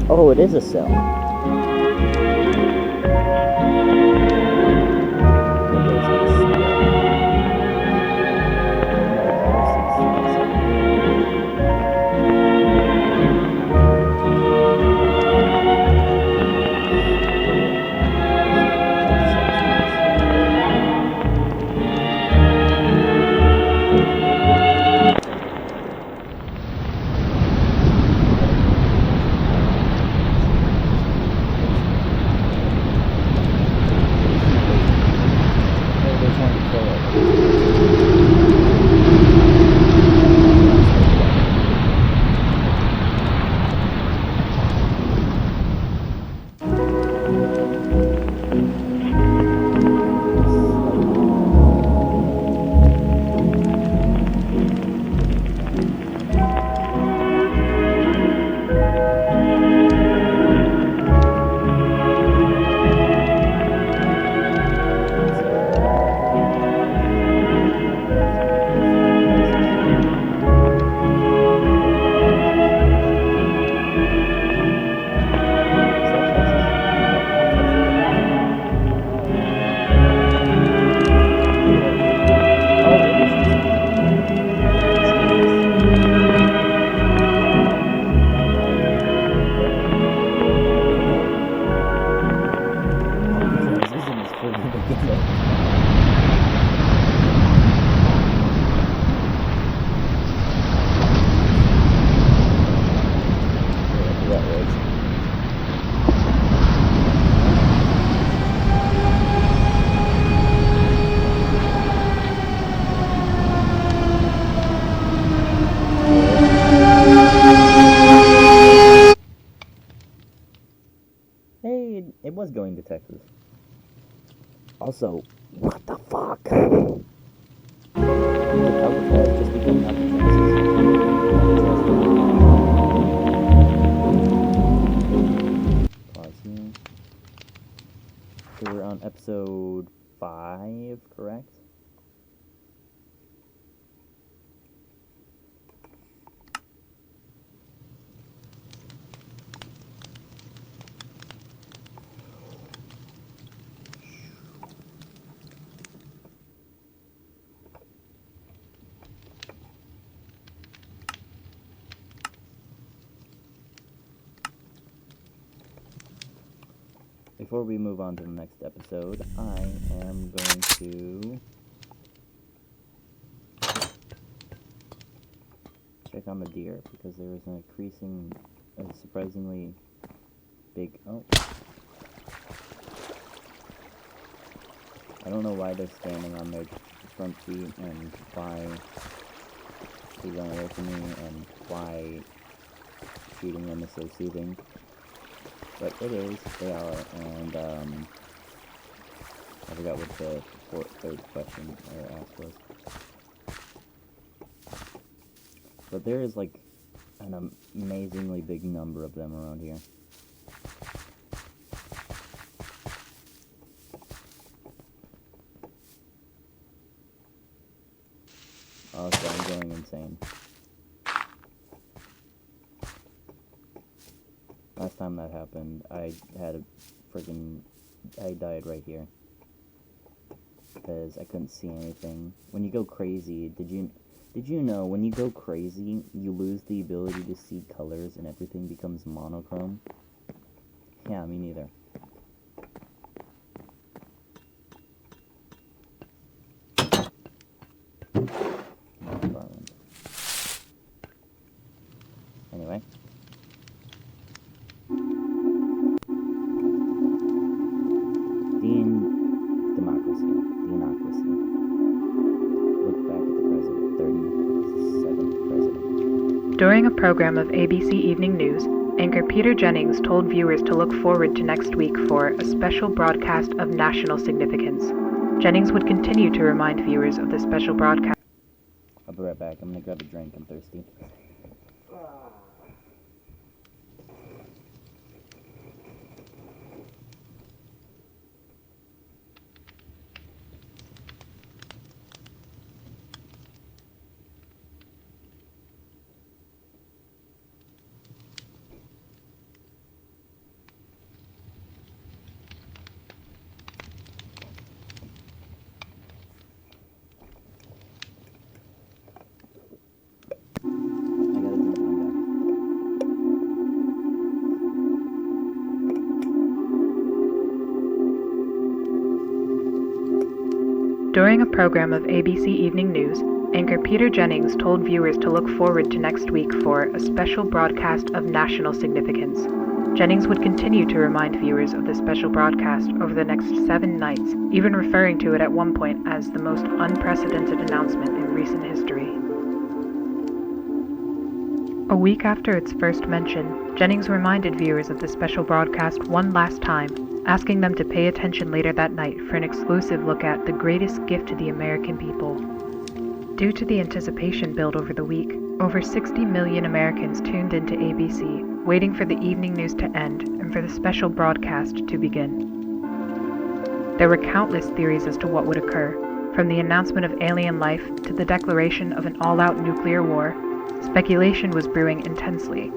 Oh, it is a cell. Hey, it was going to Texas. Also, what the fuck? Just 5, correct? Before we move on to the next episode, I am going to check on the deer because there is an increasing, surprisingly big. Oh, I don't know why they're standing on their front feet and why they run away from me and why shooting them is so soothing. But it is, they are, and I forgot what the third question or ask was. But there is like an amazingly big number of them around here. Oh, so I'm going insane. Last time that happened, I had I died right here. Because I couldn't see anything. When you go crazy, did you know when you go crazy, you lose the ability to see colors and everything becomes monochrome? Yeah, me neither. Anyway. Democracy. Look back at the president, 37th president. During a program of ABC Evening News, anchor Peter Jennings told viewers to look forward to next week for a special broadcast of national significance. Jennings would continue to remind viewers of the special broadcast. I'll be right back. I'm gonna grab a drink. I'm thirsty. During a program of ABC Evening News, anchor Peter Jennings told viewers to look forward to next week for a special broadcast of national significance. Jennings would continue to remind viewers of the special broadcast over the next 7 nights, even referring to it at one point as the most unprecedented announcement in recent history. A week after its first mention, Jennings reminded viewers of the special broadcast one last time, asking them to pay attention later that night for an exclusive look at the greatest gift to the American people. Due to the anticipation built over the week, over 60 million Americans tuned into ABC, waiting for the evening news to end and for the special broadcast to begin. There were countless theories as to what would occur, from the announcement of alien life to the declaration of an all-out nuclear war. Speculation was brewing intensely.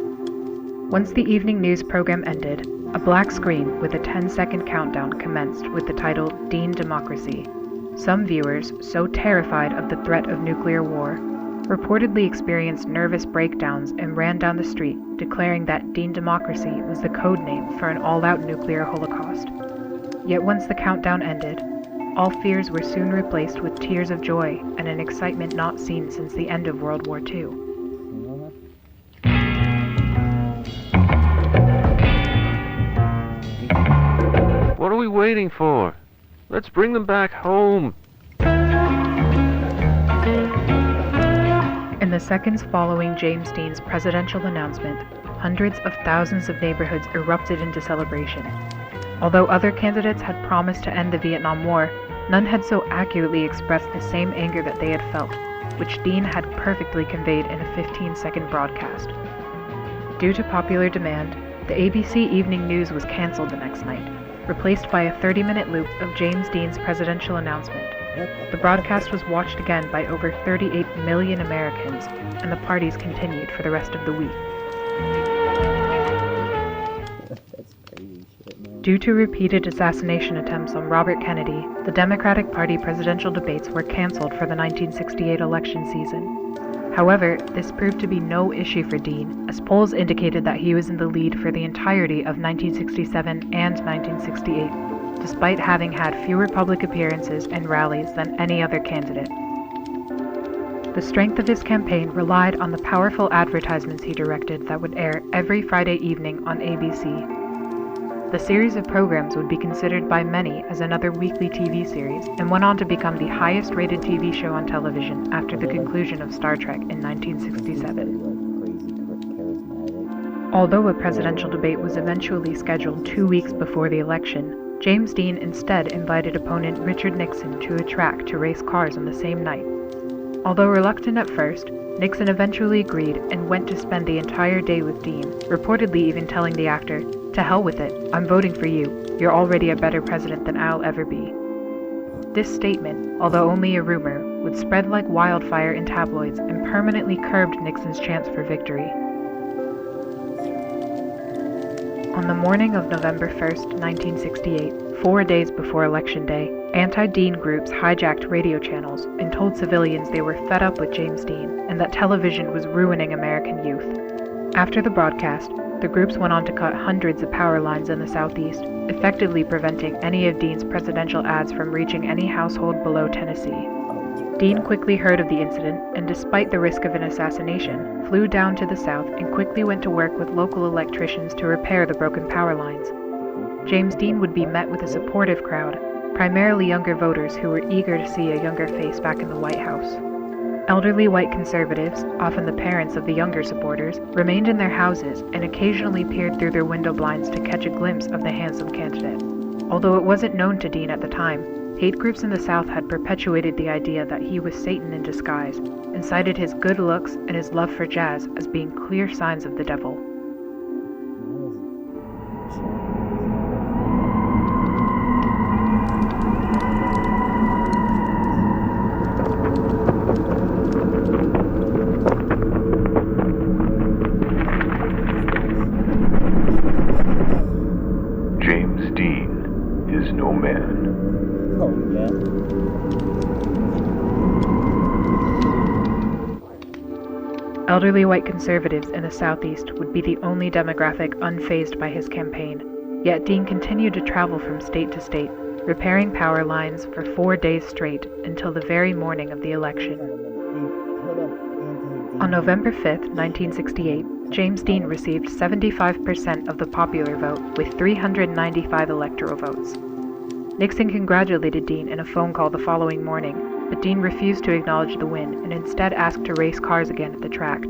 Once the evening news program ended, a black screen with a 10-second countdown commenced with the title Dean Democracy. Some viewers, so terrified of the threat of nuclear war, reportedly experienced nervous breakdowns and ran down the street, declaring that Dean Democracy was the code name for an all-out nuclear holocaust. Yet once the countdown ended, all fears were soon replaced with tears of joy and an excitement not seen since the end of World War II. What are we waiting for? Let's bring them back home. In the seconds following James Dean's presidential announcement, hundreds of thousands of neighborhoods erupted into celebration. Although other candidates had promised to end the Vietnam War, none had so accurately expressed the same anger that they had felt, which Dean had perfectly conveyed in a 15-second broadcast. Due to popular demand, the ABC Evening News was canceled the next night. replaced by a 30-minute loop of James Dean's presidential announcement. The broadcast was watched again by over 38 million Americans, and the parties continued for the rest of the week. That's crazy shit, man. Due to repeated assassination attempts on Robert Kennedy, the Democratic Party presidential debates were canceled for the 1968 election season. However, this proved to be no issue for Dean, as polls indicated that he was in the lead for the entirety of 1967 and 1968, despite having had fewer public appearances and rallies than any other candidate. The strength of his campaign relied on the powerful advertisements he directed that would air every Friday evening on ABC. The series of programs would be considered by many as another weekly TV series, and went on to become the highest-rated TV show on television after the conclusion of Star Trek in 1967. Although a presidential debate was eventually scheduled 2 weeks before the election, James Dean instead invited opponent Richard Nixon to a track to race cars on the same night. Although reluctant at first, Nixon eventually agreed and went to spend the entire day with Dean, reportedly even telling the actor, "To hell with it, I'm voting for you. You're already a better president than I'll ever be." This statement, although only a rumor, would spread like wildfire in tabloids and permanently curbed Nixon's chance for victory. On the morning of November 1st, 1968, 4 days before Election Day, anti-Dean groups hijacked radio channels and told civilians they were fed up with James Dean and that television was ruining American youth. After the broadcast, the groups went on to cut hundreds of power lines in the southeast, effectively preventing any of Dean's presidential ads from reaching any household below Tennessee. Dean quickly heard of the incident and, despite the risk of an assassination, flew down to the south and quickly went to work with local electricians to repair the broken power lines. James Dean would be met with a supportive crowd, primarily younger voters who were eager to see a younger face back in the White House. Elderly white conservatives, often the parents of the younger supporters, remained in their houses and occasionally peered through their window blinds to catch a glimpse of the handsome candidate. Although it wasn't known to Dean at the time, hate groups in the South had perpetuated the idea that he was Satan in disguise, and cited his good looks and his love for jazz as being clear signs of the devil. James Dean is no man. Oh, yeah. Elderly white conservatives in the southeast would be the only demographic unfazed by his campaign, yet Dean continued to travel from state to state, repairing power lines for 4 days straight until the very morning of the election. On November 5th, 1968, James Dean received 75% of the popular vote with 395 electoral votes. Nixon congratulated Dean in a phone call the following morning, but Dean refused to acknowledge the win and instead asked to race cars again at the track.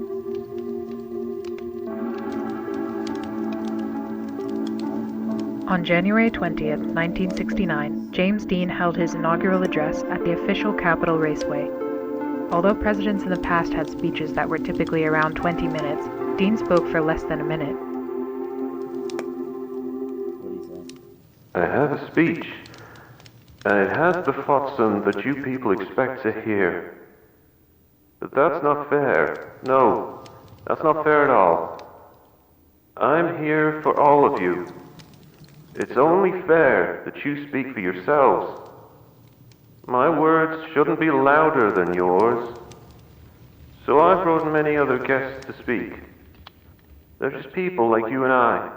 On January 20th, 1969, James Dean held his inaugural address at the official Capitol Raceway. Although presidents in the past had speeches that were typically around 20 minutes, Dean spoke for less than a minute. I have a speech, and it has the flotsam that you people expect to hear. But that's not fair. No, that's not fair at all. I'm here for all of you. It's only fair that you speak for yourselves. My words shouldn't be louder than yours. So I've brought many other guests to speak. They're just people like you and I.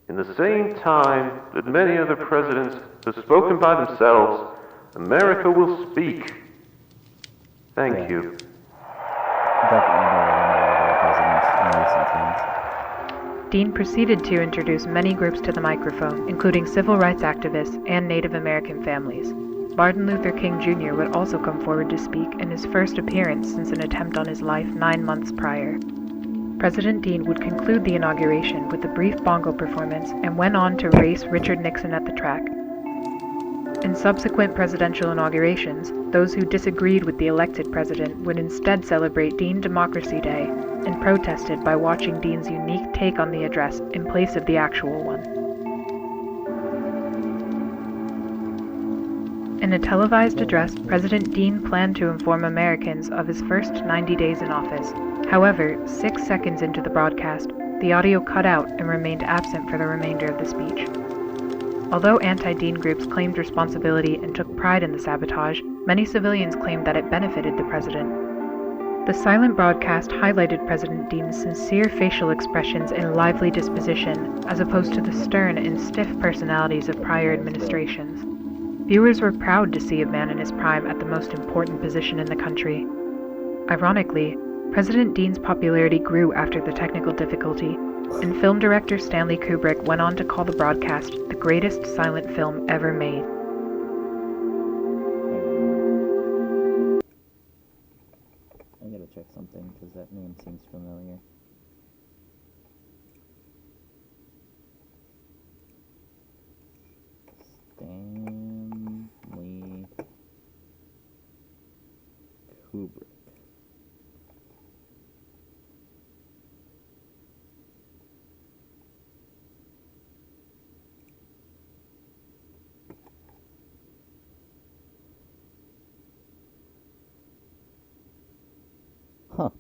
In the same time that many other presidents have spoken by themselves, America will speak. Thank you. Definitely better than all other presidents in recent times. Dean proceeded to introduce many groups to the microphone, including civil rights activists and Native American families. Martin Luther King Jr. would also come forward to speak in his first appearance since an attempt on his life 9 months prior. President Dean would conclude the inauguration with a brief bongo performance and went on to race Richard Nixon at the track. In subsequent presidential inaugurations, those who disagreed with the elected president would instead celebrate Dean Democracy Day and protested by watching Dean's unique take on the address in place of the actual one. In a televised address, President Dean planned to inform Americans of his first 90 days in office. However, 6 seconds into the broadcast, the audio cut out and remained absent for the remainder of the speech. Although anti-Dean groups claimed responsibility and took pride in the sabotage, many civilians claimed that it benefited the president. The silent broadcast highlighted President Dean's sincere facial expressions and lively disposition, as opposed to the stern and stiff personalities of prior administrations. Viewers were proud to see a man in his prime at the most important position in the country. Ironically, President Dean's popularity grew after the technical difficulty, and film director Stanley Kubrick went on to call the broadcast the greatest silent film ever made. I gotta check something, because that name seems familiar. Stanley Kubrick. Huh.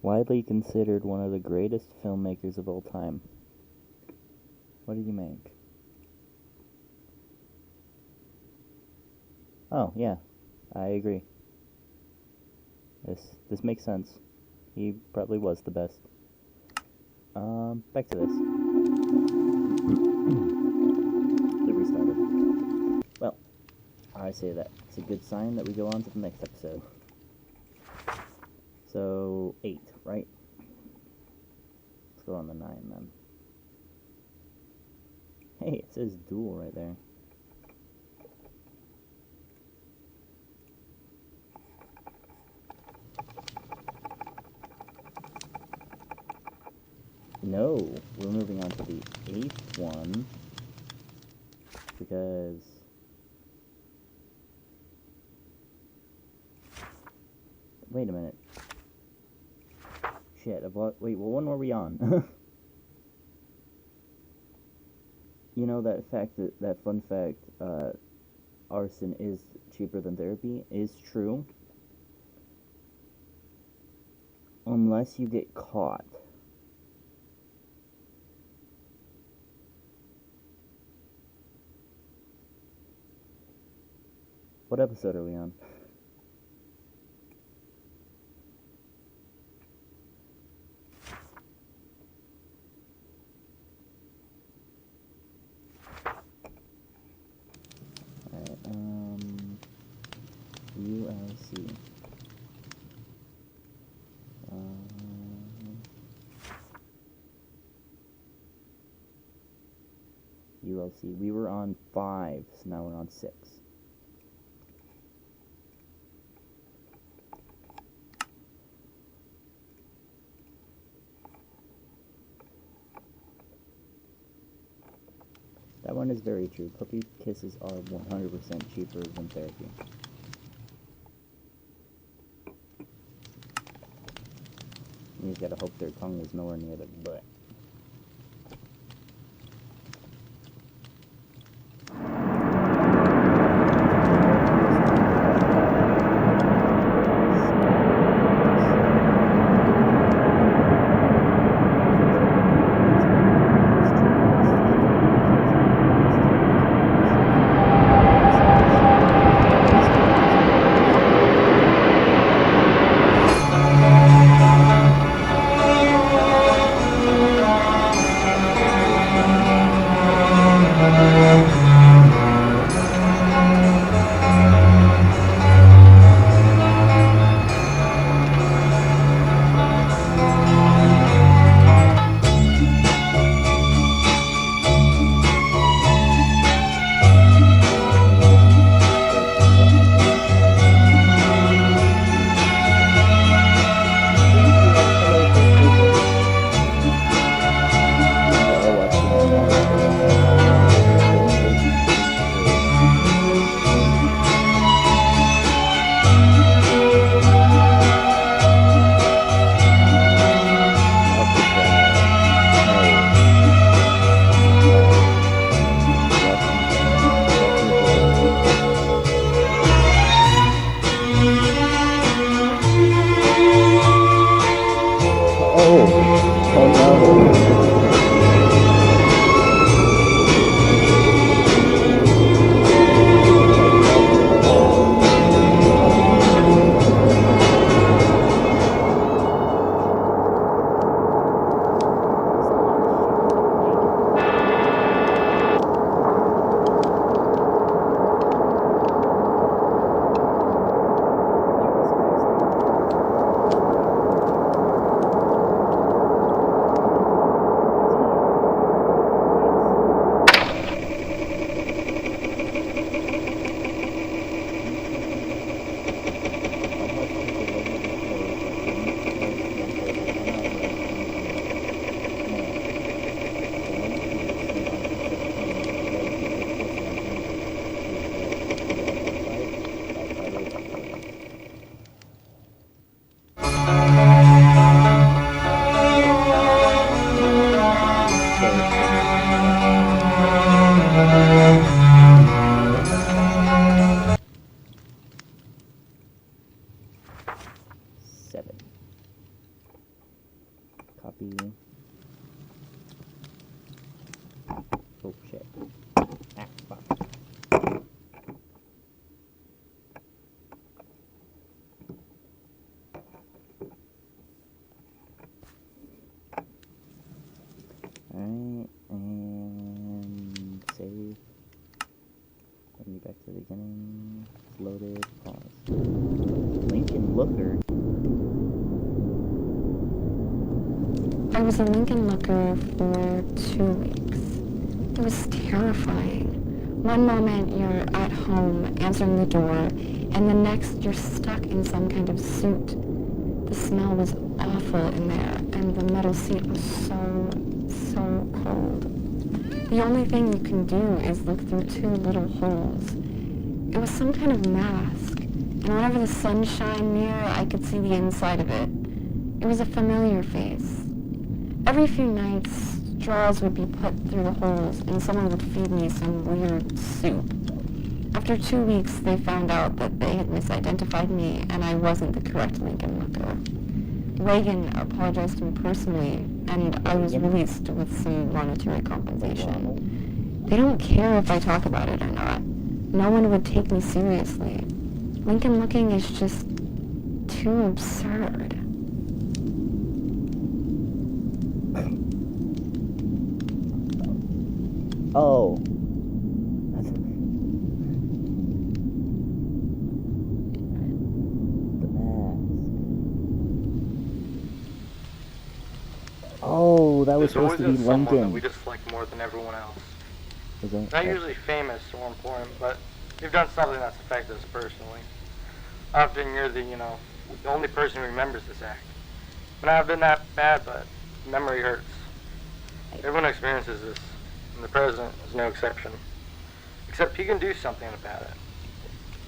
Widely considered one of the greatest filmmakers of all time. What did he make? Oh, yeah. I agree. This makes sense. He probably was the best. Back to this. It restarted. Well, I say that. It's a good sign that we go on to the next episode. So, 8, right? Let's go on the 9 then. Hey, it says duel right there. No, we're moving on to the 8th one. Because... Wait a minute. Shit, wait, what one were we on? You know that fun fact, arson is cheaper than therapy is true. Unless you get caught. What episode are we on? ULC. ULC. We were on 5, so now we're on 6. That one is very true. Puppy kisses are 100% cheaper than therapy. You just gotta hope their tongue is nowhere near their butt. Oh shit. Ah, fuck. Alright, and save. Bring you back to the beginning. It's loaded. Pause. Lincoln Looker. I was a Lincoln Looker for 2 weeks. It was terrifying. One moment you're at home answering the door, and the next you're stuck in some kind of suit. The smell was awful in there, and the metal seat was so cold. The only thing you can do is look through 2 little holes. It was some kind of mask, and whenever the sun shined near, I could see the inside of it. It was a familiar face. Every few nights, straws would be put through the holes, and someone would feed me some weird soup. After 2 weeks, they found out that they had misidentified me, and I wasn't the correct Lincoln Looker. Reagan apologized to me personally, and I was released with some monetary compensation. They don't care if I talk about it or not. No one would take me seriously. Lincoln Looking is just too absurd. Oh. The mask. Oh, that was supposed to be someone that Lincoln. we dislike more than everyone else. Is that? Not usually famous or important, but you've done something that's affected us personally. Often you're the only person who remembers this act. It may not have been that bad, but memory hurts. Everyone experiences this, and the president is no exception. Except he can do something about it.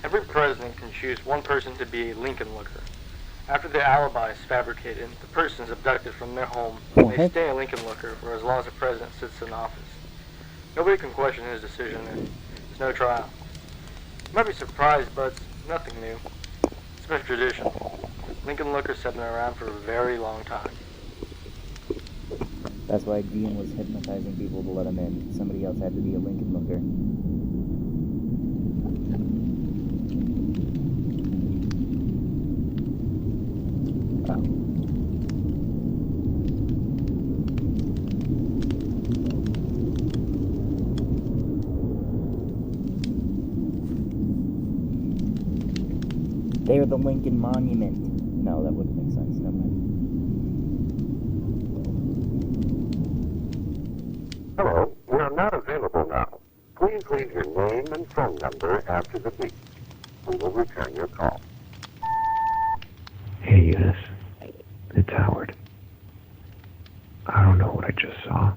Every president can choose one person to be a Lincoln Looker. After the alibi is fabricated, the person is abducted from their home, and they stay a Lincoln Looker for as long as the president sits in office. Nobody can question his decision, and there's no trial. You might be surprised, but it's nothing new. It's been a tradition. Lincoln Lookers have been around for a very long time. That's why Dean was hypnotizing people to let him in. Somebody else had to be a Lincoln Looker. They're the Lincoln Monument. No, that wouldn't make sense. Never mind. Hello, we are not available now. Please leave your name and phone number after the beep. We will return your call. Hey, Eunice. It's Howard. I don't know what I just saw.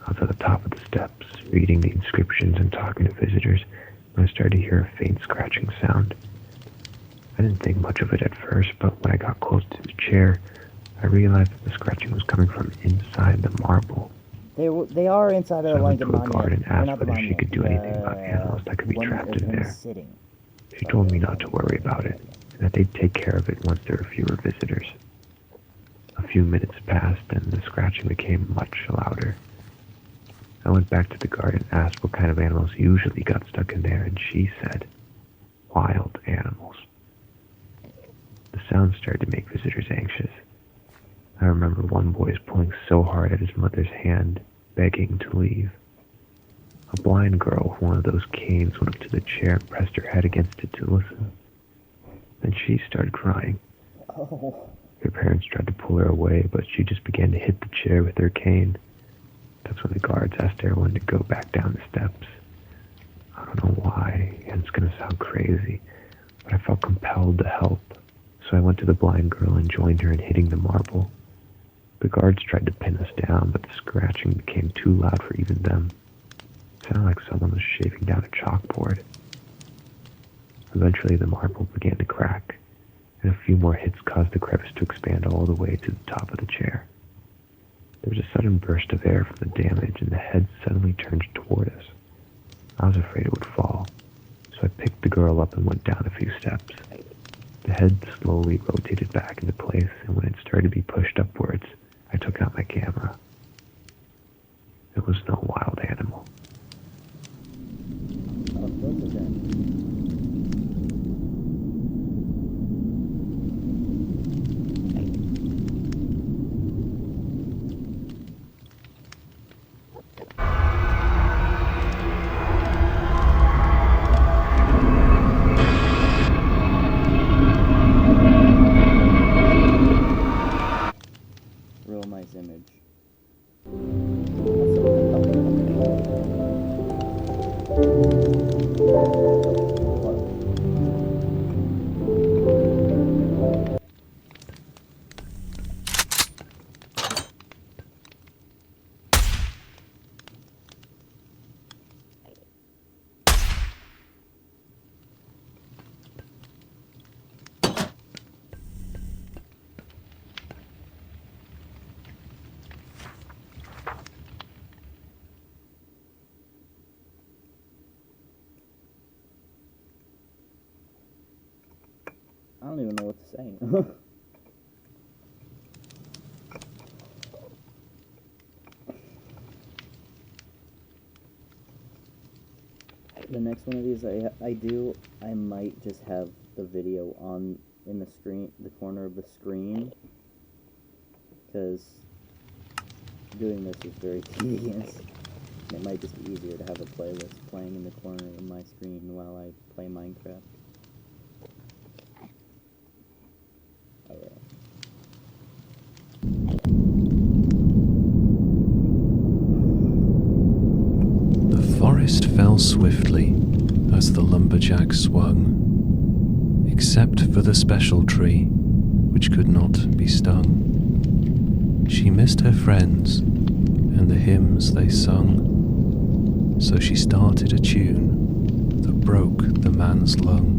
I was at the top of the steps, reading the inscriptions and talking to visitors, when I started to hear a faint scratching sound. I didn't think much of it at first, but when I got close to the chair, I realized that the scratching was coming from inside the marble. They are inside of the Lincoln Monument. I went to the guard and asked Monument. whether she could do anything about animals that could be trapped in there. She told me not to worry about it, and that they'd take care of it once there were fewer visitors. A few minutes passed, and the scratching became much louder. I went back to the guard and asked what kind of animals usually got stuck in there, and she said, wild animals. The sound started to make visitors anxious. I remember one boy pulling so hard at his mother's hand, begging to leave. A blind girl with one of those canes went up to the chair and pressed her head against it to listen. Then she started crying. Oh. Her parents tried to pull her away, but she just began to hit the chair with her cane. That's when the guards asked everyone to go back down the steps. I don't know why, and it's gonna sound crazy, but I felt compelled to help. So I went to the blind girl and joined her in hitting the marble. The guards tried to pin us down, but the scratching became too loud for even them. It sounded like someone was shaving down a chalkboard. Eventually the marble began to crack, and a few more hits caused the crevice to expand all the way to the top of the chair. There was a sudden burst of air from the damage, and the head suddenly turned toward us. I was afraid it would fall, so I picked the girl up and went down a few steps. The head slowly rotated back into place, and when it started to be pushed upwards, I took out my camera. It was no wild animal. Real nice image. I don't even know what to say. The next one of these I do, I might just have the video on in the screen, the corner of the screen, because doing this is very tedious. It might just be easier to have a playlist playing in the corner of my screen while I play Minecraft. The forest fell swiftly as the lumberjack swung, except for the special tree, which could not be stung. She missed her friends and the hymns they sung, so she started a tune that broke the man's lung.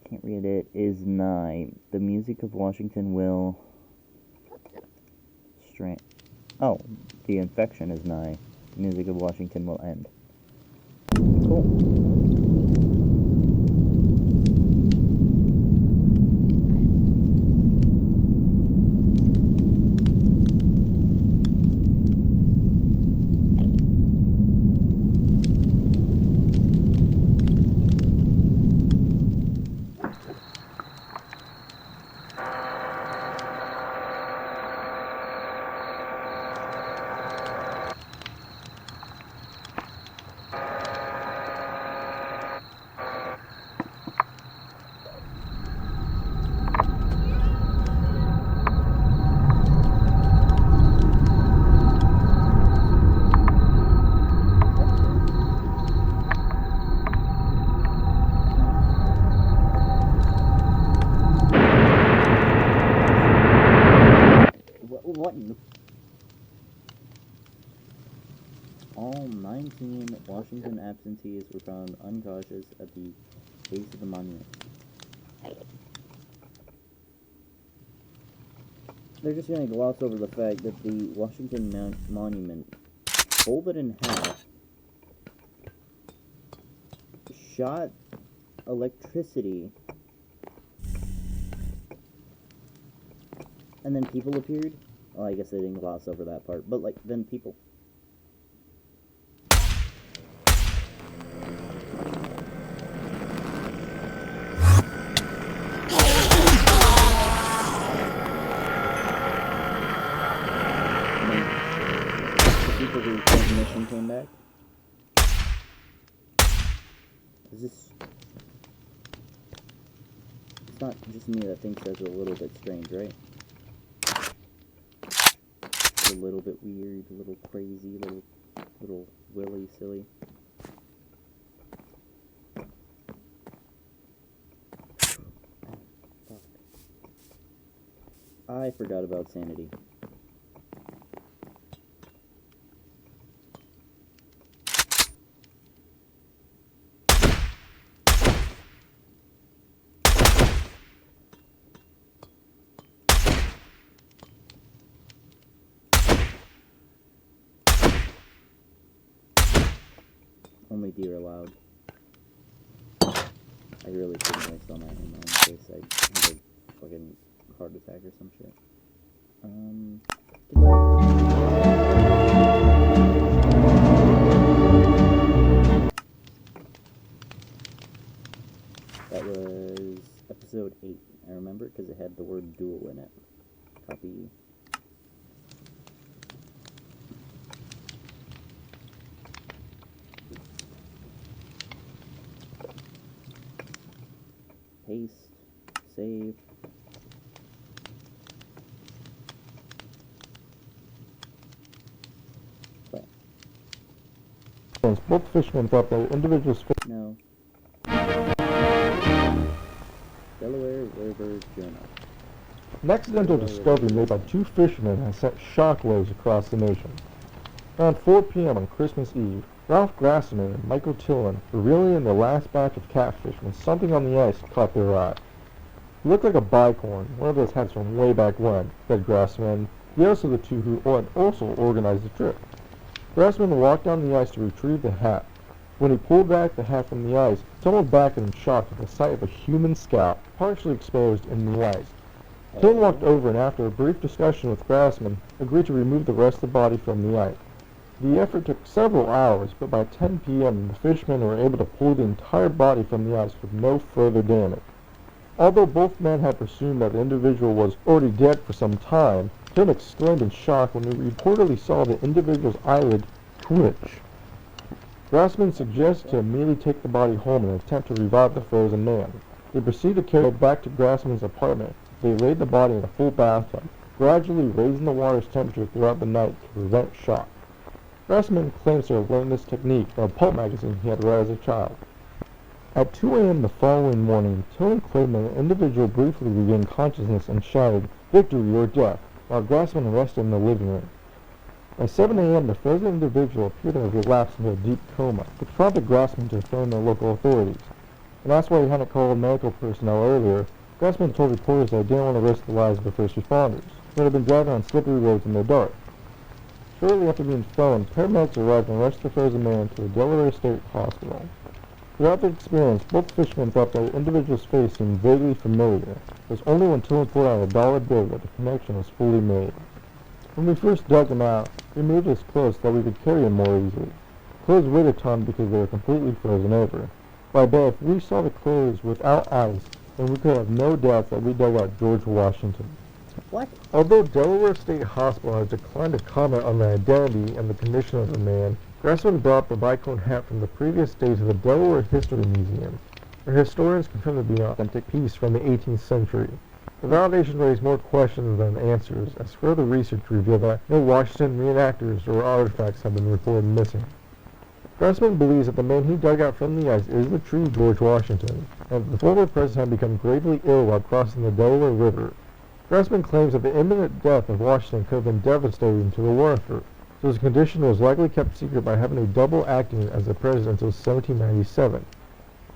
Can't read it. Is nigh. The music of Washington will... Oh, the infection is nigh. The music of Washington will end. Cool. All 19 Washington absentees were found unconscious at the base of the monument. They're just going to gloss over the fact that the Washington Monument, folded in half, shot electricity, and then people appeared. Well, I guess they didn't gloss over that part, but like, then people. The transmission came back. Is this... It's not just me that thinks that's a little bit strange, right? It's a little bit weird, a little crazy, little willy silly. Fuck. I forgot about sanity. Only deer allowed. I really shouldn't waste all my ammo in case I have a fucking heart attack or some shit. That was episode 8. I remember it because it had the word duel in it. Copy. Paste, save. Play. Both fishermen thought the individuals... No. Delaware River Journal. An accidental discovery made by two fishermen has sent shockwaves across the nation. Around 4 p.m. on Christmas Eve, Ralph Grassman and Michael Tillman were reeling in their last batch of catfish when something on the ice caught their eye. It looked like a bicorn, one of those hats from way back when, said Grassman, the others of the two who also organized the trip. Grassman walked down the ice to retrieve the hat. When he pulled back the hat from the ice, he tumbled back in shock at the sight of a human scalp, partially exposed in the ice. Tillman walked over and after a brief discussion with Grassman, agreed to remove the rest of the body from the ice. The effort took several hours, but by 10 p.m. the fishermen were able to pull the entire body from the ice with no further damage. Although both men had presumed that the individual was already dead for some time, Tim exclaimed in shock when he reportedly saw the individual's eyelid twitch. Grassman suggested to immediately take the body home in an attempt to revive the frozen man. They proceeded to carry it back to Grassman's apartment. They laid the body in a full bathtub, gradually raising the water's temperature throughout the night to prevent shock. Grassman claims to have learned this technique from a pulp magazine he had read as a child. At 2 a.m. the following morning, Tillman claimed that an individual briefly regained consciousness and shouted, "Victory or death," while Grassman rested in the living room. By 7 a.m., the frozen individual appeared to have relapsed into a deep coma, which prompted Grossman to phone the local authorities. And that's why he hadn't called medical personnel earlier. Grossman told reporters that he didn't want to risk the lives of the first responders, who had been driving on slippery roads in the dark. Shortly after being phoned, paramedics arrived and rushed the frozen man to the Delaware State Hospital. Throughout their experience, both fishermen thought the individual's face seemed vaguely familiar. It was only when Tillman pulled out a dollar bill that the connection was fully made. When we first dug him out, we moved his clothes so that we could carry him more easily. Clothes weighed a ton because they were completely frozen over. By bet, if we saw the clothes without ice, then we could have no doubts that we dug out George Washington. What? Although Delaware State Hospital has declined to comment on the identity and the condition of the man, Grossman brought the bicone hat from the previous day to the Delaware History Museum, where historians confirmed to be an authentic piece from the 18th century. The validation raised more questions than answers, as further research revealed that no Washington reenactors or artifacts have been reported missing. Grossman believes that the man he dug out from the ice is the true George Washington, and that the former president had become gravely ill while crossing the Delaware River. Grossman claims that the imminent death of Washington could have been devastating to the war effort, so his condition was likely kept secret by having a double acting as the president until 1797.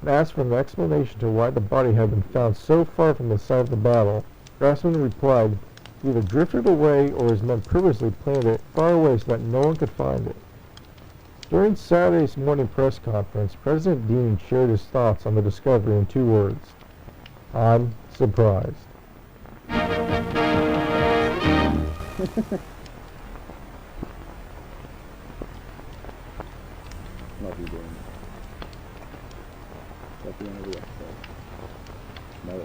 When asked for an explanation to why the body had been found so far from the site of the battle, Grossman replied, "He either drifted away or his men purposely planted it far away so that no one could find it." During Saturday's morning press conference, President Dean shared his thoughts on the discovery in 2 words: "I'm surprised." Love you, Dean. At the end of the episode. No.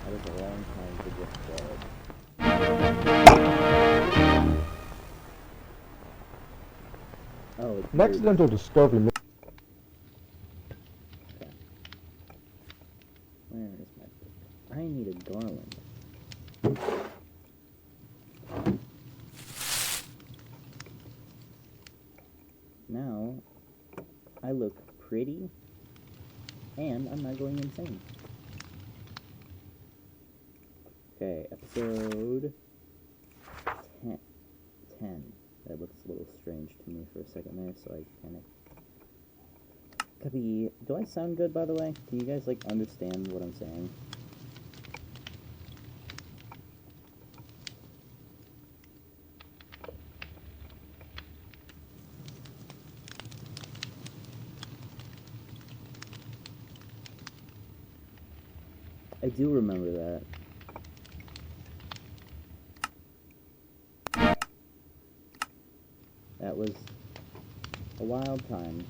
That is a long time to get dead. Oh, it's An accidental discovery. Okay. Where is my book? I need a garland. Now, I look pretty, and I'm not going insane. Okay, episode 10. That looks a little strange to me for a second there, so I kind of... Copy. Do I sound good, by the way? Can you guys, like, understand what I'm saying? I do remember that. That was a wild time.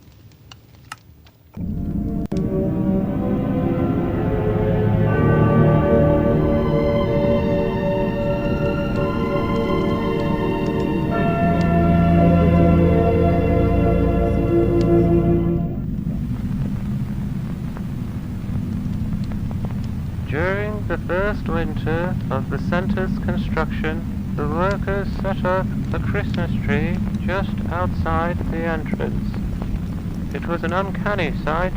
During the first winter of the center's construction, the workers set up a Christmas tree just outside the entrance. It was an uncanny sight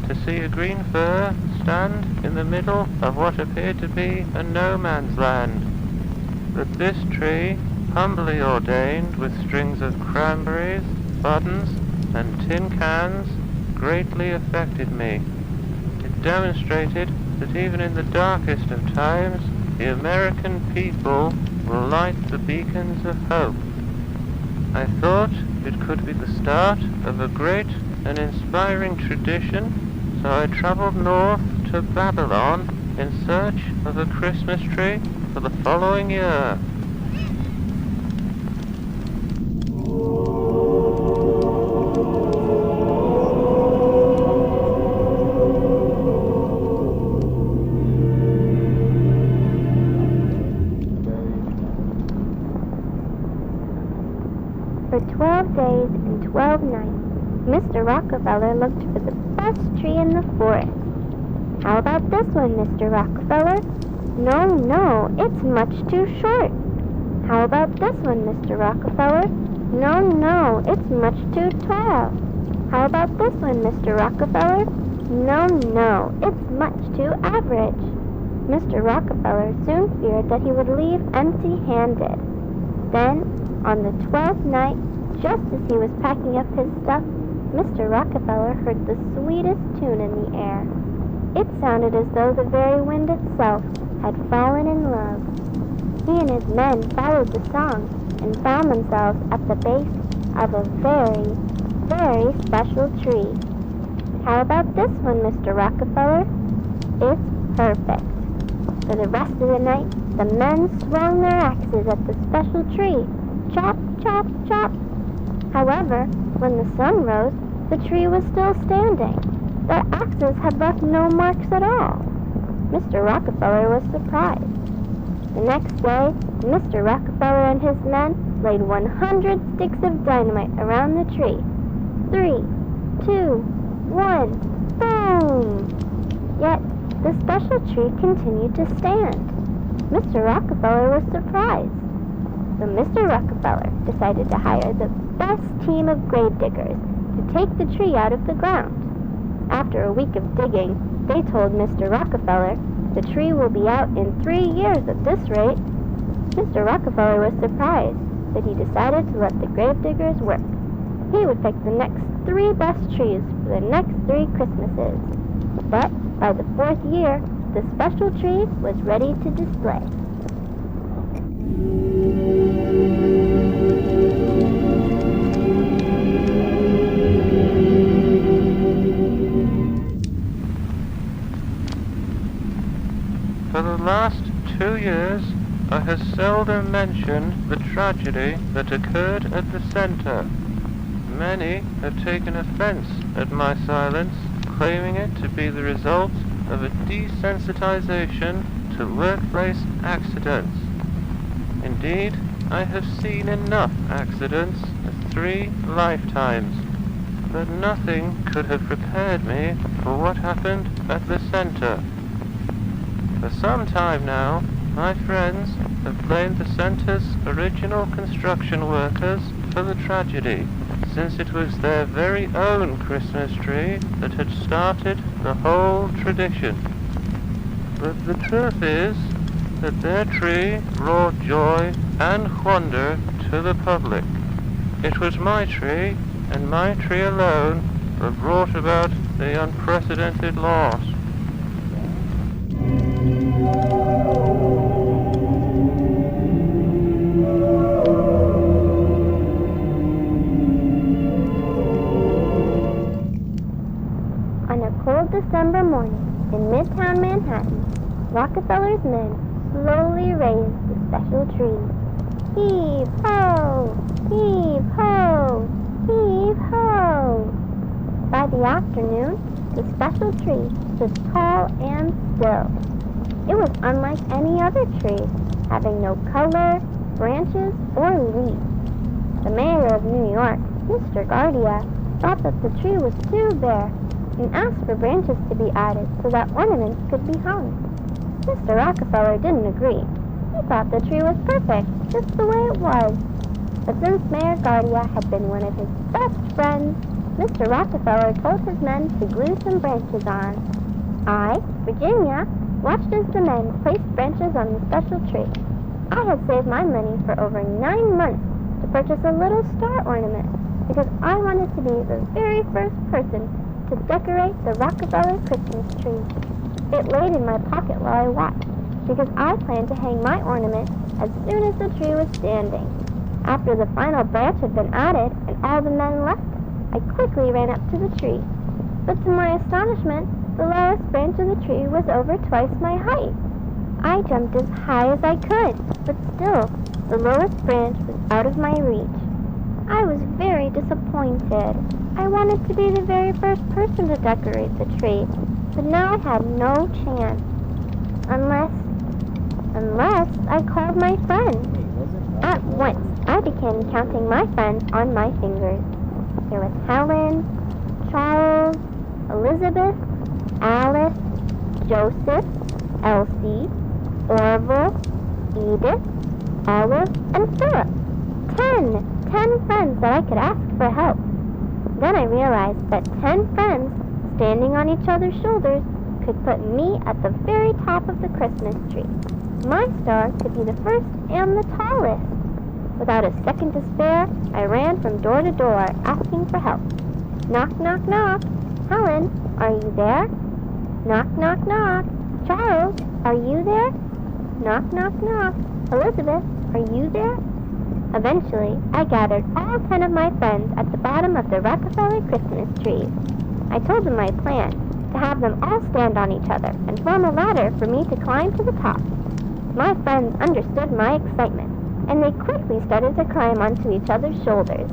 to see a green fir stand in the middle of what appeared to be a no-man's land. But this tree, humbly ordained with strings of cranberries, buttons, and tin cans, greatly affected me. It demonstrated that even in the darkest of times, the American people will light the beacons of hope. I thought it could be the start of a great and inspiring tradition, so I traveled north to Babylon in search of a Christmas tree for the following year. For 12 days and 12 nights, Mr. Rockefeller looked for the best tree in the forest. How about this one, Mr. Rockefeller? No, it's much too short. How about this one, Mr. Rockefeller? No, it's much too tall. How about this one, Mr. Rockefeller? No, it's much too average. Mr. Rockefeller soon feared that he would leave empty-handed. Then, on the 12th night, just as he was packing up his stuff, Mr. Rockefeller heard the sweetest tune in the air. It sounded as though the very wind itself had fallen in love. He and his men followed the song and found themselves at the base of a very, very special tree. How about this one, Mr. Rockefeller? It's perfect. For the rest of the night, the men swung their axes at the special tree. Chop, chop, chop. However, when the sun rose, the tree was still standing. Their axes had left no marks at all. Mr. Rockefeller was surprised. The next day, Mr. Rockefeller and his men laid 100 sticks of dynamite around the tree. 3, 2, 1, boom! Yet, the special tree continued to stand. Mr. Rockefeller was surprised. So Mr. Rockefeller decided to hire the best team of grave diggers to take the tree out of the ground. After a week of digging, they told Mr. Rockefeller, the tree will be out in 3 years at this rate. Mr. Rockefeller was surprised, but he decided to let the grave diggers work. He would pick the next 3 best trees for the next 3 Christmases. But by the 4th year, the special tree was ready to display. For the last 2 years, I have seldom mentioned the tragedy that occurred at the center. Many have taken offense at my silence, claiming it to be the result of a desensitization to workplace accidents. Indeed, I have seen enough accidents in 3 lifetimes, but nothing could have prepared me for what happened at the center. For some time now, my friends have blamed the center's original construction workers for the tragedy, since it was their very own Christmas tree that had started the whole tradition. But the truth is that their tree brought joy and wonder to the public. It was my tree, and my tree alone, that brought about the unprecedented loss. On a cold December morning in Midtown Manhattan, Rockefeller's men slowly raised the special tree. Heave ho! Heave ho! Heave ho! By the afternoon, the special tree stood tall and still. It was unlike any other tree, having no color, branches, or leaves. The mayor of New York, Mr. Guardia, thought that the tree was too bare and asked for branches to be added so that ornaments could be hung. Mr. Rockefeller didn't agree. He thought the tree was perfect, just the way it was. But since Mayor Guardia had been one of his best friends, Mr. Rockefeller told his men to glue some branches on. I, Virginia, watched as the men placed branches on the special tree. I had saved my money for over 9 months to purchase a little star ornament because I wanted to be the very first person to decorate the Rockefeller Christmas tree. It laid in my pocket while I watched, because I planned to hang my ornament as soon as the tree was standing. After the final branch had been added and all the men left, I quickly ran up to the tree. But to my astonishment, the lowest branch of the tree was over twice my height. I jumped as high as I could, but still, the lowest branch was out of my reach. I was very disappointed. I wanted to be the very first person to decorate the tree, but now I had no chance. Unless I called my friends. At once, I began counting my friends on my fingers. There was Helen, Charles, Elizabeth, Alice, Joseph, Elsie, Orville, Edith, Olive, and Philip. 10 friends that I could ask for help. Then I realized that 10 friends standing on each other's shoulders could put me at the very top of the Christmas tree. My star could be the first and the tallest. Without a second to spare, I ran from door to door, asking for help. Knock, knock, knock. Helen, are you there? Knock, knock, knock. Charles, are you there? Knock, knock, knock. Elizabeth, are you there? Eventually, I gathered all 10 of my friends at the bottom of the Rockefeller Christmas tree. I told them my plan, to have them all stand on each other and form a ladder for me to climb to the top. My friends understood my excitement, and they quickly started to climb onto each other's shoulders.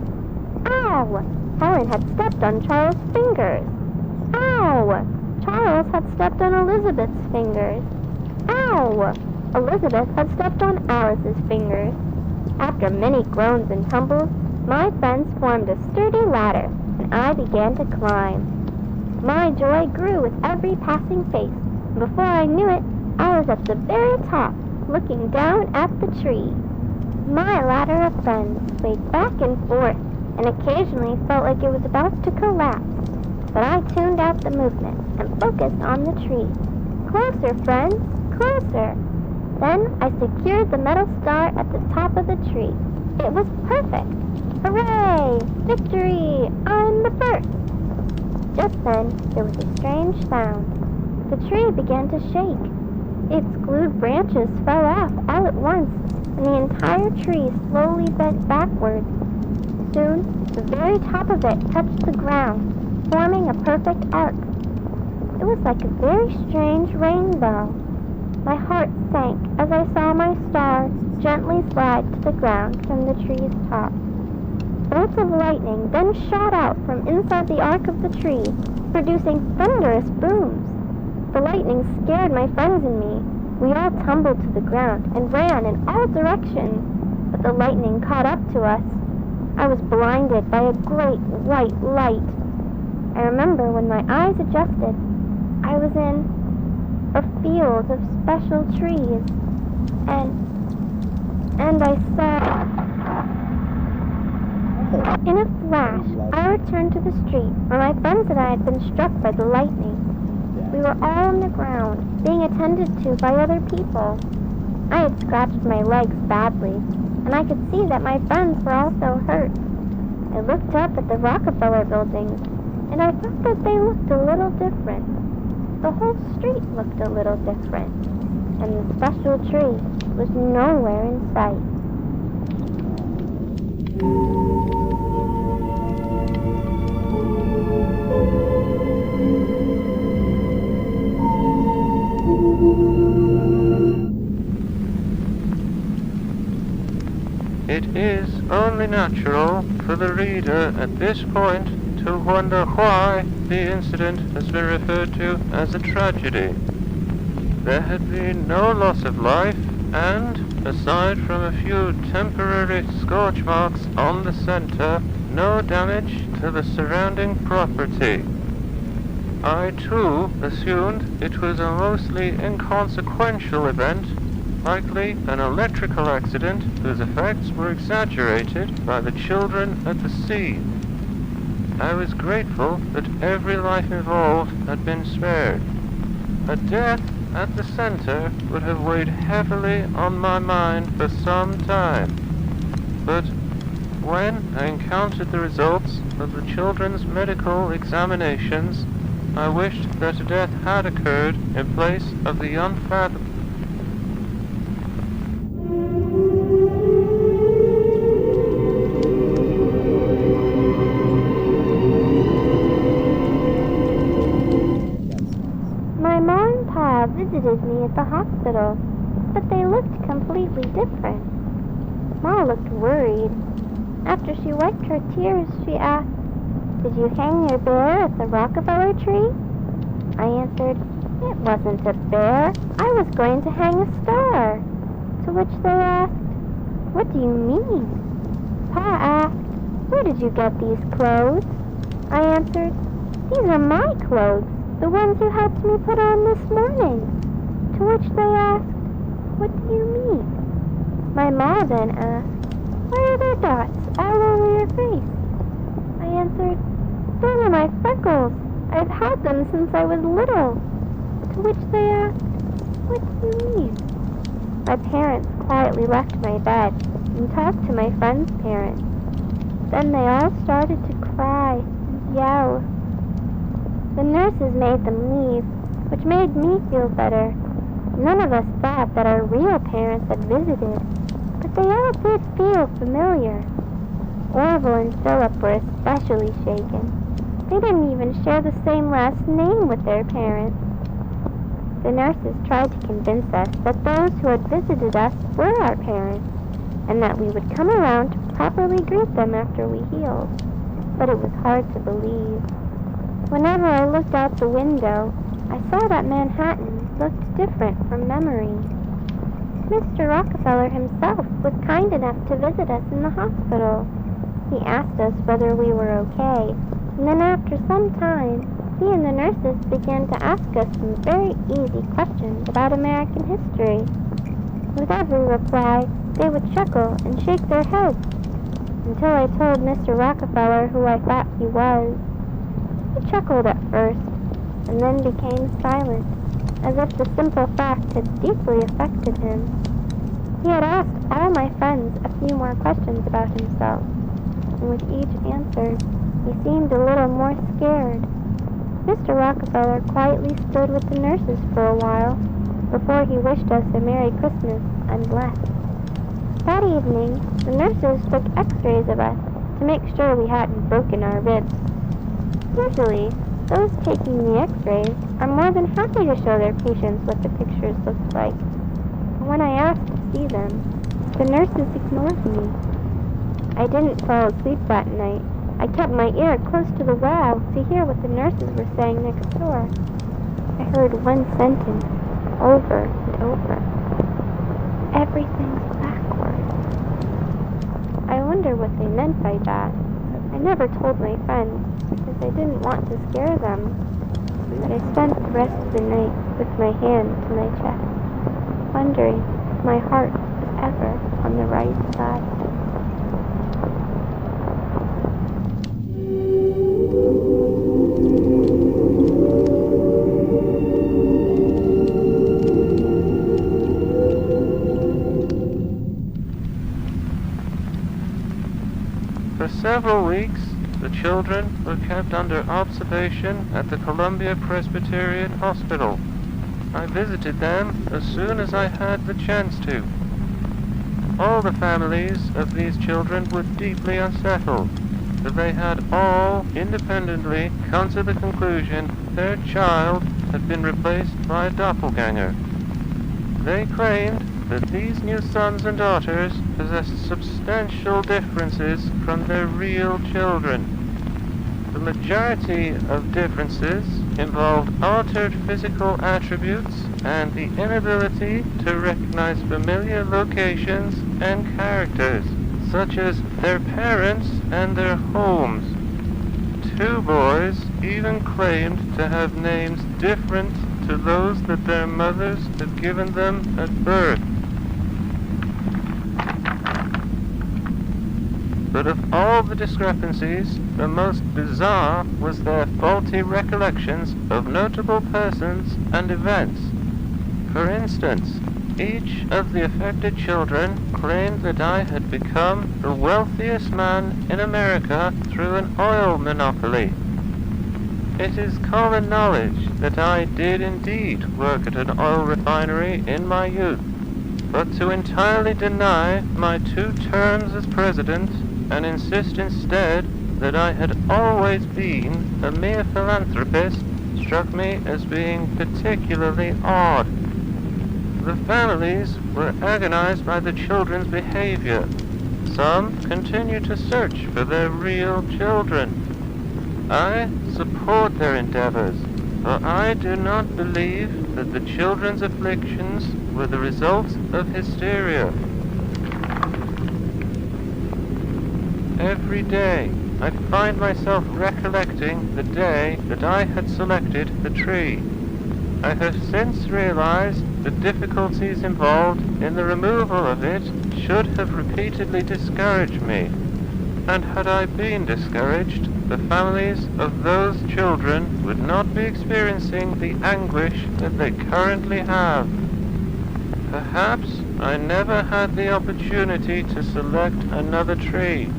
Ow! Helen had stepped on Charles' fingers. Ow! Charles had stepped on Elizabeth's fingers. Ow! Elizabeth had stepped on Alice's fingers. After many groans and tumbles, my friends formed a sturdy ladder, and I began to climb. My joy grew with every passing face, and before I knew it, I was at the very top, looking down at the tree. My ladder of friends swayed back and forth, and occasionally felt like it was about to collapse. But I tuned out the movement and focused on the tree. Closer, friends, closer. Then I secured the metal star at the top of the tree. It was perfect. Hooray! Victory! I'm the first! Just then, there was a strange sound. The tree began to shake. Its glued branches fell off all at once, and the entire tree slowly bent backwards. Soon, the very top of it touched the ground, forming a perfect arc. It was like a very strange rainbow. My heart sank as I saw my star gently slide to the ground from the tree's top. Bolts of lightning then shot out from inside the arc of the tree, producing thunderous booms. The lightning scared my friends and me. We all tumbled to the ground and ran in all directions, but the lightning caught up to us. I was blinded by a great white light. I remember when my eyes adjusted, I was in a field of special trees, and I saw... In a flash, I returned to the street where my friends and I had been struck by the lightning. We were all on the ground, being attended to by other people. I had scratched my legs badly, and I could see that my friends were also hurt. I looked up at the Rockefeller buildings, and I thought that they looked a little different. The whole street looked a little different, and the special tree was nowhere in sight. It is only natural for the reader at this point to wonder why the incident has been referred to as a tragedy. There had been no loss of life, and, aside from a few temporary scorch marks on the center, no damage to the surrounding property. I too assumed it was a mostly inconsequential event, likely an electrical accident whose effects were exaggerated by the children at the scene. I was grateful that every life involved had been spared. A death at the center would have weighed heavily on my mind for some time. But when I encountered the results of the children's medical examinations, I wished that a death had occurred in place of the unfathomable. Visited me at the hospital, but they looked completely different. Ma looked worried. After she wiped her tears, she asked, "Did you hang your bear at the Rockefeller tree?" I answered, "It wasn't a bear. I was going to hang a star." To which they asked, "What do you mean?" Pa asked, "Where did you get these clothes?" I answered, "These are my clothes, the ones you helped me put on this morning." To which they asked, "What do you mean?" My ma then asked, "Why are there dots all over your face?" I answered, "Those are my freckles. I've had them since I was little." To which they asked, "What do you mean?" My parents quietly left my bed and talked to my friend's parents. Then they all started to cry and yell. The nurses made them leave, which made me feel better. None of us thought that our real parents had visited, but they all did feel familiar. Orville and Philip were especially shaken. They didn't even share the same last name with their parents. The nurses tried to convince us that those who had visited us were our parents, and that we would come around to properly greet them after we healed. But it was hard to believe. Whenever I looked out the window, I saw that Manhattan looked different from memory. Mr. Rockefeller himself was kind enough to visit us in the hospital. He asked us whether we were okay, and then after some time, he and the nurses began to ask us some very easy questions about American history. With every reply, they would chuckle and shake their heads, until I told Mr. Rockefeller who I thought he was. He chuckled at first, and then became silent, as if the simple fact had deeply affected him. He had asked all my friends a few more questions about himself, and with each answer, he seemed a little more scared. Mr. Rockefeller quietly stood with the nurses for a while, before he wished us a Merry Christmas and left. That evening, the nurses took x-rays of us to make sure we hadn't broken our ribs. Usually, those taking the x-rays are more than happy to show their patients what the pictures looked like. But when I asked to see them, the nurses ignored me. I didn't fall asleep that night. I kept my ear close to the wall to hear what the nurses were saying next door. I heard one sentence over and over. "Everything's backwards." I wonder what they meant by that. I never told my friends, because I didn't want to scare them. But I spent the rest of the night with my hand to my chest, wondering if my heart was ever on the right side. For several weeks, the children were kept under observation at the Columbia Presbyterian Hospital. I visited them as soon as I had the chance to. All the families of these children were deeply unsettled, for they had all independently come to the conclusion their child had been replaced by a doppelganger. They claimed that these new sons and daughters possessed substantial differences from their real children. The majority of differences involved altered physical attributes and the inability to recognize familiar locations and characters, such as their parents and their homes. Two boys even claimed to have names different to those that their mothers had given them at birth. But of all the discrepancies, the most bizarre was their faulty recollections of notable persons and events. For instance, each of the affected children claimed that I had become the wealthiest man in America through an oil monopoly. It is common knowledge that I did indeed work at an oil refinery in my youth, but to entirely deny my 2 terms as president and insist instead that I had always been a mere philanthropist struck me as being particularly odd. The families were agonized by the children's behavior. Some continued to search for their real children. I support their endeavors, for I do not believe that the children's afflictions were the result of hysteria. Every day, I find myself recollecting the day that I had selected the tree. I have since realized the difficulties involved in the removal of it should have repeatedly discouraged me. And had I been discouraged, the families of those children would not be experiencing the anguish that they currently have. Perhaps I never had the opportunity to select another tree.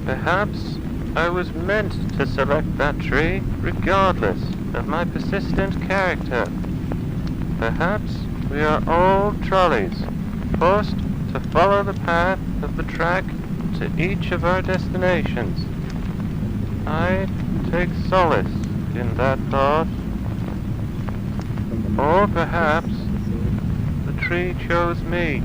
Perhaps I was meant to select that tree regardless of my persistent character. Perhaps we are all trolleys, forced to follow the path of the track to each of our destinations. I take solace in that thought. Or perhaps the tree chose me.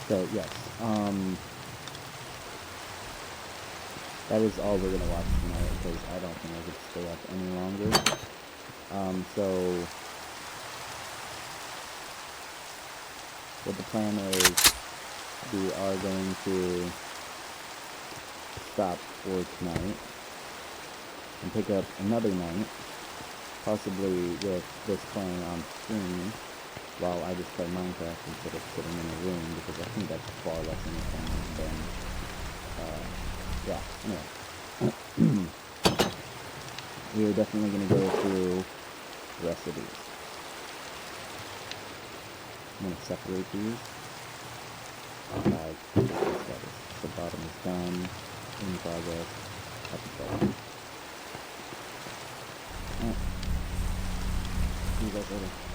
So yes, that is all we're gonna watch tonight because I don't think I could stay up any longer. So what the plan is, we are going to stop for tonight and pick up another night, possibly with this playing on stream while I just play Minecraft instead of sitting in a room, because I think that's far less entertaining than, yeah, anyway. We are definitely going to go through the rest of these. I'm going to separate these. The bottom is done, in progress, at the bottom. Alright. See you guys later.